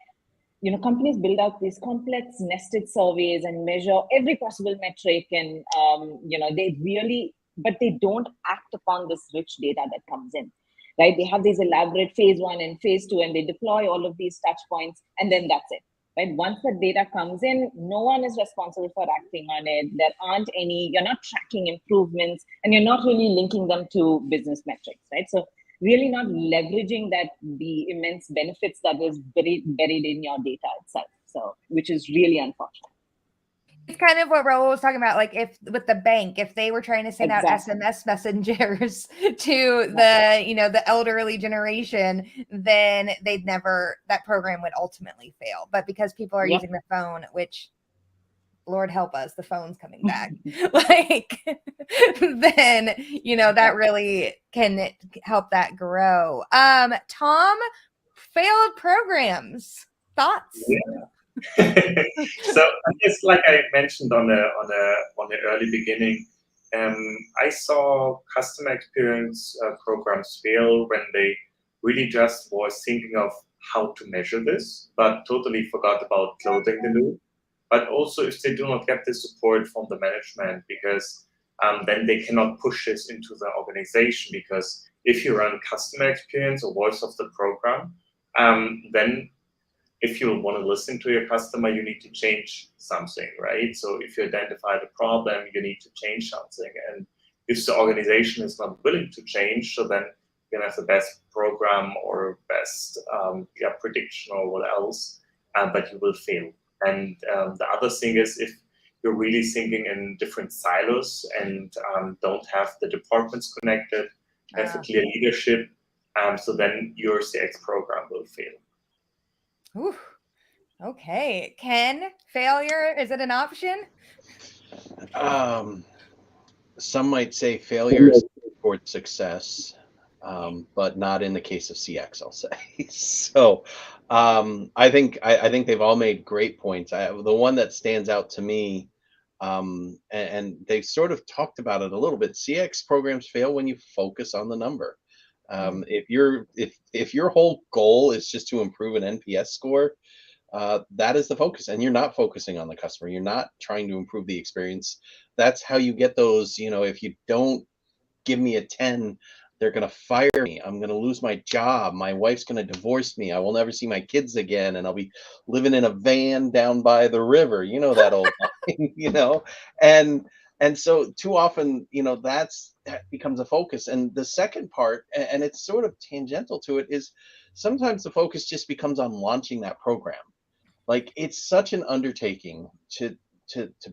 you know, companies build out these complex nested surveys and measure every possible metric, and you know, but they don't act upon this rich data that comes in, right? They have these elaborate phase 1 and phase 2, and they deploy all of these touch points, and then that's it, right? Once the data comes in, no one is responsible for acting on it. There aren't any, you're not tracking improvements, and you're not really linking them to business metrics, right? So really not leveraging the immense benefits that is buried in your data itself. So, which is really unfortunate. It's kind of what Raul was talking about, like if with the bank, if they were trying to send out SMS messengers to the, you know, the elderly generation, then that program would ultimately fail. But because people are using the phone, which, Lord help us, the phone's coming back, like, then, you know, that really can help that grow. Tom, failed programs, thoughts? So I guess, like I mentioned on the early beginning, I saw customer experience programs fail when they really just was thinking of how to measure this, but totally forgot about closing the loop. But also if they do not get the support from the management, because then they cannot push this into the organization, because if you run customer experience or voice of the program, then if you want to listen to your customer, you need to change something, right? So if you identify the problem, you need to change something. And if the organization is not willing to change, so then you can have the best program or best prediction or what else, but you will fail. And the other thing is, if you're really thinking in different silos and don't have the departments connected, have a clear leadership, so then your CX program will fail. Ooh, okay. Ken, failure, is it an option? Some might say failure is toward success, but not in the case of CX, I'll say. So I think they've all made great points. The one that stands out to me, and they've sort of talked about it a little bit, CX programs fail when you focus on the number. If your whole goal is just to improve an NPS score, that is the focus, and you're not focusing on the customer. You're not trying to improve the experience. That's how you get those, you know, if you don't give me a 10, they're going to fire me. I'm going to lose my job. My wife's going to divorce me. I will never see my kids again, and I'll be living in a van down by the river. You know, that old line, you know, and so too often, you know, that becomes a focus. And the second part, and it's sort of tangential to it, is sometimes the focus just becomes on launching that program. Like, it's such an undertaking to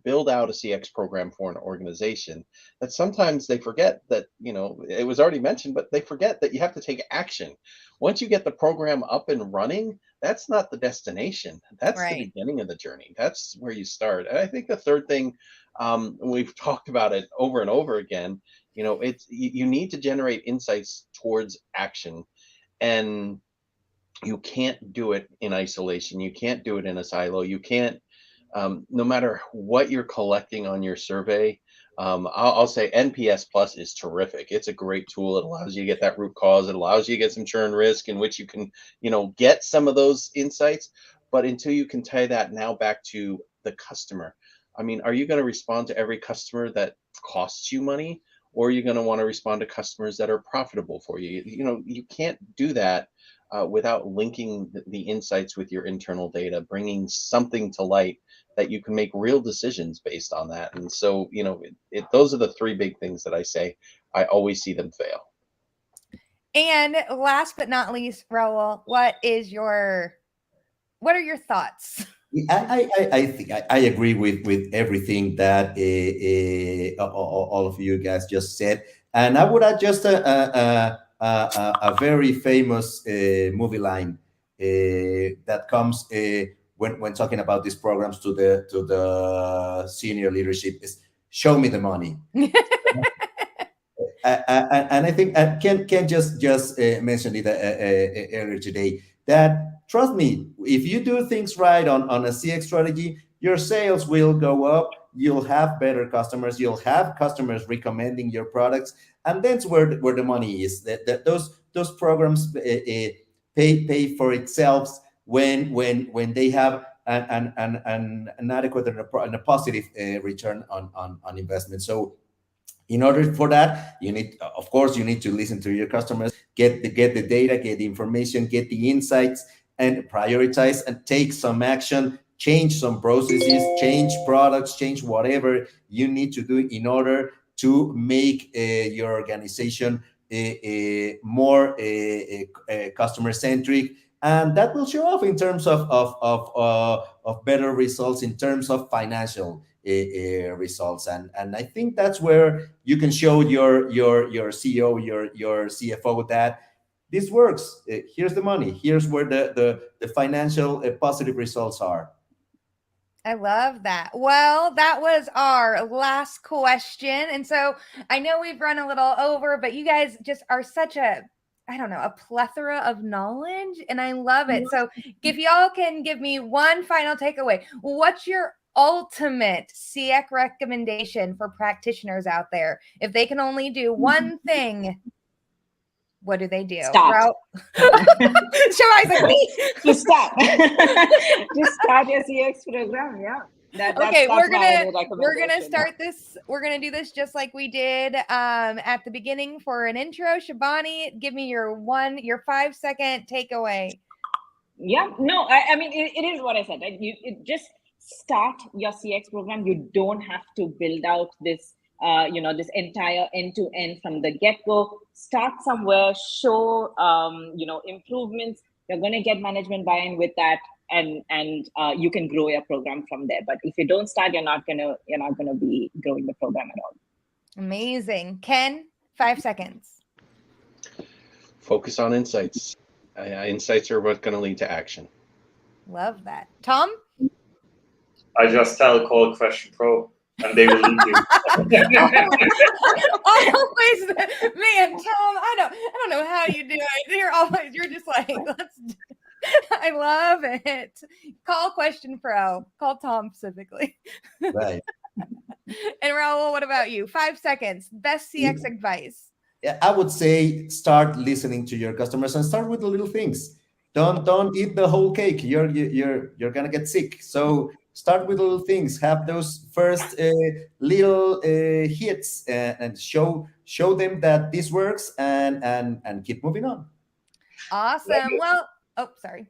build out a CX program for an organization that sometimes they forget that, you know, it was already mentioned, but they forget that you have to take action. Once you get the program up and running, that's not the destination. That's the beginning of the journey. That's where you start. And I think the third thing, we've talked about it over and over again, you know, it's you need to generate insights towards action, and you can't do it in isolation. You can't do it in a silo. You can't, no matter what you're collecting on your survey. I'll say NPS Plus is terrific. It's a great tool. It allows you to get that root cause. It allows you to get some churn risk in which you can, you know, get some of those insights. But until you can tie that now back to the customer, I mean, are you going to respond to every customer that costs you money, or are you going to want to respond to customers that are profitable for you? You know, you can't do that without linking the insights with your internal data, bringing something to light that you can make real decisions based on that. And so, you know, those are the three big things that I say. I always see them fail. And last but not least, Raul, what are your thoughts I think I agree with everything that all of you guys just said, and I would add just a very famous movie line that comes when talking about these programs to the senior leadership is show me the money. And I think Ken just mentioned it earlier today that trust me, if you do things right on a CX strategy, your sales will go up. You'll have better customers. You'll have customers recommending your products, and that's where the money is. That those programs pay for itself when they have an adequate and a positive return on investment. So in order for that, you need, of course, you need to listen to your customers, get the data, get the information, get the insights, and prioritize and take some action, change some processes, change products, change whatever you need to do in order to make your organization more customer centric, and that will show off in terms of better results, in terms of financial results, and I think that's where you can show your CEO, your CFO that this works. Here's the money. Here's where the financial positive results are. I love that. Well, that was our last question. And so I know we've run a little over, but you guys just are such a plethora of knowledge, and I love it. So if y'all can give me one final takeaway, what's your ultimate CX recommendation for practitioners out there? If they can only do one thing, what do they do? Start. Just start. Just start your CX program. Yeah. Okay, we're gonna start this. We're gonna do this just like we did at the beginning for an intro. Shibani, give me your 5-second takeaway. Yeah, no, I mean it is what I said. Right? You just start your CX program. You don't have to build out this this entire end-to-end from the get-go. Start somewhere, show improvements. You're going to get management buy-in with that, and you can grow your program from there. But if you don't start, you're not gonna be growing the program at all. Amazing. Ken, 5 seconds. Focus on insights. Insights are what's going to lead to action. Love that. Tom? I just call QuestionPro. And they will lead you. Always, man, Tom. I don't know how you do it. You're just like, I love it. Call QuestionPro. Call Tom specifically. Right. And Raul, what about you? 5 seconds. Best CX advice. Yeah, I would say start listening to your customers and start with the little things. Don't eat the whole cake. You're gonna get sick. So start with little things. Have those first little hits and show them that this works, and keep moving on. Awesome. Well, sorry.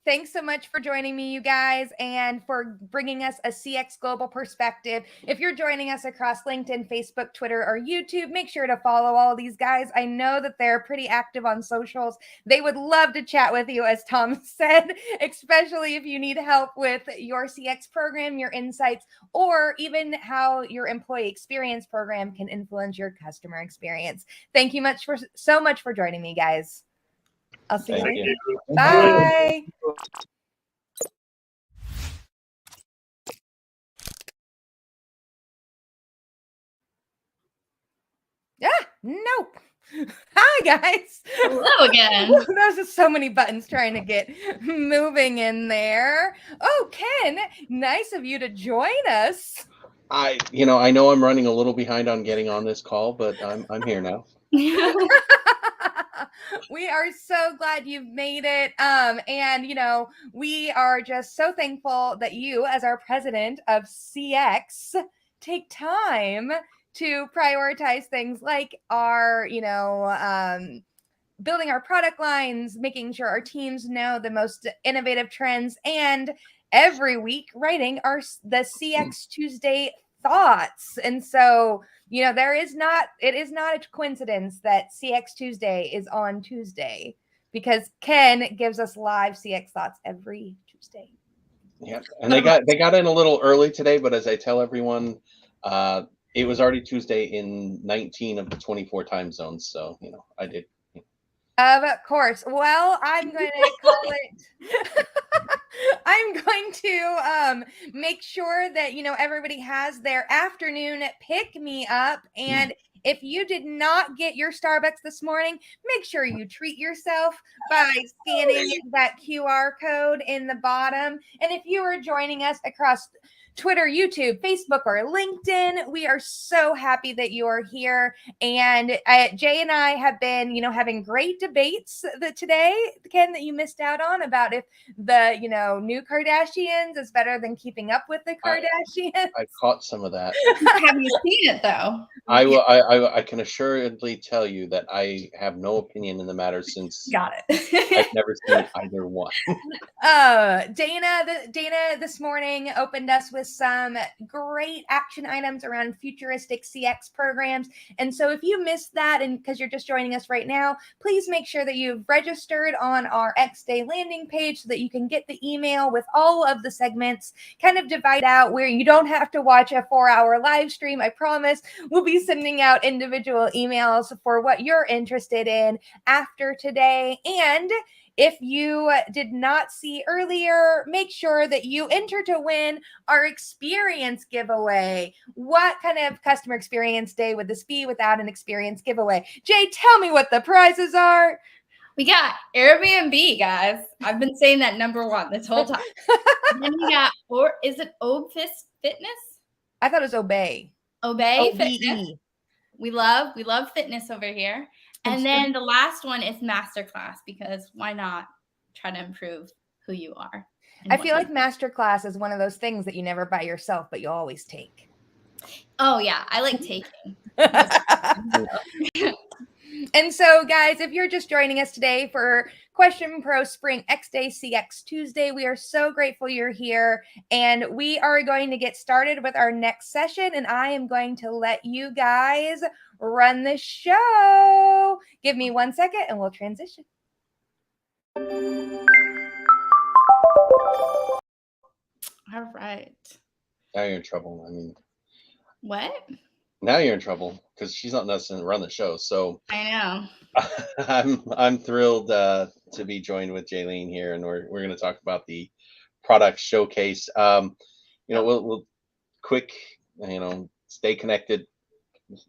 Thanks so much for joining me, you guys, and for bringing us a CX global perspective. If you're joining us across LinkedIn, Facebook, Twitter, or YouTube, make sure to follow all of these guys. I know that they're pretty active on socials. They would love to chat with you, as Tom said, especially if you need help with your CX program, your insights, or even how your employee experience program can influence your customer experience. Thank you so much for joining me, guys. I'll see you later. Bye. Nope. Hi, guys. Hello again. There's just so many buttons trying to get moving in there. Oh, Ken, nice of you to join us. I know I'm running a little behind on getting on this call, but I'm here now. We are so glad you've made it. And, we are just so thankful that you, as our president of CX, take time to prioritize things like our, building our product lines, making sure our teams know the most innovative trends, and every week writing the CX Tuesday thoughts. And so, it is not a coincidence that CX Tuesday is on Tuesday, because Ken gives us live CX thoughts every Tuesday. Yeah, and they got in a little early today, but as I tell everyone, it was already Tuesday in 19 of the 24 time zones. So, you know, I did. Of course. Well, I'm going to call it. I'm going to make sure that, you know, everybody has their afternoon pick me up. And if you did not get your Starbucks this morning, make sure you treat yourself by scanning that QR code in the bottom. And if you are joining us across Twitter, YouTube, Facebook, or LinkedIn, we are so happy that you are here. And Jay and I have been, you know, having great debates today, Ken, that you missed out on about if the, you know, new Kardashians is better than keeping up with the Kardashians. I caught some of that. Have you seen it though? I can assuredly tell you that I have no opinion in the matter since Got it. I've never seen either one. Dana this morning opened us with some great action items around futuristic CX programs. And so if you missed that, and because you're just joining us right now, please make sure that you've registered on our XDay landing page so that you can get the email with all of the segments kind of divide out where you don't have to watch a 4-hour live stream. I promise we'll be sending out individual emails for what you're interested in after today. And if you did not see earlier, make sure that you enter to win our experience giveaway. What kind of customer experience day would this be without an experience giveaway? Jay, tell me what the prizes are. We got Airbnb, guys. I've been saying that #1 this whole time. And then we got, or is it Obfist Fitness? I thought it was Obey. Obey OBE. Fitness. We love fitness over here. And then the last one is Masterclass, because why not try to improve who you are? I feel like Masterclass is one of those things that you never buy yourself, but you always take. Oh, yeah. I like taking. And so, guys, if you're just joining us today for QuestionPro Spring XDay CX Tuesday, we are so grateful you're here. And we are going to get started with our next session. And I am going to let you guys run the show. Give me 1 second and we'll transition. All right. Now you're in trouble. I mean, what? Now you're in trouble because she's not necessarily run the show. So I know. I'm thrilled to be joined with Jaylene here, and we're going to talk about the product showcase. You know, we'll quick, you know, stay connected.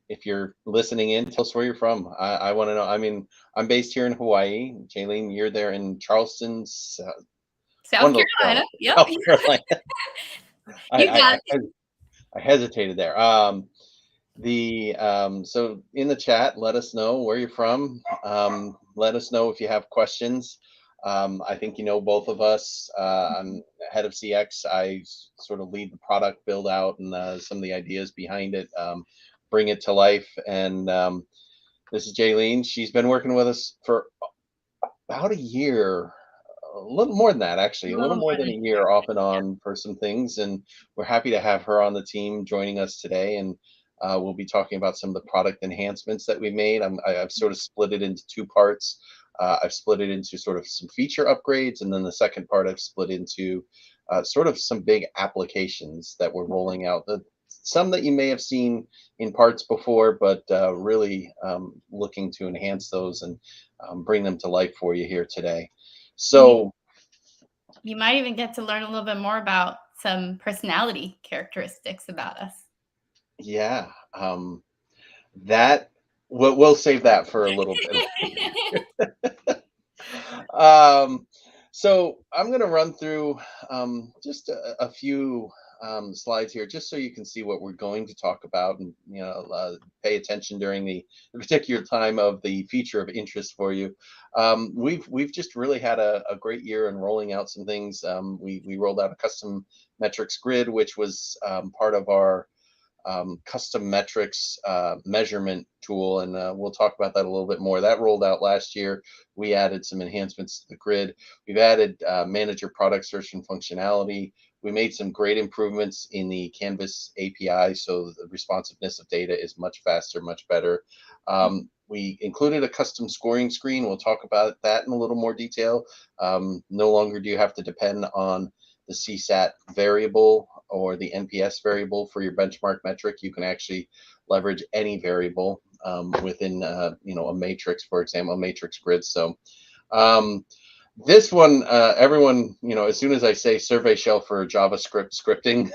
If you're listening in, tell us where you're from. I want to know. I mean, I'm based here in Hawaii. Jaylene, you're there in Charleston, South Carolina. Yep. South Carolina. You got it. I hesitated there. So in the chat, let us know where you're from. Let us know if you have questions. I think you know both of us. I'm head of CX. I sort of lead the product build out and some of the ideas behind it, bring it to life. And this is Jaylene. She's been working with us for about a year, a little more than that, actually, a little more than a year off and on for some things. And we're happy to have her on the team joining us today. And we'll be talking about some of the product enhancements that we made. I've sort of split it into two parts. I've split it into sort of some feature upgrades, and then the second part I've split into sort of some big applications that we're rolling out. Some that you may have seen in parts before, but really looking to enhance those and bring them to life for you here today. So you might even get to learn a little bit more about some personality characteristics about us. Yeah, that we'll save that for a little bit. So I'm going to run through just a few slides here, just so you can see what we're going to talk about, and pay attention during the particular time of the feature of interest for you. We've just really had a great year in rolling out some things. We rolled out a custom metrics grid, which was part of our custom metrics measurement tool, and we'll talk about that a little bit more. That rolled out last year. We added some enhancements to the grid. We've added manager product search and functionality. We made some great improvements in the Canvas API, so the responsiveness of data is much faster, much better. we included a custom scoring screen. We'll talk about that in a little more detail. No longer do you have to depend on the CSAT variable or the NPS variable for your benchmark metric. You can actually leverage any variable within a matrix, for example, a matrix grid. So this one, everyone, as soon as I say survey shell for JavaScript scripting,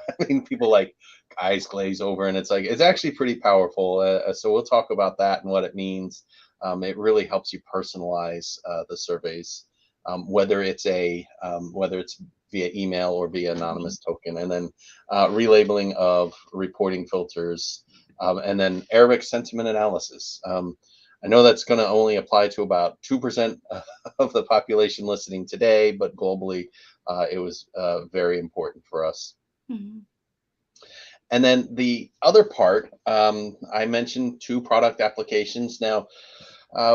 I mean, people like eyes glaze over, and it's actually pretty powerful. So we'll talk about that and what it means. It really helps you personalize the surveys, whether it's via email or via anonymous token, and then relabeling of reporting filters, and then Arabic sentiment analysis. I know that's going to only apply to about 2% of the population listening today, but globally, it was very important for us. Mm-hmm. And then the other part, I mentioned 2 product applications. Now,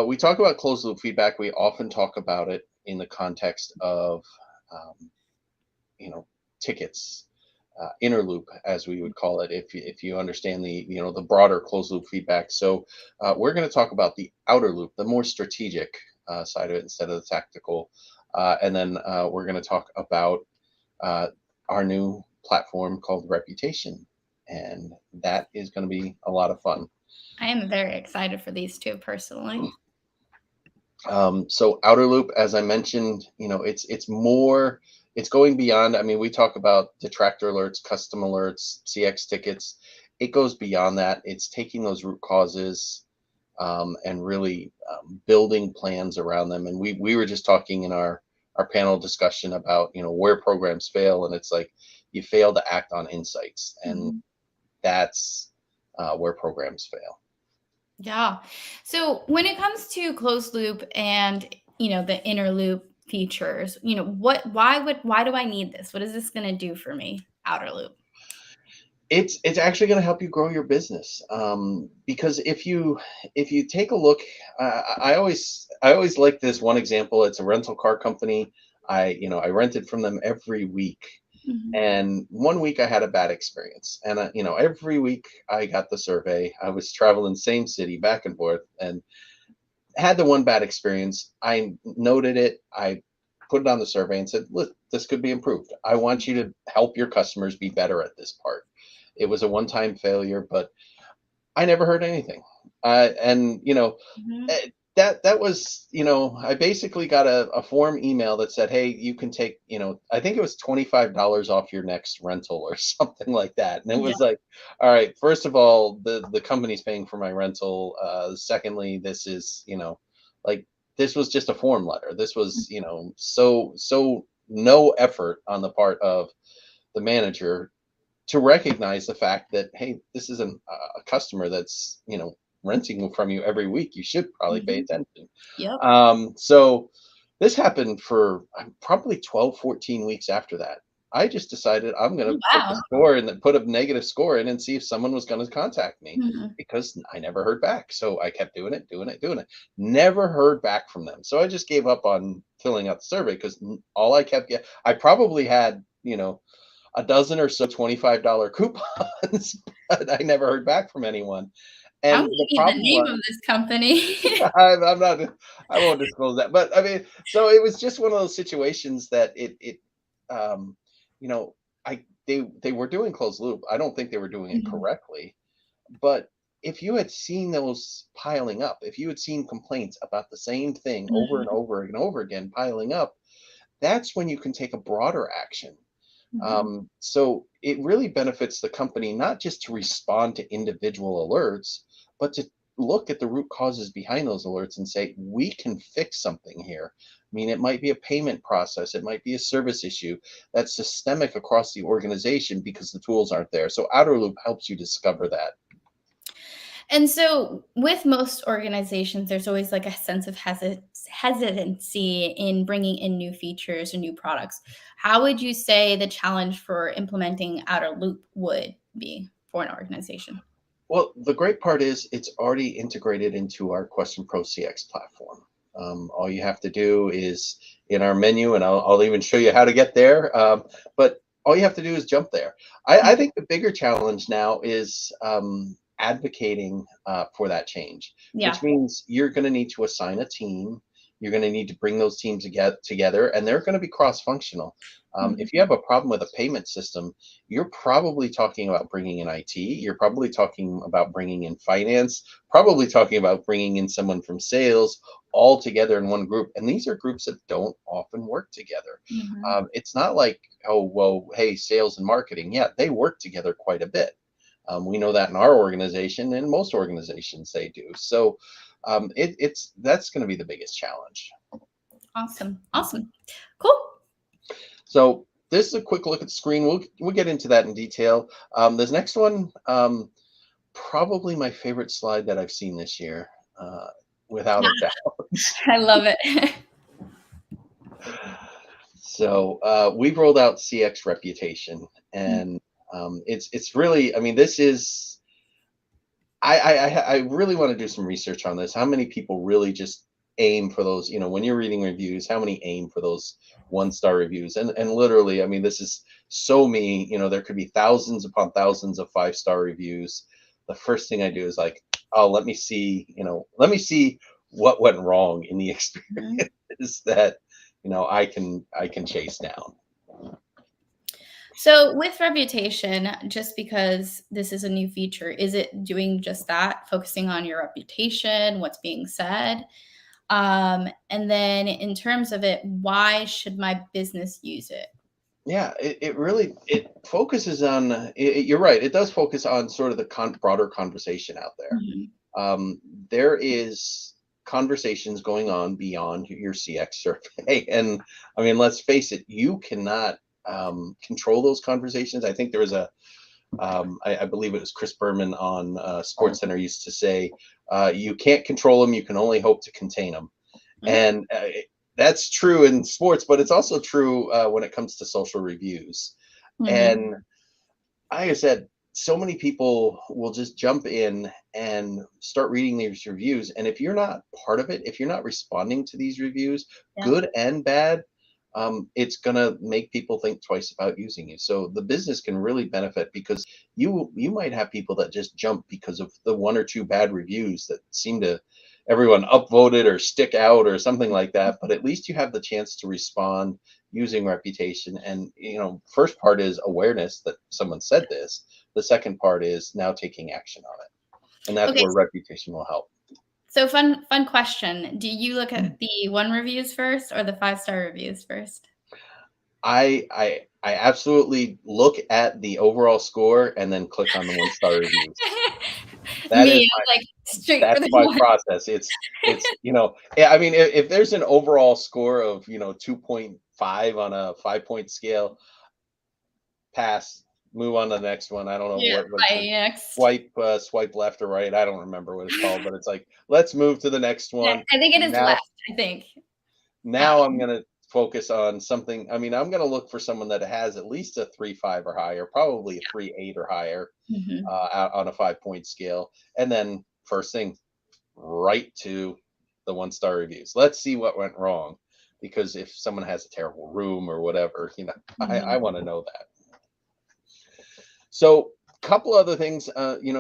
we talk about closed loop feedback. We often talk about it in the context of, tickets, inner loop, as we would call it, if you understand the broader closed loop feedback. So we're going to talk about the outer loop, the more strategic side of it instead of the tactical. And then we're going to talk about our new platform called Reputation. And that is going to be a lot of fun. I am very excited for these 2 personally. So outer loop, as I mentioned, it's going beyond. I mean, we talk about detractor alerts, custom alerts, CX tickets. It goes beyond that. It's taking those root causes and really building plans around them. And we were just talking in our panel discussion about, where programs fail. And it's like you fail to act on insights. And that's where programs fail. Yeah. So when it comes to closed loop and, the inner loop features, why do I need this? What is this going to do for me? Outer loop. It's actually going to help you grow your business. Because if you take a look, I always like this one example. It's a rental car company. I rented from them every week. Mm-hmm. And one week I had a bad experience, and every week I got the survey. I was traveling same city back and forth, and had the one bad experience. I noted it. I put it on the survey and said, "Look, this could be improved. I want you to help your customers be better at this part." It was a one-time failure, but I never heard anything. That was, I basically got a form email that said, hey, you can take, I think it was $25 off your next rental or something like that. And it was like, all right, first of all, the company's paying for my rental. Secondly, this is, this was just a form letter. This was, so no effort on the part of the manager to recognize the fact that, hey, this is a customer that's, renting from you every week. You should probably pay attention. Yep. So this happened for probably 12, 14 weeks after that. I just decided I'm going to put a negative score in and see if someone was going to contact me, because I never heard back. So I kept doing it. Never heard back from them. So I just gave up on filling out the survey, because all I kept getting, I probably had, a dozen or so $25 coupons, but I never heard back from anyone. And the name of this company. I'm not. I won't disclose that. But I mean, so it was just one of those situations that they were doing closed loop. I don't think they were doing it correctly. But if you had seen those piling up, if you had seen complaints about the same thing over and over and over again piling up, that's when you can take a broader action. So it really benefits the company, not just to respond to individual alerts, but to look at the root causes behind those alerts and say, we can fix something here. I mean, it might be a payment process. It might be a service issue that's systemic across the organization because the tools aren't there. So Outer Loop helps you discover that. And so with most organizations, there's always like a sense of hesitancy in bringing in new features or new products. How would you say the challenge for implementing Outer Loop would be for an organization? Well, the great part is it's already integrated into our QuestionPro CX platform. All you have to do is in our menu, and I'll even show you how to get there. But all you have to do is jump there. I think the bigger challenge now is advocating for that change, Yeah. which means you're going to need to assign a team. You're going to need to bring those teams together, and they're going to be cross-functional. If you have a problem with a payment system, you're probably talking about bringing in IT. You're probably talking about bringing in finance, probably talking about bringing in someone from sales, all together in one group. And these are groups that don't often work together. It's not like, oh, well, hey, sales and marketing. Yeah, they work together quite a bit. We know that in our organization, and most organizations they do. So that's going to be the biggest challenge. Awesome. Cool. So this is a quick look at the screen. We'll get into that in detail. This next one, probably my favorite slide that I've seen this year, without a doubt. I love it. So we've rolled out CX Reputation, and it's really, I mean, this is, I really want to do some research on this. How many people really just aim for those, when you're reading reviews, how many aim for those 1-star reviews? And literally, I mean, this is so me, there could be thousands upon thousands of 5-star reviews. The first thing I do is like, oh, let me see what went wrong in the experience that, I can chase down. So with Reputation, just because this is a new feature, is it doing just that, focusing on your reputation, what's being said? And then in terms of it, why should my business use it? Yeah, it really focuses on, you're right, it does focus on sort of the broader conversation out there. There is conversations going on beyond your CX survey. And I mean, let's face it, you cannot control those conversations. I think there was I believe it was Chris Berman on SportsCenter used to say, you can't control them, you can only hope to contain them. And that's true in sports, but it's also true when it comes to social reviews. And like I said, so many people will just jump in and start reading these reviews. And if you're not part of it, if you're not responding to these reviews, good and bad, it's going to make people think twice about using you. So the business can really benefit, because you might have people that just jump because of the 1 or 2 bad reviews that seem to everyone upvoted or stick out or something like that. But at least you have the chance to respond using Reputation. And, first part is awareness that someone said this. The second part is now taking action on it. And that's where Reputation will help. So fun question. Do you look at the 1 reviews first or the 5-star reviews first? I absolutely look at the overall score and then click on the 1-star reviews. That's my process. It's I mean, if there's an overall score of 2.5 on a 5-point scale, pass, move on to the next one. I don't know what swipe left or right. I don't remember what it's called, but it's like, let's move to the next one. Yeah, I think it is left. I think. Now I'm gonna focus on something. I mean, I'm gonna look for someone that has at least a 3.5 or higher, probably a 3.8 or higher, on a 5-point scale, and then first thing, right to the 1-star reviews. Let's see what went wrong, because if someone has a terrible room or whatever, I want to know that. So a couple other things,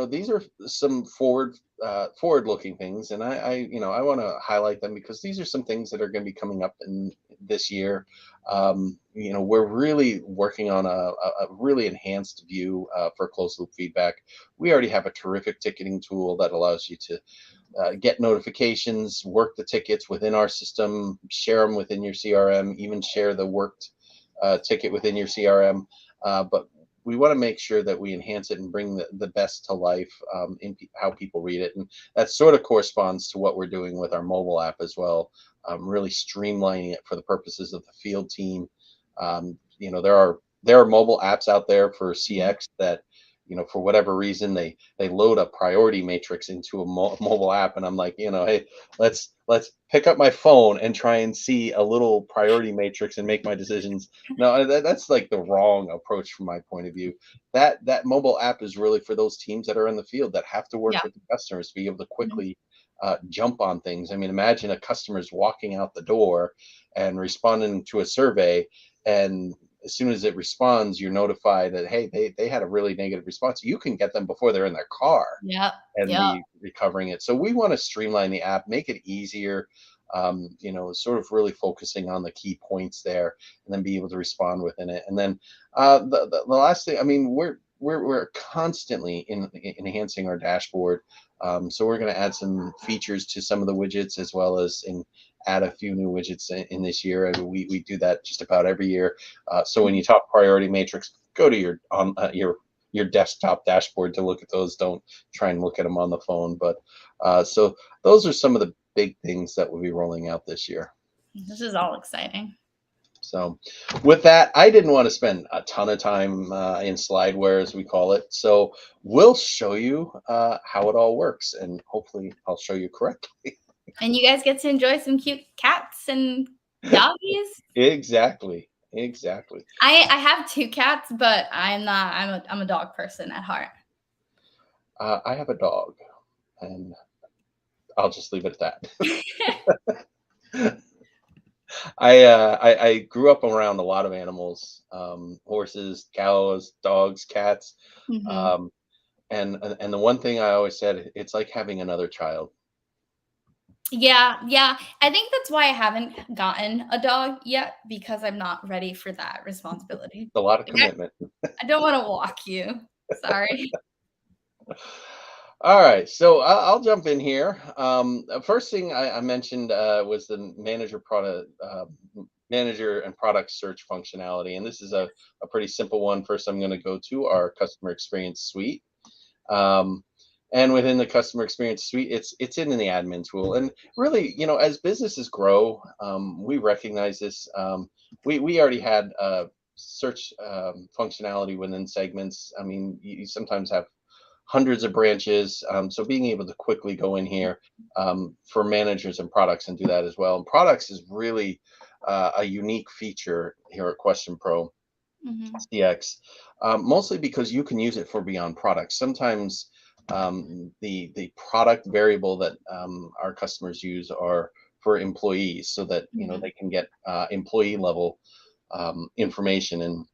these are some forward-looking things, and I want to highlight them because these are some things that are going to be coming up in this year. We're really working on a really enhanced view for closed-loop feedback. We already have a terrific ticketing tool that allows you to get notifications, work the tickets within our system, share them within your CRM, even share the worked ticket within your CRM. But we want to make sure that we enhance it and bring the best to life in how people read it. And that sort of corresponds to what we're doing with our mobile app as well, really streamlining it for the purposes of the field team. There are mobile apps out there for CX that, for whatever reason, they load a priority matrix into a mobile app. And I'm like, hey, let's pick up my phone and try and see a little priority matrix and make my decisions. No, that's like the wrong approach from my point of view. That mobile app is really for those teams that are in the field that have to work with the customers to be able to quickly jump on things. I mean, imagine a customer's walking out the door and responding to a survey, and as soon as it responds, you're notified that, hey, they had a really negative response. You can get them before they're in their car Yep. and Yep. be recovering it. So we want to streamline the app, make it easier, sort of really focusing on the key points there, and then be able to respond within it. And then the last thing, I mean, we're constantly enhancing our dashboard. So we're going to add some features to some of the widgets, as well as add a few new widgets in this year. And we do that just about every year. So when you talk priority matrix, go to your desktop dashboard to look at those. Don't try and look at them on the phone. But so those are some of the big things that we'll be rolling out this year. This is all exciting. So with that, I didn't want to spend a ton of time in slideware, as we call it. So we'll show you how it all works, and hopefully I'll show you correctly. And you guys get to enjoy some cute cats and doggies. Exactly. I have 2 cats, but I'm a dog person at heart. I have a dog, and I'll just leave it at that. I grew up around a lot of animals, horses, cows, dogs, cats. Mm-hmm. And the one thing I always said, it's like having another child. Yeah. I think that's why I haven't gotten a dog yet, because I'm not ready for that responsibility. A lot of commitment. I don't want to walk you. Sorry. All right, so I'll jump in here. First thing I mentioned was the manager and product search functionality, and this is a pretty simple one. First, I'm going to go to our customer experience suite, and within the customer experience suite, it's in the admin tool. And really, as businesses grow, we recognize this. We already had search functionality within segments. I mean, you sometimes have hundreds of branches. So being able to quickly go in here for managers and products and do that as well. And products is really a unique feature here at QuestionPro CX, mostly because you can use it for beyond products. Sometimes the product variable that our customers use are for employees, so that they can get employee level information. And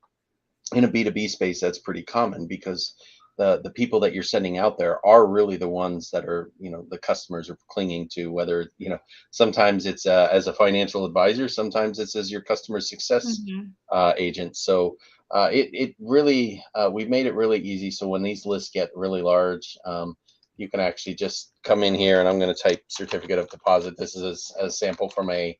in a B2B space, that's pretty common, because the people that you're sending out there are really the ones that are, the customers are clinging to, whether, sometimes it's as a financial advisor, sometimes it's as your customer success agent. So it really, we've made it really easy. So when these lists get really large, you can actually just come in here, and I'm going to type certificate of deposit. This is a sample from a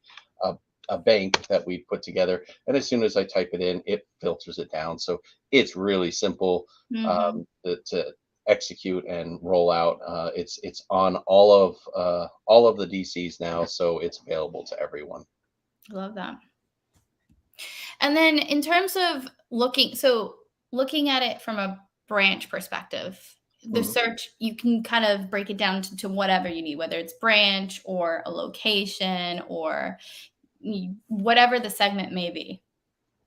bank that we put together, and as soon as I type it in, it filters it down. So it's really simple to execute and roll out. It's on all of the DCs now, so it's available to everyone. Love that. And then in terms of looking at it from a branch perspective, the search, you can kind of break it down to whatever you need, whether it's branch or a location or whatever the segment may be.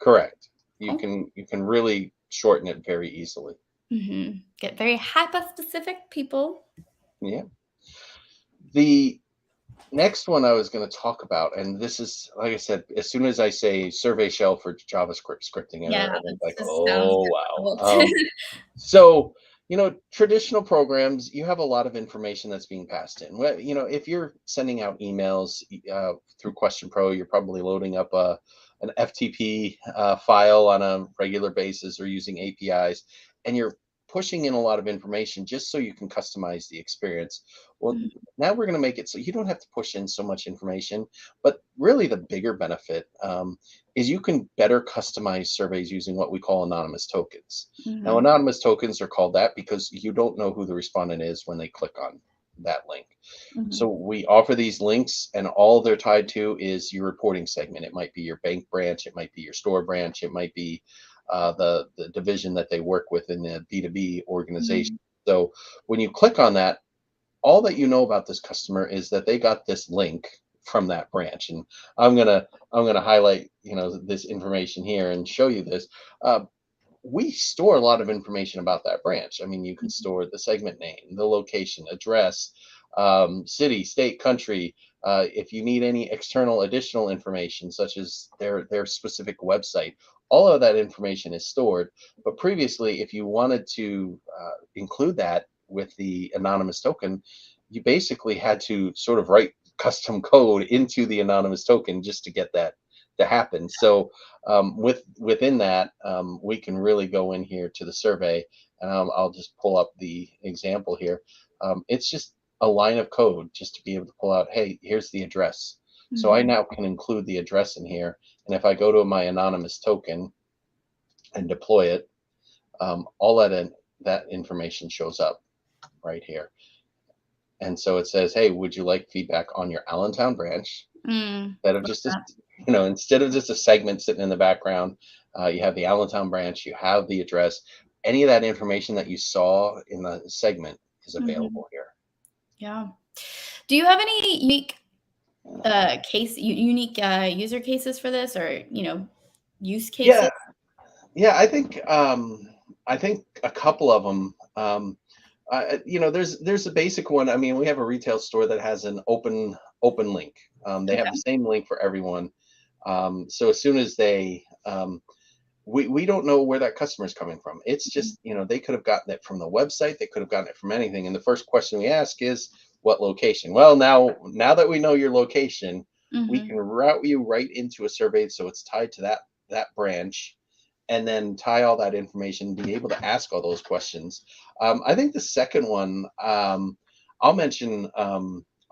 Correct. You can really shorten it very easily. Get very hyper specific, people. Yeah. The next one I was going to talk about, and this is, like I said, as soon as I say survey shell for JavaScript scripting, everyone's like, oh wow. So traditional programs, you have a lot of information that's being passed in. Well, if you're sending out emails through QuestionPro, you're probably loading up an FTP file on a regular basis or using APIs, and you're pushing in a lot of information just so you can customize the experience. Well, now we're going to make it so you don't have to push in so much information, but really the bigger benefit is you can better customize surveys using what we call anonymous tokens. Now, anonymous tokens are called that because you don't know who the respondent is when they click on that link. So we offer these links, and all they're tied to is your reporting segment. It might be your bank branch, it might be your store branch, it might be the division that they work with in the B2B organization. So when you click on that, all that you know about this customer is that they got this link from that branch. And I'm gonna highlight this information here and show you this. We store a lot of information about that branch. I mean, you can store the segment name, the location, address, city, state, country, If you need any external additional information, such as their specific website, all of that information is stored. But previously, if you wanted to include that with the anonymous token, you basically had to sort of write custom code into the anonymous token just to get that to happen. So within that, we can really go in here to the survey, and I'll just pull up the example here. It's just a line of code just to be able to pull out, hey, here's the address. So I now can include the address in here. And if I go to my anonymous token and deploy it, all that information shows up right here. And so it says, hey, would you like feedback on your Allentown branch? Instead of just instead of just a segment sitting in the background, you have the Allentown branch, you have the address. Any of that information that you saw in the segment is available here. Yeah. Do you have any unique user cases for this, or use cases? Yeah, I think a couple of them. There's a basic one. I mean, we have a retail store that has an open link. They have the same link for everyone. So as soon as they we don't know where that customer is coming from. It's just, they could have gotten it from the website. They could have gotten it from anything. And the first question we ask is, what location? Well, now that we know your location, we can route you right into a survey. So it's tied to that branch, and then tie all that information, be able to ask all those questions. I think the second one, I'll mention,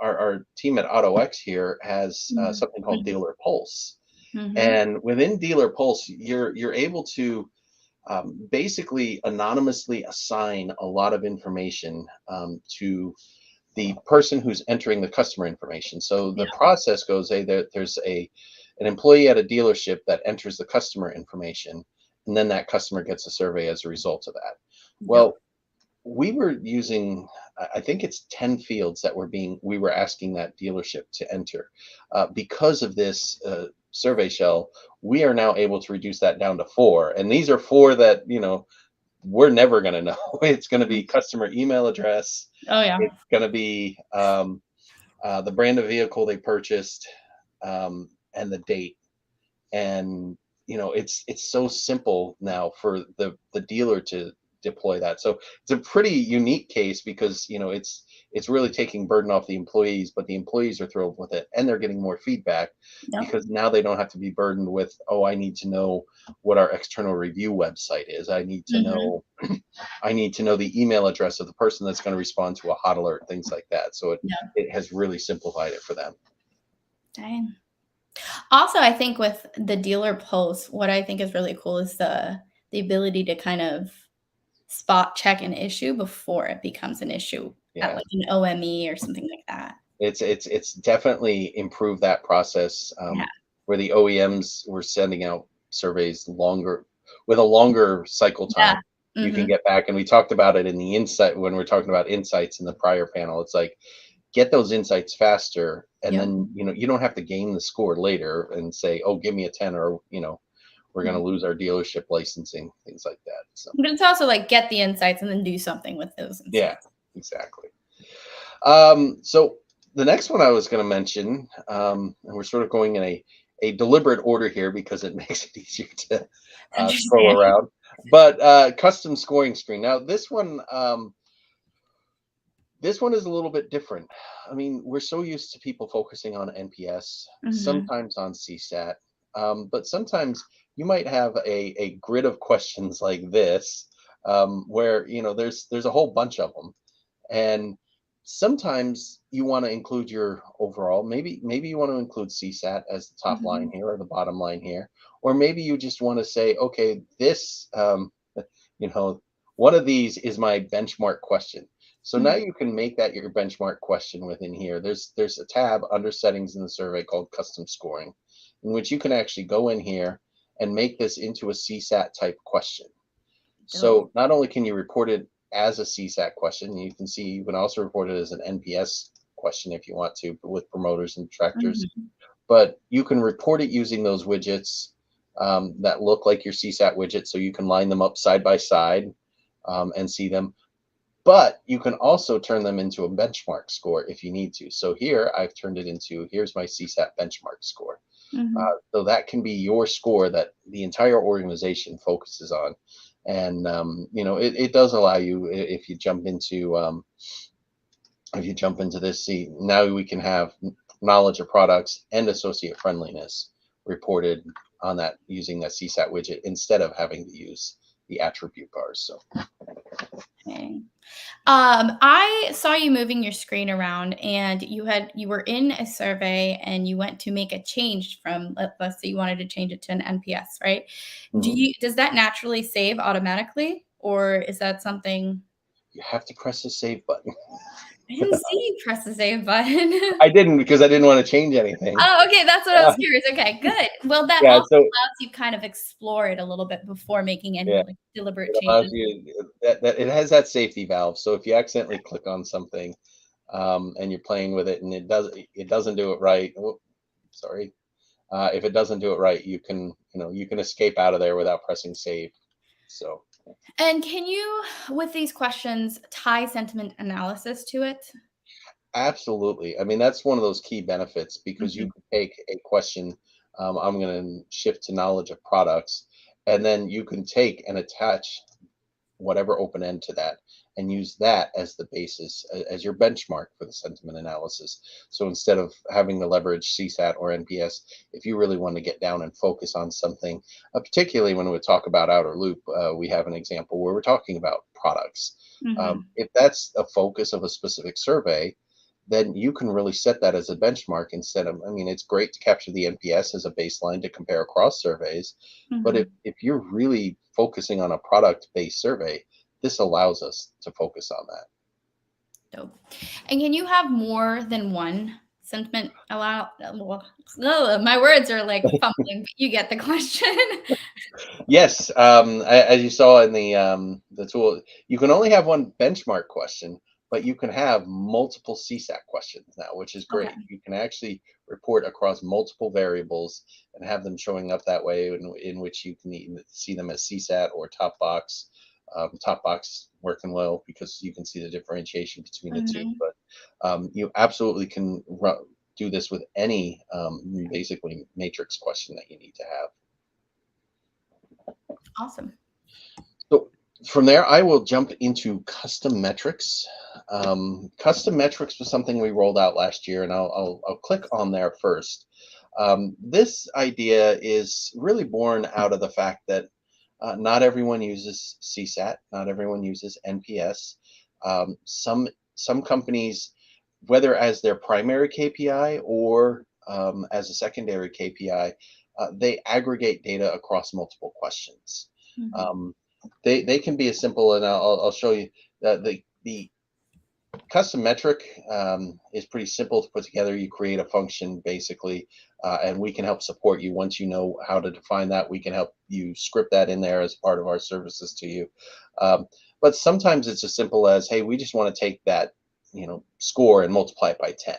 our team at AutoX here has something called Dealer Pulse. And within Dealer Pulse, you're able to basically anonymously assign a lot of information to the person who's entering the customer information. So the process goes, there's an employee at a dealership that enters the customer information, and then that customer gets a survey as a result of that. Well, we were using, I think it's 10 fields that we were asking that dealership to enter. Because of this survey shell, we are now able to reduce that down to 4. And these are 4 that, we're never going to know. It's going to be customer email address. Oh yeah. It's going to be the brand of vehicle they purchased, and the date. And it's so simple now for the dealer to deploy that. So it's a pretty unique case because it's really taking burden off the employees, but the employees are thrilled with it, and they're getting more feedback because now they don't have to be burdened with, I need to know what our external review website is. I need to know the email address of the person that's going to respond to a hot alert, things like that. So it has really simplified it for them. Dang. Also, I think with the Dealer Pulse, what I think is really cool is the ability to kind of spot check an issue before it becomes an issue at like an OME or something like that. It's definitely improved that process, where the OEMs were sending out surveys with a longer cycle time. You can get back, and we talked about it in the insight when we're talking about insights in the prior panel. It's like, get those insights faster, and then you don't have to gain the score later and say, give me a 10, or we're going to lose our dealership licensing, things like that. So, but it's also like, get the insights and then do something with those insights. Yeah, exactly. So the next one I was going to mention, and we're sort of going in a deliberate order here because it makes it easier to scroll around, but custom scoring screen. Now this one is a little bit different. I mean, we're so used to people focusing on NPS, sometimes on CSAT, but sometimes you might have a grid of questions like this, where there's a whole bunch of them, and sometimes you want to include your overall. Maybe you want to include CSAT as the top line here or the bottom line here, or maybe you just want to say, okay, this one of these is my benchmark question. So now you can make that your benchmark question within here. There's a tab under settings in the survey called custom scoring, in which you can actually go in here and make this into a CSAT type question. So not only can you report it as a CSAT question, you can also report it as an NPS question if you want to, with promoters and detractors. But you can report it using those widgets that look like your CSAT widget, so you can line them up side by side and see them. But you can also turn them into a benchmark score if you need to. So here I've turned it into, here's my CSAT benchmark score. So that can be your score that the entire organization focuses on. And, you know, it does allow you, if you jump into this, see, now we can have knowledge of products and associate friendliness reported on that using a CSAT widget instead of having to use the attribute bars. So. Okay. I saw you moving your screen around, and you were in a survey and you went to make a change from, let's say you wanted to change it to an NPS, right? Does that naturally save automatically, or is that something? You have to press the save button. I didn't see you press the save button. I didn't, because I didn't want to change anything. Oh, okay. That's what I was curious. Okay, good. Well, that also allows you kind of explore it a little bit before making any like deliberate changes. That it has that safety valve. So if you accidentally click on something and you're playing with it and it doesn't do it right, if it doesn't do it right, you can escape out of there without pressing save. So. And can you, with these questions, tie sentiment analysis to it? Absolutely. I mean, that's one of those key benefits, because you can take a question, I'm going to shift to knowledge of products, and then you can take and attach whatever open end to that and use that as the basis, as your benchmark for the sentiment analysis. So instead of having to leverage CSAT or NPS, if you really want to get down and focus on something, particularly when we talk about outer loop, we have an example where we're talking about products. If that's a focus of a specific survey, then you can really set that as a benchmark instead of, I mean, it's great to capture the NPS as a baseline to compare across surveys, but if you're really focusing on a product-based survey, this allows us to focus on that. Dope. And can you have more than one sentiment allow? Well, my words are like fumbling, but you get the question. Yes, as you saw in the tool, you can only have one benchmark question, but you can have multiple CSAT questions now, which is great. You can actually report across multiple variables and have them showing up that way, in which you can even see them as CSAT or top box. Top box working well because you can see the differentiation between the two. But you absolutely can do this with any basically matrix question that you need to have. Awesome. So from there, I will jump into custom metrics. Custom metrics was something we rolled out last year, and I'll click on there first. This idea is really born out of the fact that not everyone uses CSAT, not everyone uses NPS. Some companies, whether as their primary KPI or as a secondary KPI, they aggregate data across multiple questions. They can be as simple, and I'll show you that the custom metric is pretty simple to put together. You create a function basically, and we can help support you. Once you know how to define that, we can help you script that in there as part of our services to you. But sometimes it's as simple as, hey, we just want to take that score and multiply it by 10.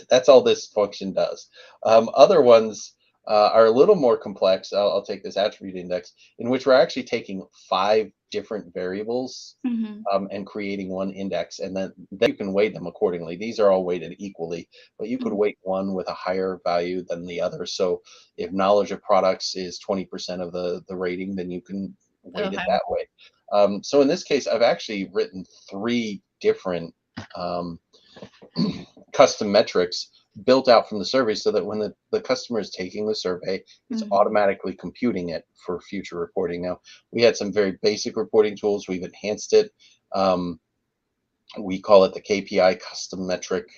That's all this function does. Other ones are a little more complex. I'll take this attribute index, in which we're actually taking 5 different variables and creating one index, and then you can weight them accordingly. These are all weighted equally, but you could weight one with a higher value than the other. So if knowledge of products is 20% of the rating, then you can weight it that way. So in this case, I've actually written 3 different custom metrics built out from the survey, so that when the customer is taking the survey, it's automatically computing it for future reporting. Now, we had some very basic reporting tools. We've enhanced it. We call it the KPI custom metric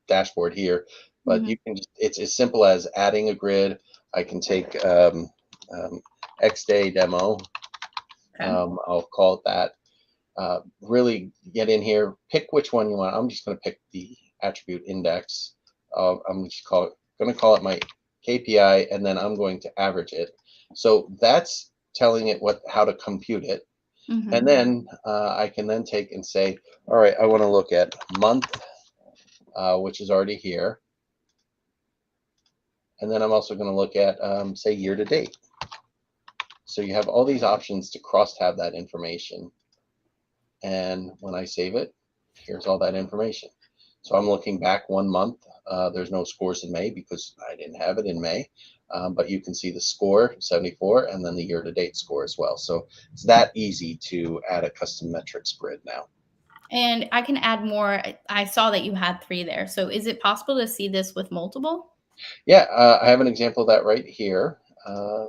dashboard here, but you can it's as simple as adding a grid. I can take XDay demo. I'll call it that. Really get in here, pick which one you want. I'm just going to pick the attribute index. I'm just going to call it my KPI, and then I'm going to average it. So that's telling it how to compute it. And then I can then take and say, all right, I want to look at month, which is already here. And then I'm also going to look at, say, year to date. So you have all these options to cross-tab that information. And when I save it, here's all that information. So I'm looking back 1 month. There's no scores in May because I didn't have it in May. But you can see the score, 74, and then the year-to-date score as well. So it's that easy to add a custom metrics grid now. And I can add more. I saw that you had 3 there. So is it possible to see this with multiple? Yeah, I have an example of that right here.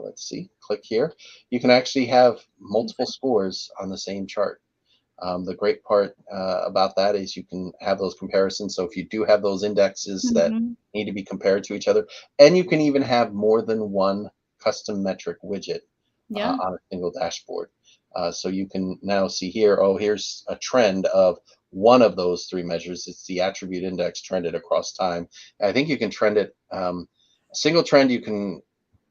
Let's see, click here. You can actually have multiple scores on the same chart. The great part about that is you can have those comparisons. So if you do have those indexes that need to be compared to each other, and you can even have more than one custom metric widget on a single dashboard. So you can now see here, oh, here's a trend of one of those 3 measures. It's the attribute index trended across time. I think you can trend it, a single trend, you can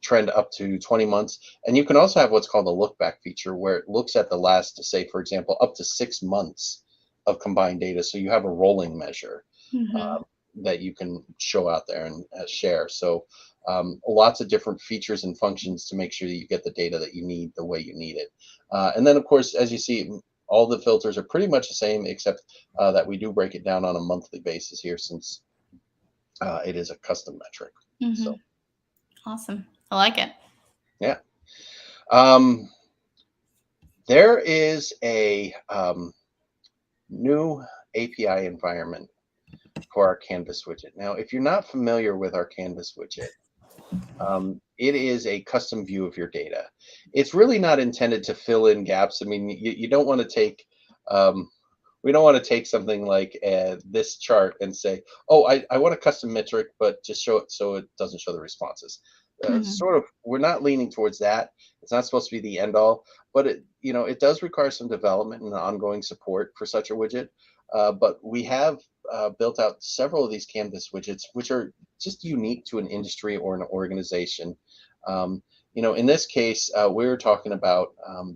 trend up to 20 months. And you can also have what's called a look back feature where it looks at the last, to say, for example, up to 6 months of combined data. So you have a rolling measure that you can show out there and share. So lots of different features and functions to make sure that you get the data that you need the way you need it. And then, of course, as you see, all the filters are pretty much the same, except that we do break it down on a monthly basis here since it is a custom metric. So awesome. I like it. Yeah. There is a new API environment for our Canvas widget. Now, if you're not familiar with our Canvas widget, it is a custom view of your data. It's really not intended to fill in gaps. I mean, you don't want to take, we don't want to take something like this chart and say, oh, I want a custom metric, but just show it so it doesn't show the responses. Sort of, we're not leaning towards that. It's not supposed to be the end all, but it does require some development and ongoing support for such a widget. But we have built out several of these Canvas widgets, which are just unique to an industry or an organization. In this case, we're talking about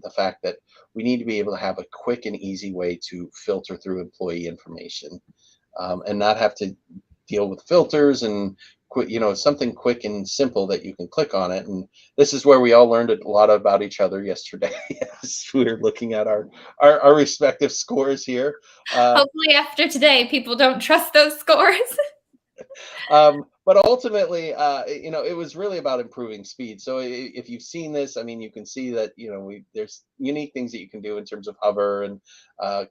the fact that we need to be able to have a quick and easy way to filter through employee information and not have to deal with filters and something quick and simple that you can click on it. And this is where we all learned a lot about each other yesterday as we were looking at our respective scores here. Hopefully after today, people don't trust those scores. But ultimately, it was really about improving speed. So if you've seen this, I mean, you can see that, there's unique things that you can do in terms of hover and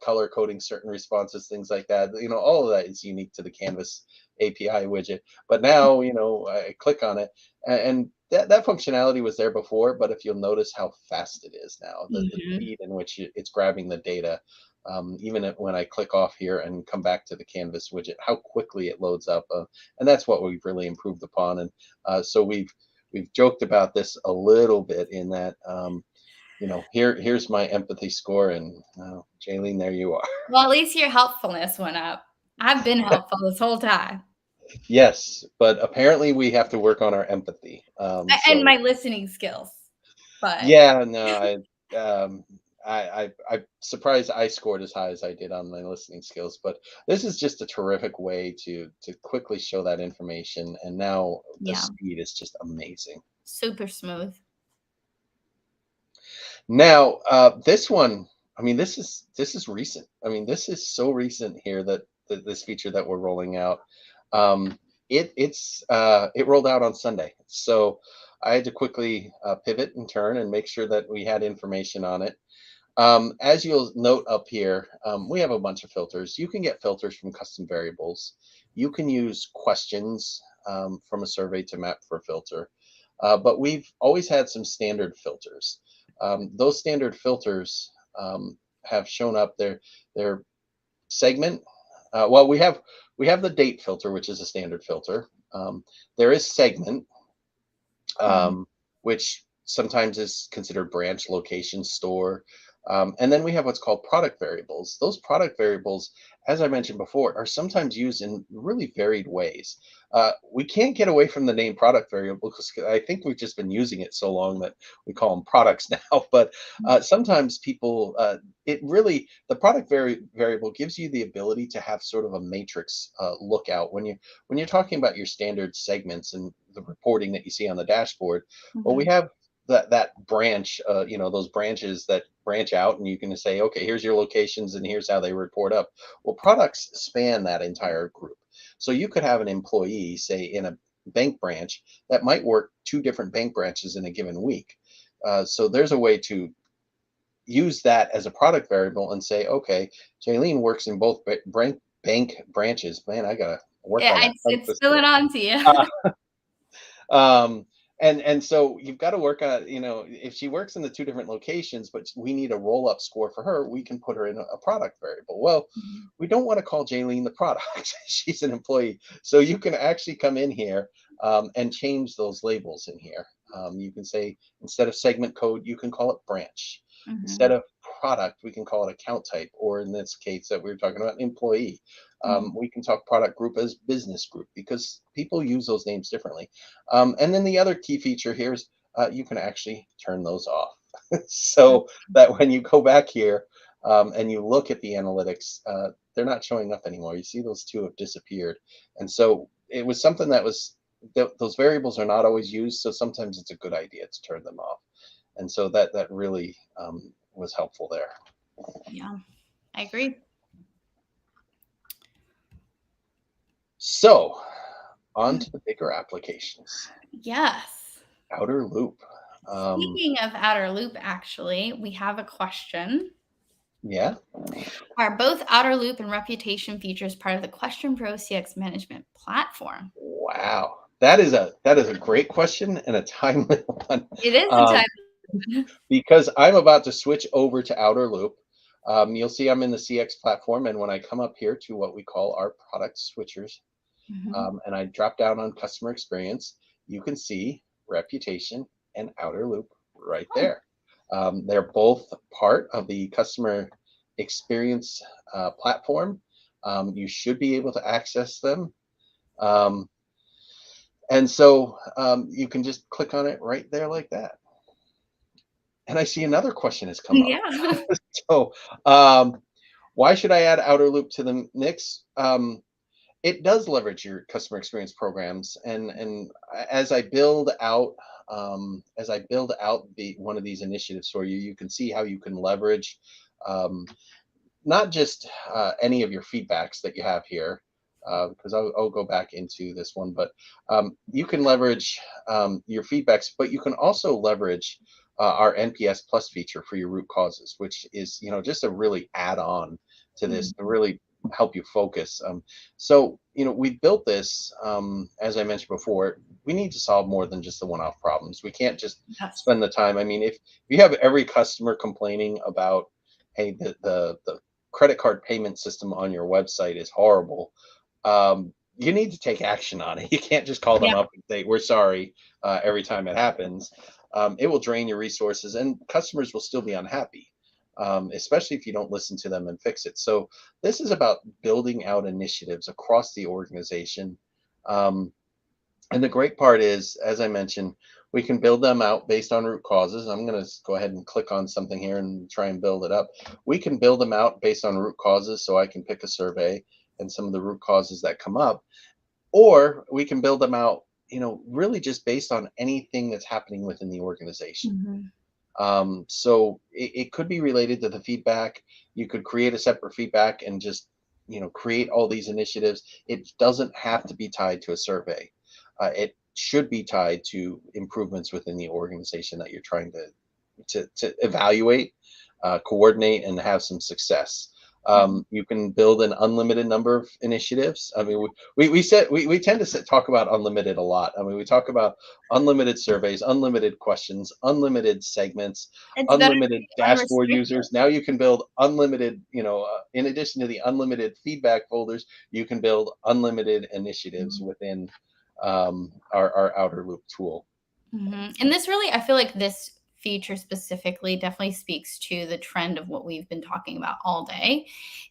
color coding certain responses, things like that. All of that is unique to the Canvas API widget. But now, I click on it and that functionality was there before, but if you'll notice how fast it is now, the speed in which it's grabbing the data, even when I click off here and come back to the Canvas widget, how quickly it loads up. And that's what we've really improved upon. And so we've joked about this a little bit in that, here's my empathy score. And Jaylene, there you are. Well, at least your helpfulness went up. I've been helpful this whole time. Yes, but apparently we have to work on our empathy. And my listening skills. But yeah, no, I'm surprised I scored as high as I did on my listening skills, but this is just a terrific way to quickly show that information. And now the speed is just amazing. Super smooth. Now, this one, I mean, this is recent. I mean, this is so recent here that this feature that we're rolling out, it rolled out on Sunday. So I had to quickly pivot and turn and make sure that we had information on it. As you'll note up here, we have a bunch of filters. You can get filters from custom variables. You can use questions from a survey to map for a filter. But we've always had some standard filters. Those standard filters have shown up there. Their segment. Well, we have the date filter, which is a standard filter. There is segment, which sometimes is considered branch, location, store. And then we have what's called product variables. Those product variables, as I mentioned before, are sometimes used in really varied ways. We can't get away from the name product variable because I think we've just been using it so long that we call them products now. But sometimes people, the product variable gives you the ability to have sort of a matrix lookout when you're talking about your standard segments and the reporting that you see on the dashboard. Well, we have that branch, those branches that branch out, and you can say, okay, here's your locations and here's how they report up. Well, products span that entire group. So you could have an employee, say, in a bank branch that might work 2 different bank branches in a given week. So there's a way to use that as a product variable and say, okay, Jaylene works in both bank branches. Man, I gotta work on that. It's spilling onto you. And so you've got to work on, if she works in the 2 different locations, but we need a roll up score for her, we can put her in a product variable. Well, we don't want to call Jaylene the product. She's an employee. So you can actually come in here and change those labels in here. You can say, instead of segment code, you can call it branch. Instead of product, we can call it account type, or in this case that we were talking about, employee. We can talk product group as business group, because people use those names differently. And then the other key feature here is you can actually turn those off. So that when you go back here and you look at the analytics, they're not showing up anymore. You see those 2 have disappeared. And so it was something that was, those variables are not always used. So sometimes it's a good idea to turn them off. And so that really was helpful there. Yeah, I agree. So on to the bigger applications. Yes. Outer loop. Speaking of outer loop, actually, we have a question. Yeah. Are both outer loop and reputation features part of the QuestionPro CX management platform? Wow. That is a great question and a timely one. It is a timely one. Because I'm about to switch over to outer loop. You'll see I'm in the CX platform, and when I come up here to what we call our product switchers, and I drop down on customer experience, you can see reputation and outer loop right there. They're both part of the customer experience platform. You should be able to access them. And so you can just click on it right there like that. And I see another question has come up. Yeah. So why should I add outer loop to the mix? It does leverage your customer experience programs. And as I build out one of these initiatives for you, you can see how you can leverage not just any of your feedbacks that you have here, because I'll go back into this one, but you can leverage your feedbacks, but you can also leverage our NPS Plus feature for your root causes, which is, just a really add-on to this to really help you focus. So, we built this, as I mentioned before, we need to solve more than just the one-off problems. We can't just spend the time. I mean, if you have every customer complaining about, hey, the credit card payment system on your website is horrible, you need to take action on it. You can't just call them up and say, we're sorry, every time it happens. It will drain your resources, and customers will still be unhappy, especially if you don't listen to them and fix it. So this is about building out initiatives across the organization. And the great part is, as I mentioned, we can build them out based on root causes. I'm going to go ahead and click on something here and try and build it up. We can build them out based on root causes, so I can pick a survey and some of the root causes that come up, or we can build them out, really just based on anything that's happening within the organization. So it could be related to the feedback. You could create a separate feedback and just, create all these initiatives. It doesn't have to be tied to a survey. It should be tied to improvements within the organization that you're trying to evaluate, coordinate, and have some success. You can build an unlimited number of initiatives. I mean, we tend to talk about unlimited a lot. I mean, we talk about unlimited surveys, unlimited questions, unlimited segments, unlimited dashboard users. Now you can build unlimited, in addition to the unlimited feedback folders, you can build unlimited initiatives within our outer loop tool. And this really, I feel like this feature specifically definitely speaks to the trend of what we've been talking about all day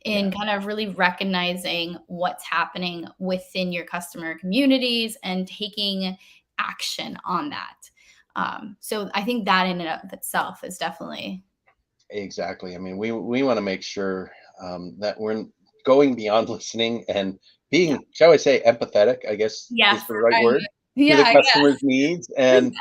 in kind of really recognizing what's happening within your customer communities and taking action on that. So I think that in and of itself is definitely. Exactly. I mean, we want to make sure that we're going beyond listening and being, shall I say, empathetic, I guess is the right word, to the customer's needs. And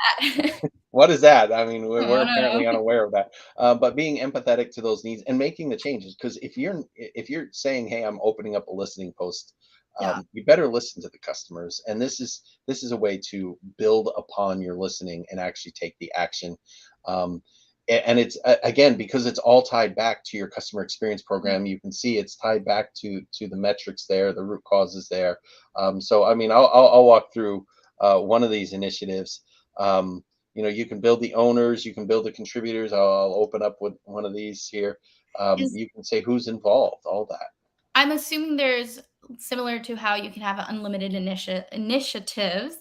What is that? I mean, we're Oh, apparently no. unaware of that. But being empathetic to those needs and making the changes, because if you're saying, "Hey, I'm opening up a listening post," Yeah. you better listen to the customers. And this is a way to build upon your listening and actually take the action. Um, and it's again, because it's all tied back to your customer experience program. You can see it's tied back to the metrics there, the root causes there. So I mean, I'll walk through one of these initiatives. You can build the owners, you can build the contributors. I'll open up with one of these here. Is You can say who's involved, all that. I'm assuming there's similar to how you can have unlimited initiatives.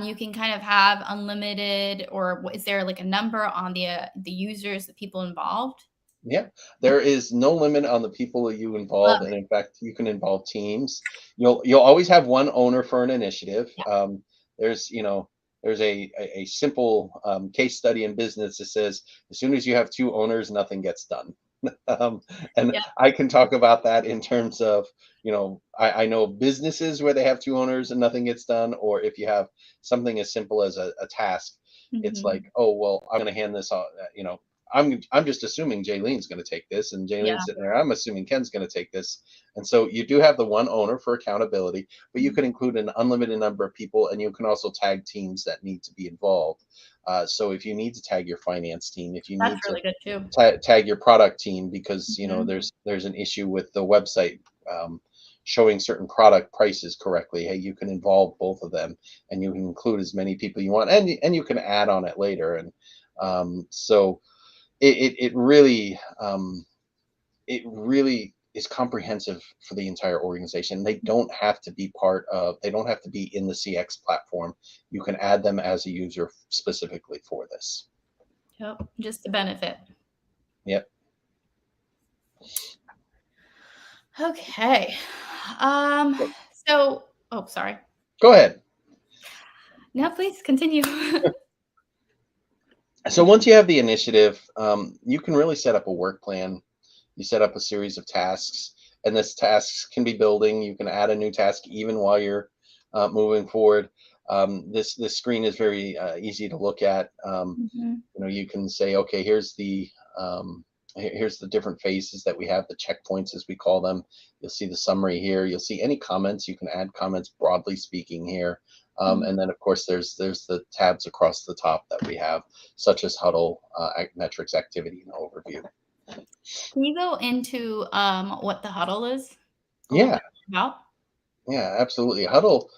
You can kind of have unlimited, or is there like a number on the users, the people involved? Yeah, there is no limit on the people that you Love involve, and in fact, you can involve teams. You'll always have one owner for an initiative. There's there's a simple case study in business that says as soon as you have two owners, nothing gets done. And Yeah. I can talk about that in terms of I know businesses where they have two owners and nothing gets done, or if you have something as simple as a task, it's Mhm. like, oh well, I'm going to hand this off. I'm just assuming Jaylene's going to take this, and Yeah. Jaylene's sitting there. I'm assuming Ken's going to take this, and so you do have the one owner for accountability, but you Mhm. can include an unlimited number of people, and you can also tag teams that need to be involved. So if you need to tag your finance team, if you That's need to really good too. tag your product team because Mhm. there's an issue with the website showing certain product prices correctly. Hey, you can involve both of them, and you can include as many people you want, and you can add on it later. And so it really is comprehensive for the entire organization. They don't have to be they don't have to be in the CX platform. You can add them as a user specifically for this. Yep. Just the benefit. Yep. Okay. So, oh, sorry. Go ahead. No, please continue. So once you have the initiative, you can really set up a work plan. You set up a series of tasks, and this tasks can be building. You can add a new task even while you're moving forward. This screen is very easy to look at. Mhm. You can say, okay, here's the different phases that we have, the checkpoints as we call them. You'll see the summary here. You'll see any comments. You can add comments, broadly speaking, here. Mhm. And then, of course, there's the tabs across the top that we have, such as huddle, metrics, activity, and overview. Can you go into what the huddle is? A little Yeah, bit about? yeah, absolutely. Huddle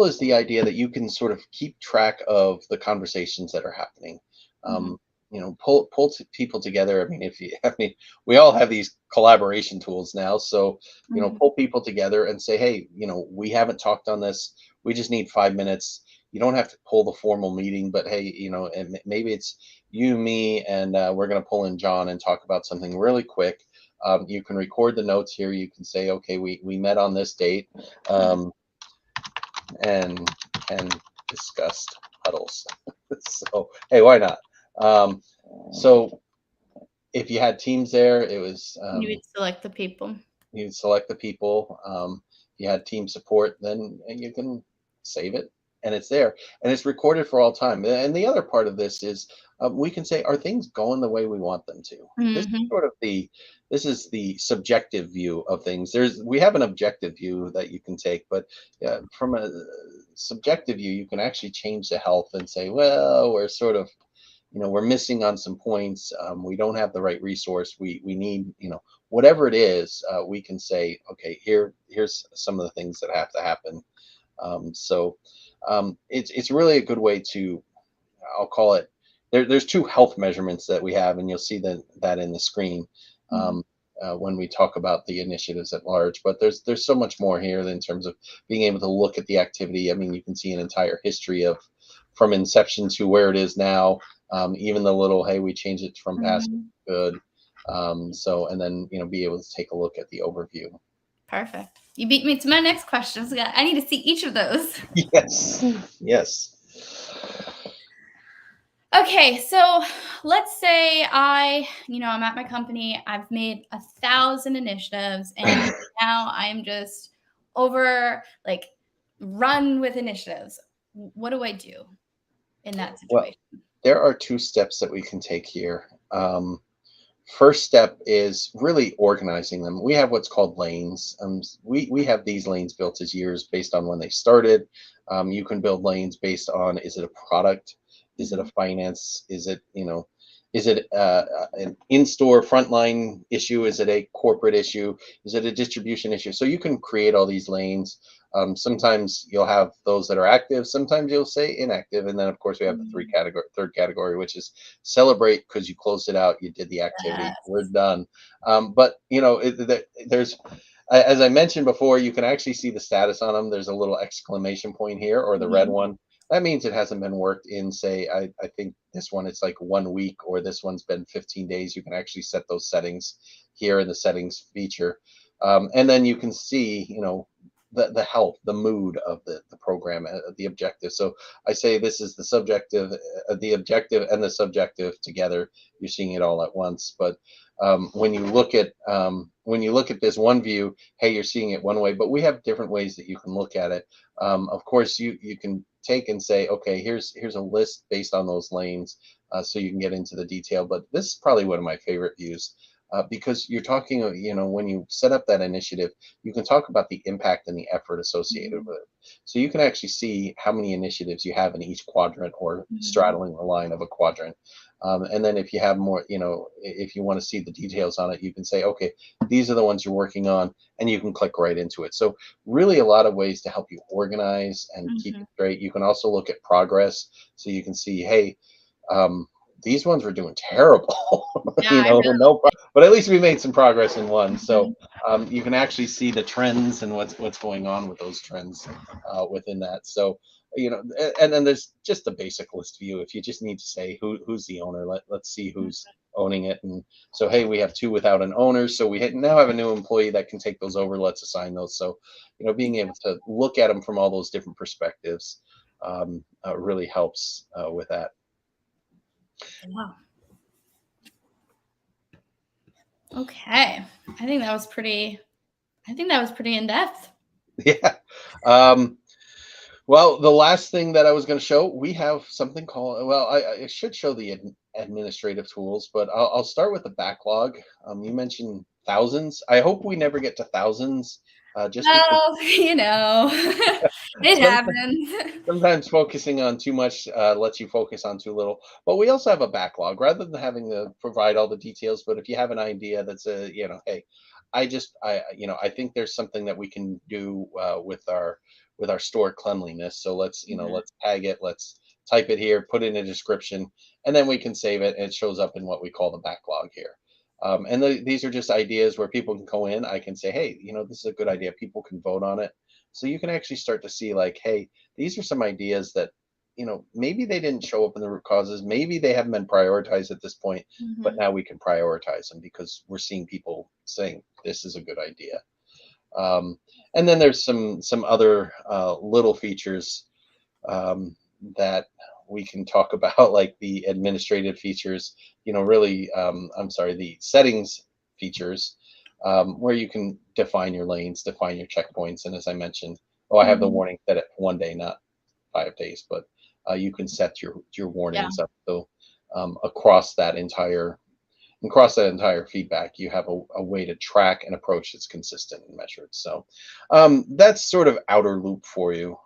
is the idea that you can sort of keep track of the conversations that are happening. Mhm. Pull people together. I mean, we all have these collaboration tools now. So, Mhm. pull people together and say, hey, we haven't talked on this. We just need 5 minutes. You don't have to pull the formal meeting, but hey, and maybe it's you, me, and we're going to pull in John and talk about something really quick. You can record the notes here. You can say, okay, we met on this date. And discussed huddles. So hey, why not? So if you had teams there, it was You would select the people. you'd select the people. If you had team support, then you can save it, and it's there, and it's recorded for all time. And the other part of this is we can say, are things going the way we want them to? This is Mhm. sort of the subjective view of things. We have an objective view that you can take, but from a subjective view, you can actually change the health and say, well, we're sort of we're missing on some points. We don't have the right resource. We need, whatever it is, we can say, okay, here's some of the things that have to happen. It's really a good way to, I'll call it. There's two health measurements that we have, and you'll see that in the screen Mhm. when we talk about the initiatives at large. But there's so much more here in terms of being able to look at the activity. I mean, you can see an entire history from inception to where it is now. Even the little, hey, we changed it from past Mhm. good. And then be able to take a look at the overview. Perfect. You beat me to my next question. So I need to see each of those. Yes. Yes. Okay, so let's say I'm at my company. I've made 1,000 initiatives, and now I'm just run with initiatives. What do I do? in that Well, situation? there are two steps that we can take here. First step is really organizing them. We have what's called lanes. We have these lanes built as years based on when they started. You can build lanes based on, is it a product? Is it a finance? Is it, is it an in-store frontline issue? Is it a corporate issue? Is it a distribution issue? So you can create all these lanes. Sometimes you'll have those that are active. Sometimes you'll say inactive. And then of course we have the third category, which is celebrate because you closed it out. You did the activity. Yes. We're done. But there's, as I mentioned before, you can actually see the status on them. There's a little exclamation point here, or the red one. That means it hasn't been worked in, say, I think this one, it's like 1 week, or this one's been 15 days. You can actually set those settings here in the settings feature. And then you can see, the health, the mood of the program, the objective. So I say this is the subjective, the objective and the subjective together. You're seeing it all at once. But when you look at this one view, hey, you're seeing it one way, but we have different ways that you can look at it. Of course, you can take and say, okay, here's a list based on those lanes, so you can get into the detail. But this is probably one of my favorite views. Because you're talking, when you set up that initiative, you can talk about the impact and the effort associated with it. So you can actually see how many initiatives you have in each quadrant, or straddling the line of a quadrant. And then if you have more, if you want to see the details on it, you can say, okay, these are the ones you're working on, and you can click right into it. So really a lot of ways to help you organize and keep it straight. You can also look at progress. So you can see, hey, these ones were doing terrible, Yeah, but at least we made some progress in one. So you can actually see the trends and what's going on with those trends within that. So, and then there's just the basic list view. If you just need to say who's the owner, let's see who's owning it. And so, hey, we have 2 without an owner. So we now have a new employee that can take those over. Let's assign those. So, being able to look at them from all those different perspectives really helps with that. Wow. Okay. I think that was pretty in depth. Yeah. Well, the last thing that I was going to show, we have something called, I should show the administrative tools, but I'll start with the backlog. You mentioned thousands. I hope we never get to thousands. Just well, it happens. Sometimes focusing on too much lets you focus on too little. But we also have a backlog, rather than having to provide all the details. But if you have an idea that's hey, I think there's something that we can do with our store cleanliness. So let's let's tag it, let's type it here, put in a description, and then we can save it, and it shows up in what we call the backlog here. And these are just ideas where people can go in. I can say, hey, this is a good idea. People can vote on it. So you can actually start to see, like, hey, these are some ideas that, maybe they didn't show up in the root causes. Maybe they haven't been prioritized at this point, but now we can prioritize them because we're seeing people saying this is a good idea. And then there's some other little features that we can talk about, like the administrative features, the settings features, where you can define your lanes, define your checkpoints. And as I mentioned, I have the warning set at 1 day, not 5 days, but you can set your warnings up. So across that entire feedback, you have a way to track an approach that's consistent and measured. So that's sort of outer loop for you.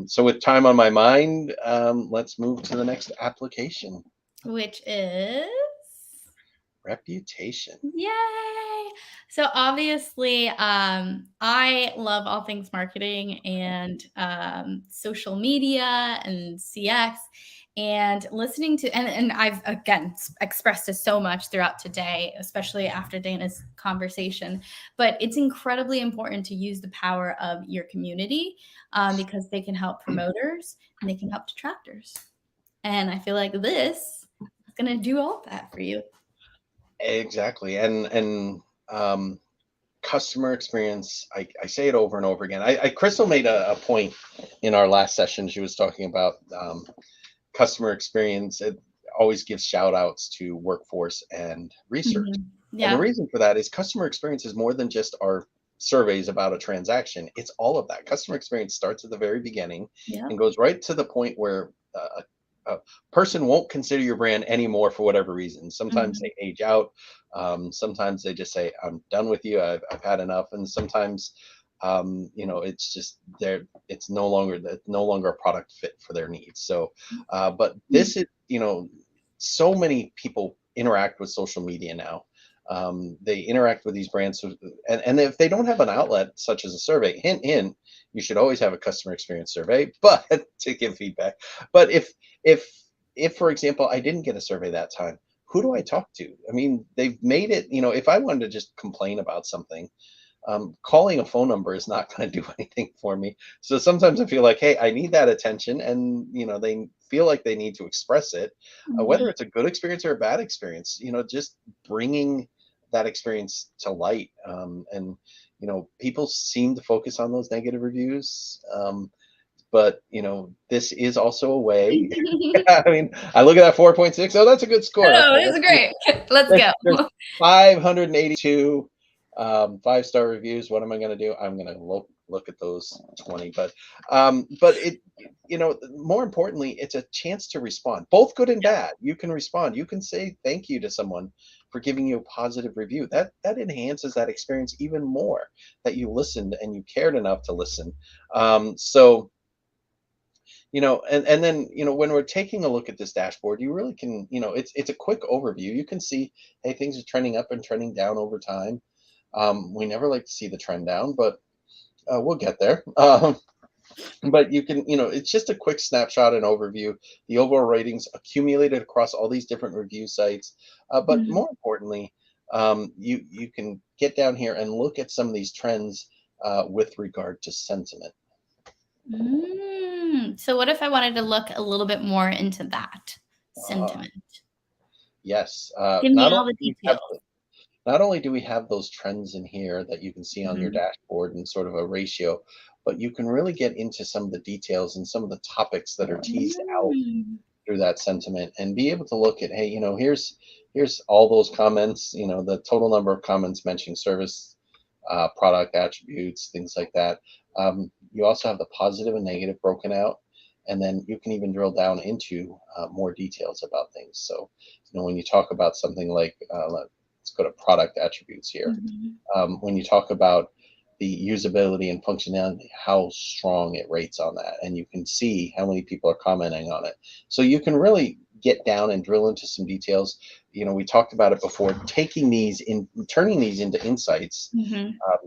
So with time on my mind, let's move to the next application, which is reputation. Yay! So obviously, I love all things marketing and social media and CX. And listening to, and I've, again, expressed this so much throughout today, especially after Dana's conversation, but it's incredibly important to use the power of your community because they can help promoters and they can help detractors. And I feel like this is going to do all that for you. Exactly. And customer experience, I say it over and over again. Crystal made a point in our last session. She was talking about customer experience. It always gives shout outs to workforce and research. Yeah. And the reason for that is customer experience is more than just our surveys about a transaction. It's all of that. Customer experience starts at the very beginning and goes right to the point where a person won't consider your brand anymore for whatever reason. Sometimes they age out. Sometimes they just say, I'm done with you. I've had enough. And sometimes, it's just it's no longer a product fit for their needs. So, but this is, so many people interact with social media now. They interact with these brands. And if they don't have an outlet such as a survey, hint, hint, you should always have a customer experience survey, but to give feedback. But if for example, I didn't get a survey that time, who do I talk to? I mean, they've made it, if I wanted to just complain about something, calling a phone number is not going to do anything for me. So sometimes I feel like, hey, I need that attention, and they feel like they need to express it, whether it's a good experience or a bad experience. Just bringing that experience to light, and people seem to focus on those negative reviews. But this is also a way. I mean, I look at that 4.6. Oh, that's a good score. Oh, Okay, this is great. Let's go. There's 582 5-star reviews. What am I going to do? I'm going to look at those 20. But it, more importantly, it's a chance to respond, both good and bad. You can respond. You can say thank you to someone for giving you a positive review. That enhances that experience even more, that you listened and you cared enough to listen. So. And then, when we're taking a look at this dashboard, you really can, it's a quick overview. You can see, hey, things are trending up and trending down over time. We never like to see the trend down, but we'll get there. But you can, it's just a quick snapshot and overview, the overall ratings accumulated across all these different review sites. But more importantly, you can get down here and look at some of these trends with regard to sentiment. So what if I wanted to look a little bit more into that sentiment? Yes. Give me all the details. Not only do we have those trends in here that you can see on your dashboard and sort of a ratio, but you can really get into some of the details and some of the topics that are teased out through that sentiment, and be able to look at, hey, here's all those comments, the total number of comments mentioning service, product attributes, things like that. You also have the positive and negative broken out, and then you can even drill down into more details about things. So, when you talk about something like, let's go to product attributes here. When you talk about the usability and functionality, how strong it rates on that, and you can see how many people are commenting on it. So you can really get down and drill into some details. We talked about it before, turning these into insights,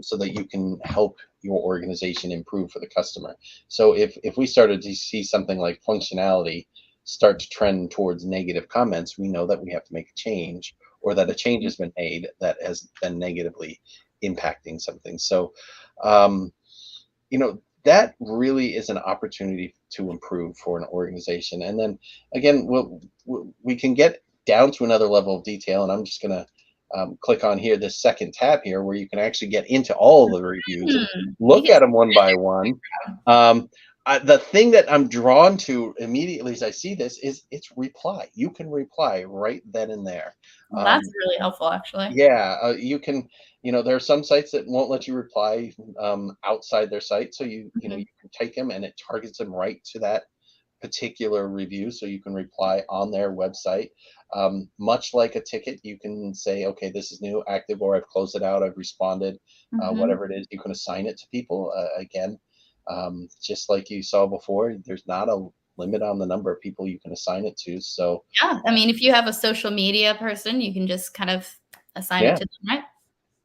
so that you can help your organization improve for the customer. So if we started to see something like functionality start to trend towards negative comments, we know that we have to make a change, or that a change has been made that has been negatively impacting something. So, that really is an opportunity to improve for an organization. And then again, we can get down to another level of detail, and I'm just going to click on here, this second tab here, where you can actually get into all of the reviews and look at them one by one. The thing that I'm drawn to immediately as I see this is it's reply. You can reply right then and there. Well, that's really helpful, actually. Yeah, you can. There are some sites that won't let you reply outside their site, so you can take them and it targets them right to that particular review, so you can reply on their website. Much like a ticket, you can say, okay, this is new, active, or I've closed it out, I've responded, whatever it is. You can assign it to people. Again, just like you saw before, there's not a limit on the number of people you can assign it to. So yeah, I mean, if you have a social media person, you can just kind of assign it to them, right?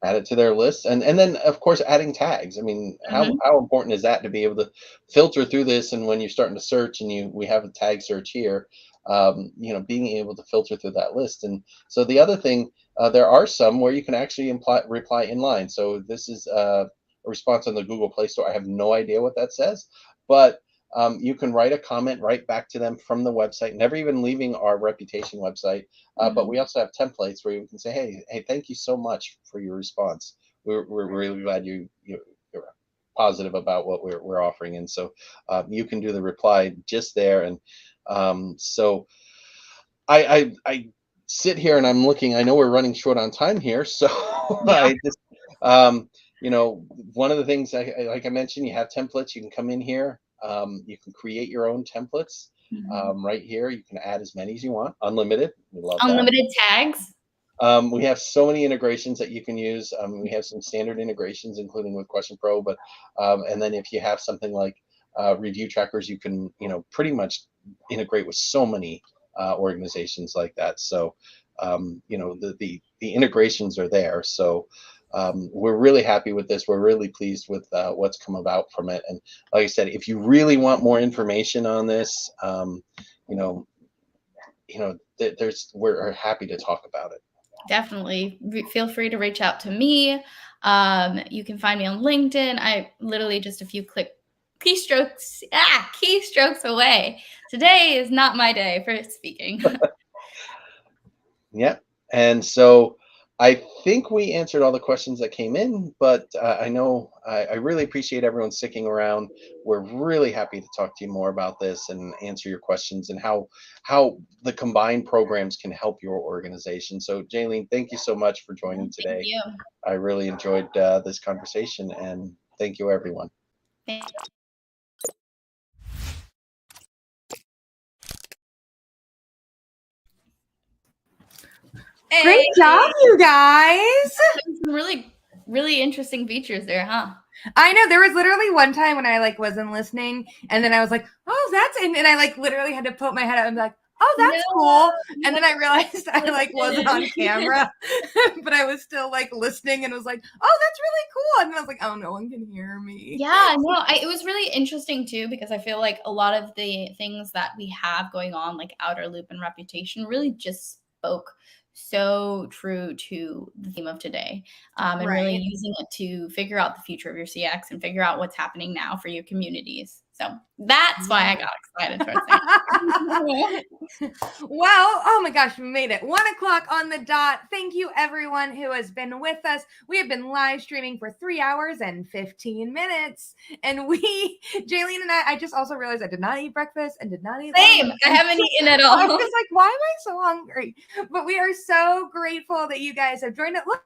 Add it to their list, and then of course adding tags. I mean, how important is that to be able to filter through this? And when you're starting to search, and we have a tag search here, being able to filter through that list. And so the other thing, there are some where you can actually reply inline. So this is a response on the Google Play Store. I have no idea what that says, but you can write a comment right back to them from the website, never even leaving our reputation website. But we also have templates where you can say, hey, thank you so much for your response. We're really glad you're positive about what we're offering. And so you can do the reply just there. And so I sit here and I'm looking, I know we're running short on time here. So I just, one of the things, like I mentioned, you have templates. You can come in here. You can create your own templates. right here. You can add as many as you want, unlimited. We love that. Unlimited tags. We have so many integrations that you can use. We have some standard integrations, including with QuestionPro, but and then if you have something like review trackers, you can pretty much integrate with so many organizations like that. So the integrations are there. So we're really happy with this. We're really pleased with what's come about from it. And like I said, if you really want more information on this, we're happy to talk about it. Definitely feel free to reach out to me. You can find me on LinkedIn. I literally just a few keystrokes away. Today is not my day for speaking. Yeah. And so I think we answered all the questions that came in, but I know I really appreciate everyone sticking around. We're really happy to talk to you more about this and answer your questions and how the combined programs can help your organization. So Jaylene, thank you so much for joining today. Thank you. I really enjoyed this conversation, and thank you, everyone. Thank you. Great job, you guys. Some really interesting features there, huh? I know, there was literally one time when I wasn't listening, and then I was like, oh, that's and I literally had to put my head up and be like, oh, that's cool. And then I realized I wasn't on camera, but I was still listening and was like, oh, that's really cool. And then I was like, oh, no one can hear me. Yeah, no, it was really interesting too, because I feel like a lot of the things that we have going on, like outer loop and reputation, really just spoke so true to the theme of today, and really using it to figure out the future of your CX and figure out what's happening now for your communities. So that's why I got excited towards that. Well, oh my gosh, we made it 1 o'clock on the dot. Thank you everyone who has been with us. We have been live streaming for 3 hours and 15 minutes. And Jaylene and I just also realized I did not eat breakfast and did not eat Same. lunch. I haven't eaten at all. I was like, why am I so hungry? But we are so grateful that you guys have joined us. Look,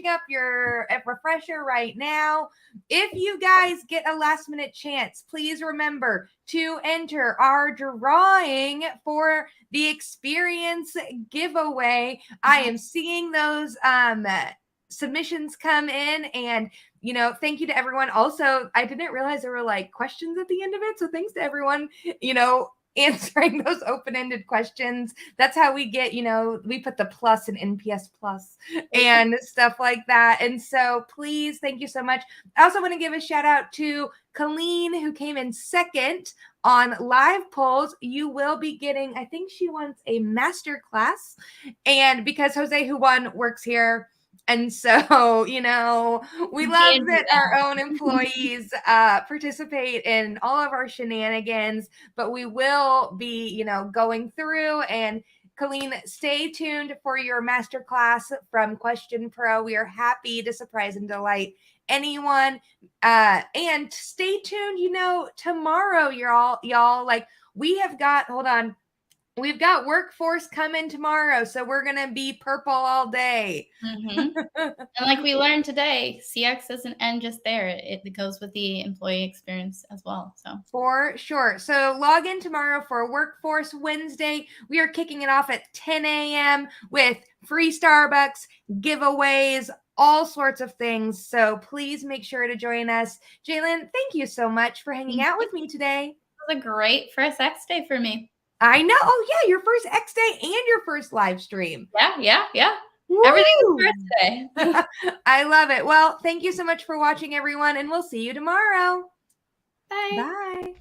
up your refresher right now. If you guys get a last minute chance, please remember to enter our drawing for the experience giveaway. I am seeing those submissions come in, and thank you to everyone. Also, I didn't realize there were questions at the end of it, so thanks to everyone answering those open-ended questions. That's how we get, we put the plus in NPS plus and stuff like that. And so please, thank you so much. I also want to give a shout out to Colleen, who came in second on live polls. You will be getting, I think she wants a master class, and because Jose, who won, works here. And so, we love that our own employees participate in all of our shenanigans, but we will be, going through. And Colleen, stay tuned for your masterclass from QuestionPro. We are happy to surprise and delight anyone. And stay tuned, tomorrow, y'all, we have got, hold on. We've got workforce coming tomorrow, so we're going to be purple all day. Mm-hmm. And like we learned today, CX doesn't end just there. It goes with the employee experience as well. So for sure. So log in tomorrow for Workforce Wednesday. We are kicking it off at 10 a.m. with free Starbucks, giveaways, all sorts of things. So please make sure to join us. Jaylene, thank you so much for hanging out with me today. It was a great first X day for me. I know. Oh, yeah. Your first X day and your first live stream. Yeah. Woo! Everything's first day. I love it. Well, thank you so much for watching, everyone, and we'll see you tomorrow. Bye. Bye.